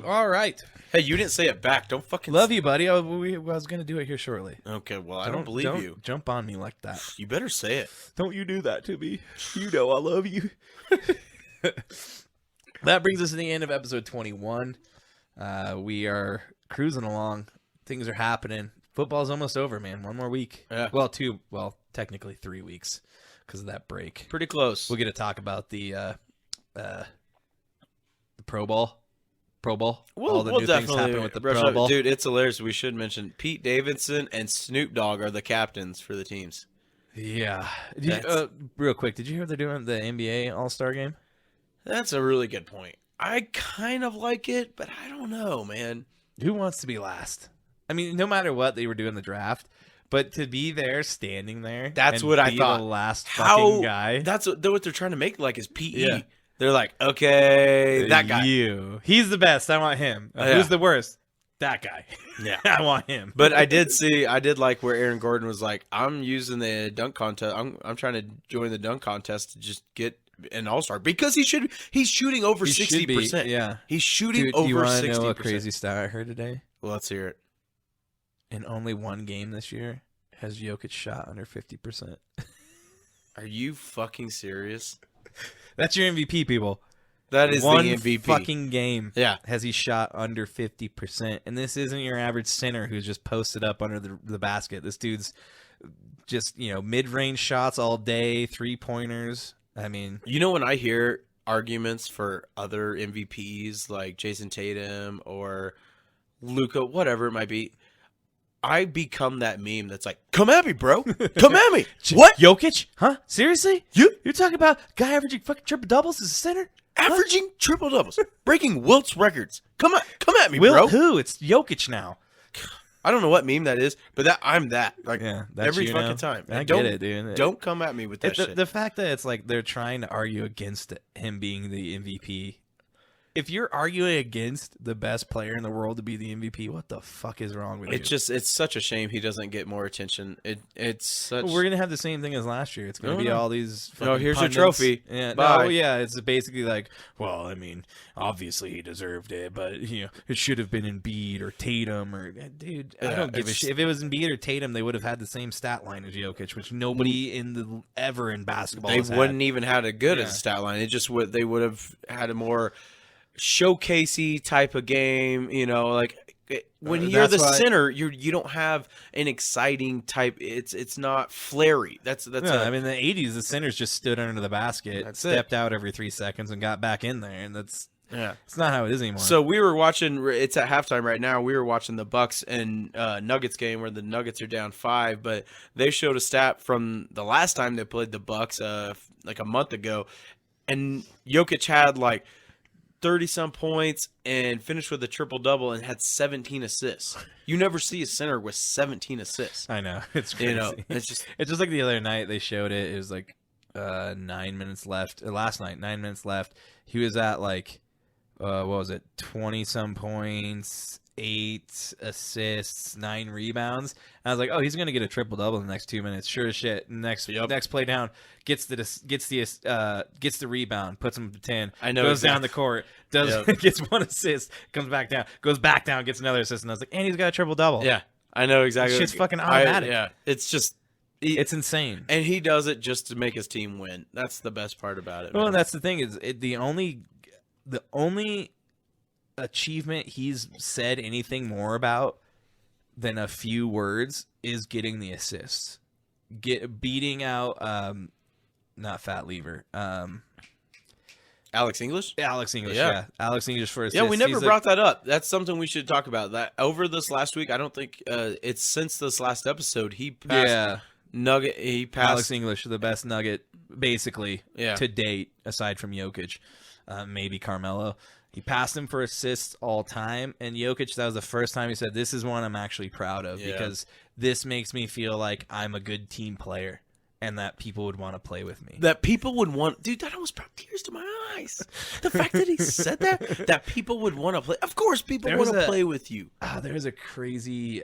All right. Hey, you didn't say it back. Don't fucking Love you, buddy. I was going to do it here shortly. Okay, well, I don't believe you. Jump on me like that. You better say it. Don't you do that to me. You know I love you. That brings us to the end of episode 21. We are cruising along. Things are happening. Football's almost over, man. 1 more week. Yeah. Well, 2. Well, technically 3 weeks because of that break. Pretty close. We'll get to talk about the Pro Bowl. All the new things happening with the brush Pro up. Bowl. Dude, it's hilarious. We should mention Pete Davidson and Snoop Dogg are the captains for the teams. Yeah. That's- Real quick, did you hear they're doing the NBA All-Star game? That's a really good point. I kind of like it, but I don't know, man. Who wants to be last? I mean, no matter what, they were doing the draft, but to be there, standing there, That's and what I be thought. The last How fucking guy. That's what they're trying to make like is PE. Yeah. They're like, okay, that guy. You. He's the best. I want him. Yeah. Who's the worst? That guy. Yeah. I want him. But I did like where Aaron Gordon was like, I'm using the dunk contest. I'm trying to join the dunk contest to just get an all-star because he's shooting over He should be, 60%. yeah. He's shooting Dude, over you want 60%. to know a crazy stat I heard today? Well, let's hear it. In only one game this year, has Jokic shot under 50%. Are you fucking serious? That's your MVP, people. That is One the MVP. fucking game Yeah. has he shot under 50%. And this isn't your average center who's just posted up under the basket. This dude's just, mid-range shots all day, 3-pointers. I mean, When I hear arguments for other MVPs like Jason Tatum or Luka, whatever it might be, I become that meme that's like, come at me, bro. Come at me. What? Jokic? Huh? Seriously? You're talking about guy averaging fucking triple doubles as a center? Averaging triple doubles, breaking Wilt's records. Come at me, Will bro. who? It's Jokic now. I don't know what meme that is, but I'm that. Like Yeah, that's every you fucking now. time. I And get it, dude. Don't come at me with that shit. The fact that it's like they're trying to argue against him being the MVP. If you're arguing against the best player in the world to be the MVP, what the fuck is wrong with you? It's such a shame he doesn't get more attention. It's such. We're gonna have the same thing as last year. It's gonna be all these. No, here's your pundits. trophy. Yeah, Bye. no, yeah. It's basically like, well, I mean, obviously he deserved it, but it should have been Embiid or Tatum or dude. I Yeah, don't give a it's- shit. If it was Embiid or Tatum, they would have had the same stat line as Jokic, which nobody ever in basketball. They has had. wouldn't even had a good Yeah. as a stat line. It just would. They would have had a more showcasey type of game. When you're That's the why- center, you don't have an exciting type. It's not flary. That's Yeah, I mean, in the '80s, the centers just stood under the basket, That's stepped out every 3 seconds, and got back in there, and that's Yeah. It's not how it is anymore. So we were watching. It's at halftime right now. We were watching the Bucks and Nuggets game where the Nuggets are down 5, but they showed a stat from the last time they played the Bucks, like a month ago, and Jokic had like 30-some points and finished with a triple-double and had 17 assists. You never see a center with 17 assists. I know. It's crazy. It's just like the other night they showed it. It was like 9 minutes left. Last night, 9 minutes left. He was at like, what was it, 20-some points, 8 assists, 9 rebounds. And I was like, oh, he's going to get a triple-double in the next 2 minutes. Sure as shit. Next play down, gets the rebound, puts him to 10. I know. Goes down the court, gets 1 assist, comes back down, goes back down, gets another assist. And I was like, and he's got a triple-double. Yeah, I know exactly. Shit's fucking automatic. Yeah, it's just. It's insane. And he does it just to make his team win. That's the best part about it. Well, man. that's the thing is the only achievement he's said anything more about than a few words is getting the assists. Beating out not Fat Lever. Alex English? Alex English, yeah. Alex English for assists. Yeah, we never brought that up. That's something we should talk about. That over this last week, I don't think it's since this last episode, he passed Nugget. He passed Alex English, the best Nugget basically Yeah. to date, aside from Jokic, maybe Carmelo. He passed him for assists all time, and Jokic, that was the first time he said, this is one I'm actually proud of because this makes me feel like I'm a good team player and that people would want to play with me. That people would want, dude, that almost brought tears to my eyes. The fact that he said that people would want to play. Of course, people want to play with you. There's a crazy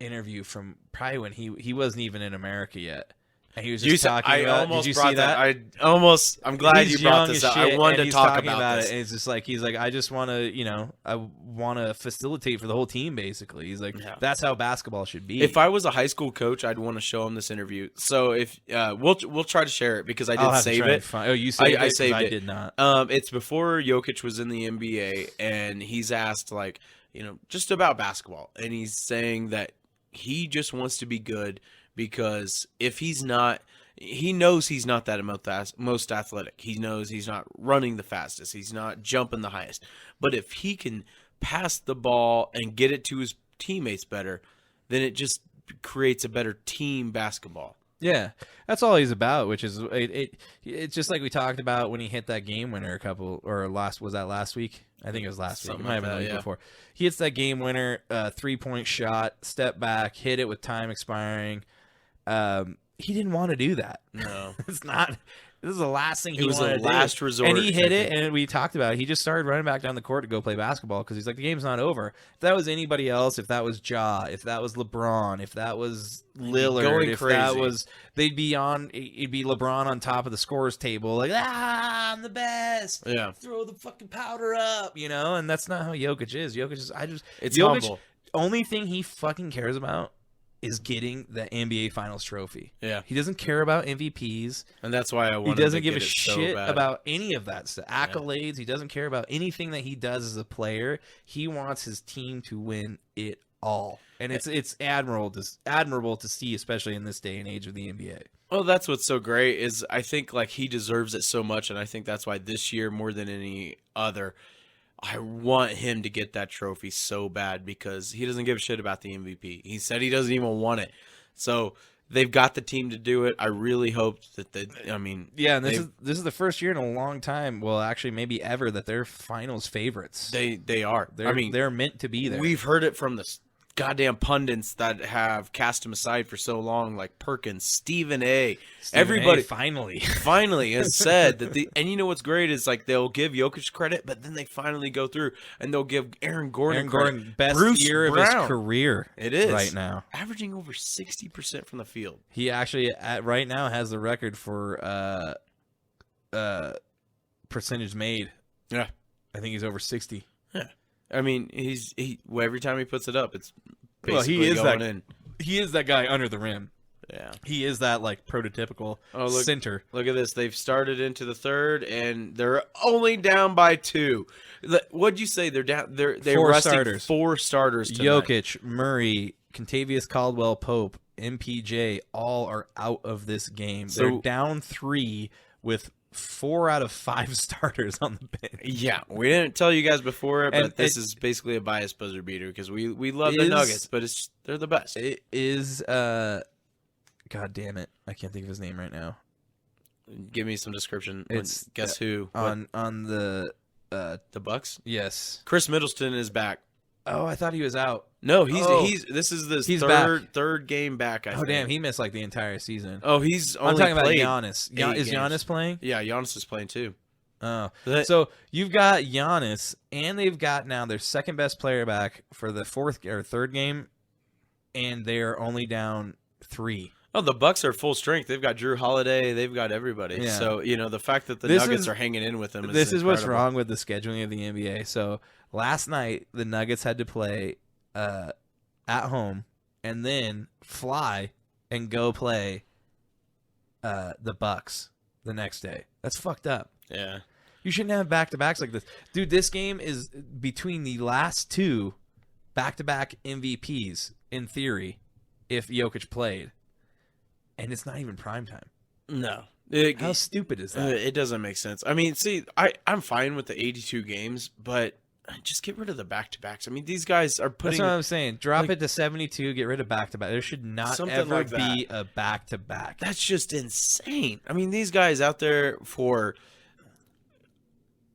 interview from probably when he wasn't even in America yet. And he was just talking about. Did you see that? I'm glad you brought this up. I wanted to talk about this. And it's just like he's like, I just want to, I want to facilitate for the whole team. Basically, he's like, that's how basketball should be. If I was a high school coach, I'd want to show him this interview. So if we'll try to share it because I did save it. Oh, you saved it? I saved it. I did not. It's before Jokic was in the NBA, and he's asked like, just about basketball, and he's saying that he just wants to be good. Because if he's not, he knows he's not that most athletic. He knows he's not running the fastest. He's not jumping the highest. But if he can pass the ball and get it to his teammates better, then it just creates a better team basketball. Yeah, that's all he's about. Which is it's just like we talked about when he hit that game winner was that last week? I think it was last week. It might have been the week before. He hits that game winner, 3-point shot, step back, hit it with time expiring. He didn't want to do that. No, it's not. This is the last thing he wanted to do. It was a last resort. And he hit it, and we talked about it. He just started running back down the court to go play basketball because he's like, the game's not over. If that was anybody else, if that was Ja, if that was LeBron, if that was Lillard, if that was, it'd be LeBron on top of the scores table, like, I'm the best. Yeah. Throw the fucking powder up, and that's not how Jokic is. Jokic is, it's Jokic, humble. Only thing he fucking cares about is getting the NBA Finals trophy. Yeah. He doesn't care about MVPs. And that's why I wanted He doesn't to give get a it shit so about any of that stuff. Accolades. He doesn't care about anything that he does as a player. He wants his team to win it all. And it's admirable to see, especially in this day and age of the NBA. Well, that's what's so great is I think like he deserves it so much, and I think that's why this year more than any other, I want him to get that trophy so bad because he doesn't give a shit about the MVP. He said he doesn't even want it. So they've got the team to do it. I really hope that yeah, and this is the first year in a long time, well, actually maybe ever, that they're finals favorites. They are. They're meant to be there. We've heard it from the goddamn pundits that have cast him aside for so long, like Perkins, Stephen A. Everybody finally has said that and you know what's great is like they'll give Jokic credit, but then they finally go through and they'll give Aaron Gordon best Bruce Year Brown. of his career. It is right now, averaging over 60% from the field. He actually right now has the record for percentage made. Yeah, I think he's over 60. Yeah. I mean, every time he puts it up, it's basically going in. He is that guy under the rim. Yeah, he is that like prototypical center. Look at this. They've started into the third, and they're only down by 2. What'd you say? They're down. They're 4 starters. 4 starters tonight. Jokic, Murray, Kentavious Caldwell-Pope, MPJ, all are out of this game. So, they're down 3 with 4 out of 5 starters on the bench. Yeah, we didn't tell you guys before, but And this is basically a biased buzzer beater because we love the Nuggets, but they're the best. It is God damn it, I can't think of his name right now. Give me some description. It's guess who on the Bucks? yes. Chris Middleton is back. Oh, I thought he was out. No, he's this is the He's back. third game back. I think. Damn, he missed like the entire season. Oh, he's only I'm talking about played Giannis. Is games. Giannis playing? Yeah, Giannis is playing too. Oh, But- so you've got Giannis, and they've got now their second best player back for the third game, and they're only down 3. Oh, the Bucks are full strength. They've got Drew Holiday. They've got everybody. Yeah. So the fact that the This Nuggets is- are hanging in with them. This is what's incredible. wrong with the scheduling of the NBA. So last night the Nuggets had to play at home and then fly and go play the Bucks the next day. That's fucked up. Yeah. You shouldn't have back-to-backs like this. Dude, this game is between the last 2 back-to-back MVPs in theory if Jokic played. And it's not even prime time. No. How stupid is that? It doesn't make sense. I mean, see, I'm fine with the 82 games, but just get rid of the back-to-backs. I mean, these guys are That's putting what I'm saying. Drop like- it to 72, get rid of back-to-back. There should not Something ever like that. be a back-to-back. That's just insane. I mean, these guys out there for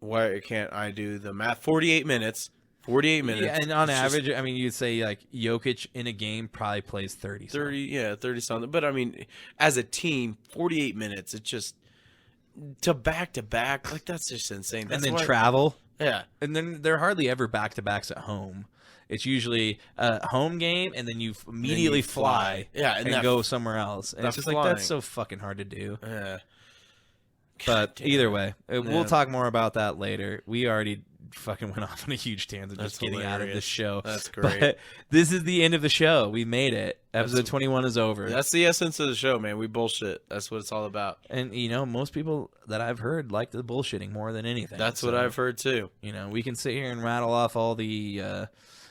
why can't I do the math? 48 minutes. 48 minutes. Yeah, and on It's just average, I mean, you'd say like Jokic in a game probably plays 30. 30 something. But I mean, as a team, 48 minutes. It's just to back, like that's just insane. That's And then why- travel. Yeah. And then they're hardly ever back-to-backs at home. It's usually a home game, and then you immediately you fly Yeah, and that- go somewhere else. And that it's just like, flying. that's so fucking hard to do. Yeah. But damn. either way, we'll Yeah. talk more about that later. We already fucking went off on a huge tangent That's just getting out of this hilarious. show. That's great. But this is the end of the show. We made it. Episode 21 is over. That's the essence of the show, man. We bullshit. That's what it's all about. And, most people that I've heard like the bullshitting more than anything. That's what So, I've heard too. we can sit here and rattle off all the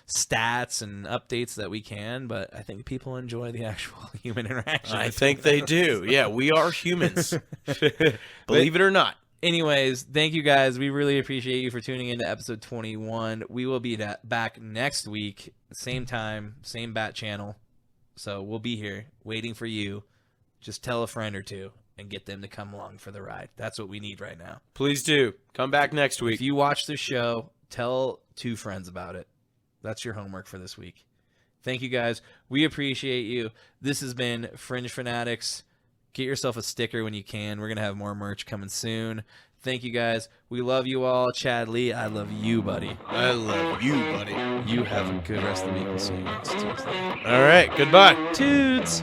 stats and updates that we can, but I think people enjoy the actual human interaction. I think they do. Yeah, we are humans. Believe it or not. Anyways, thank you guys. We really appreciate you for tuning in to episode 21. We will be back next week, same time, same bat channel. So we'll be here waiting for you. Just tell a friend or two and get them to come along for the ride. That's what we need right now. Please do. Come back next If week. you watch the show, tell 2 friends about it. That's your homework for this week. Thank you guys. We appreciate you. This has been Fringe Fanatics. Get yourself a sticker when you can. We're going to have more merch coming soon. Thank you guys. We love you all. Chad Lee, I love you, buddy. I love you, buddy. You have a good rest of the week. We'll see you next Tuesday. All right. Goodbye. Toots!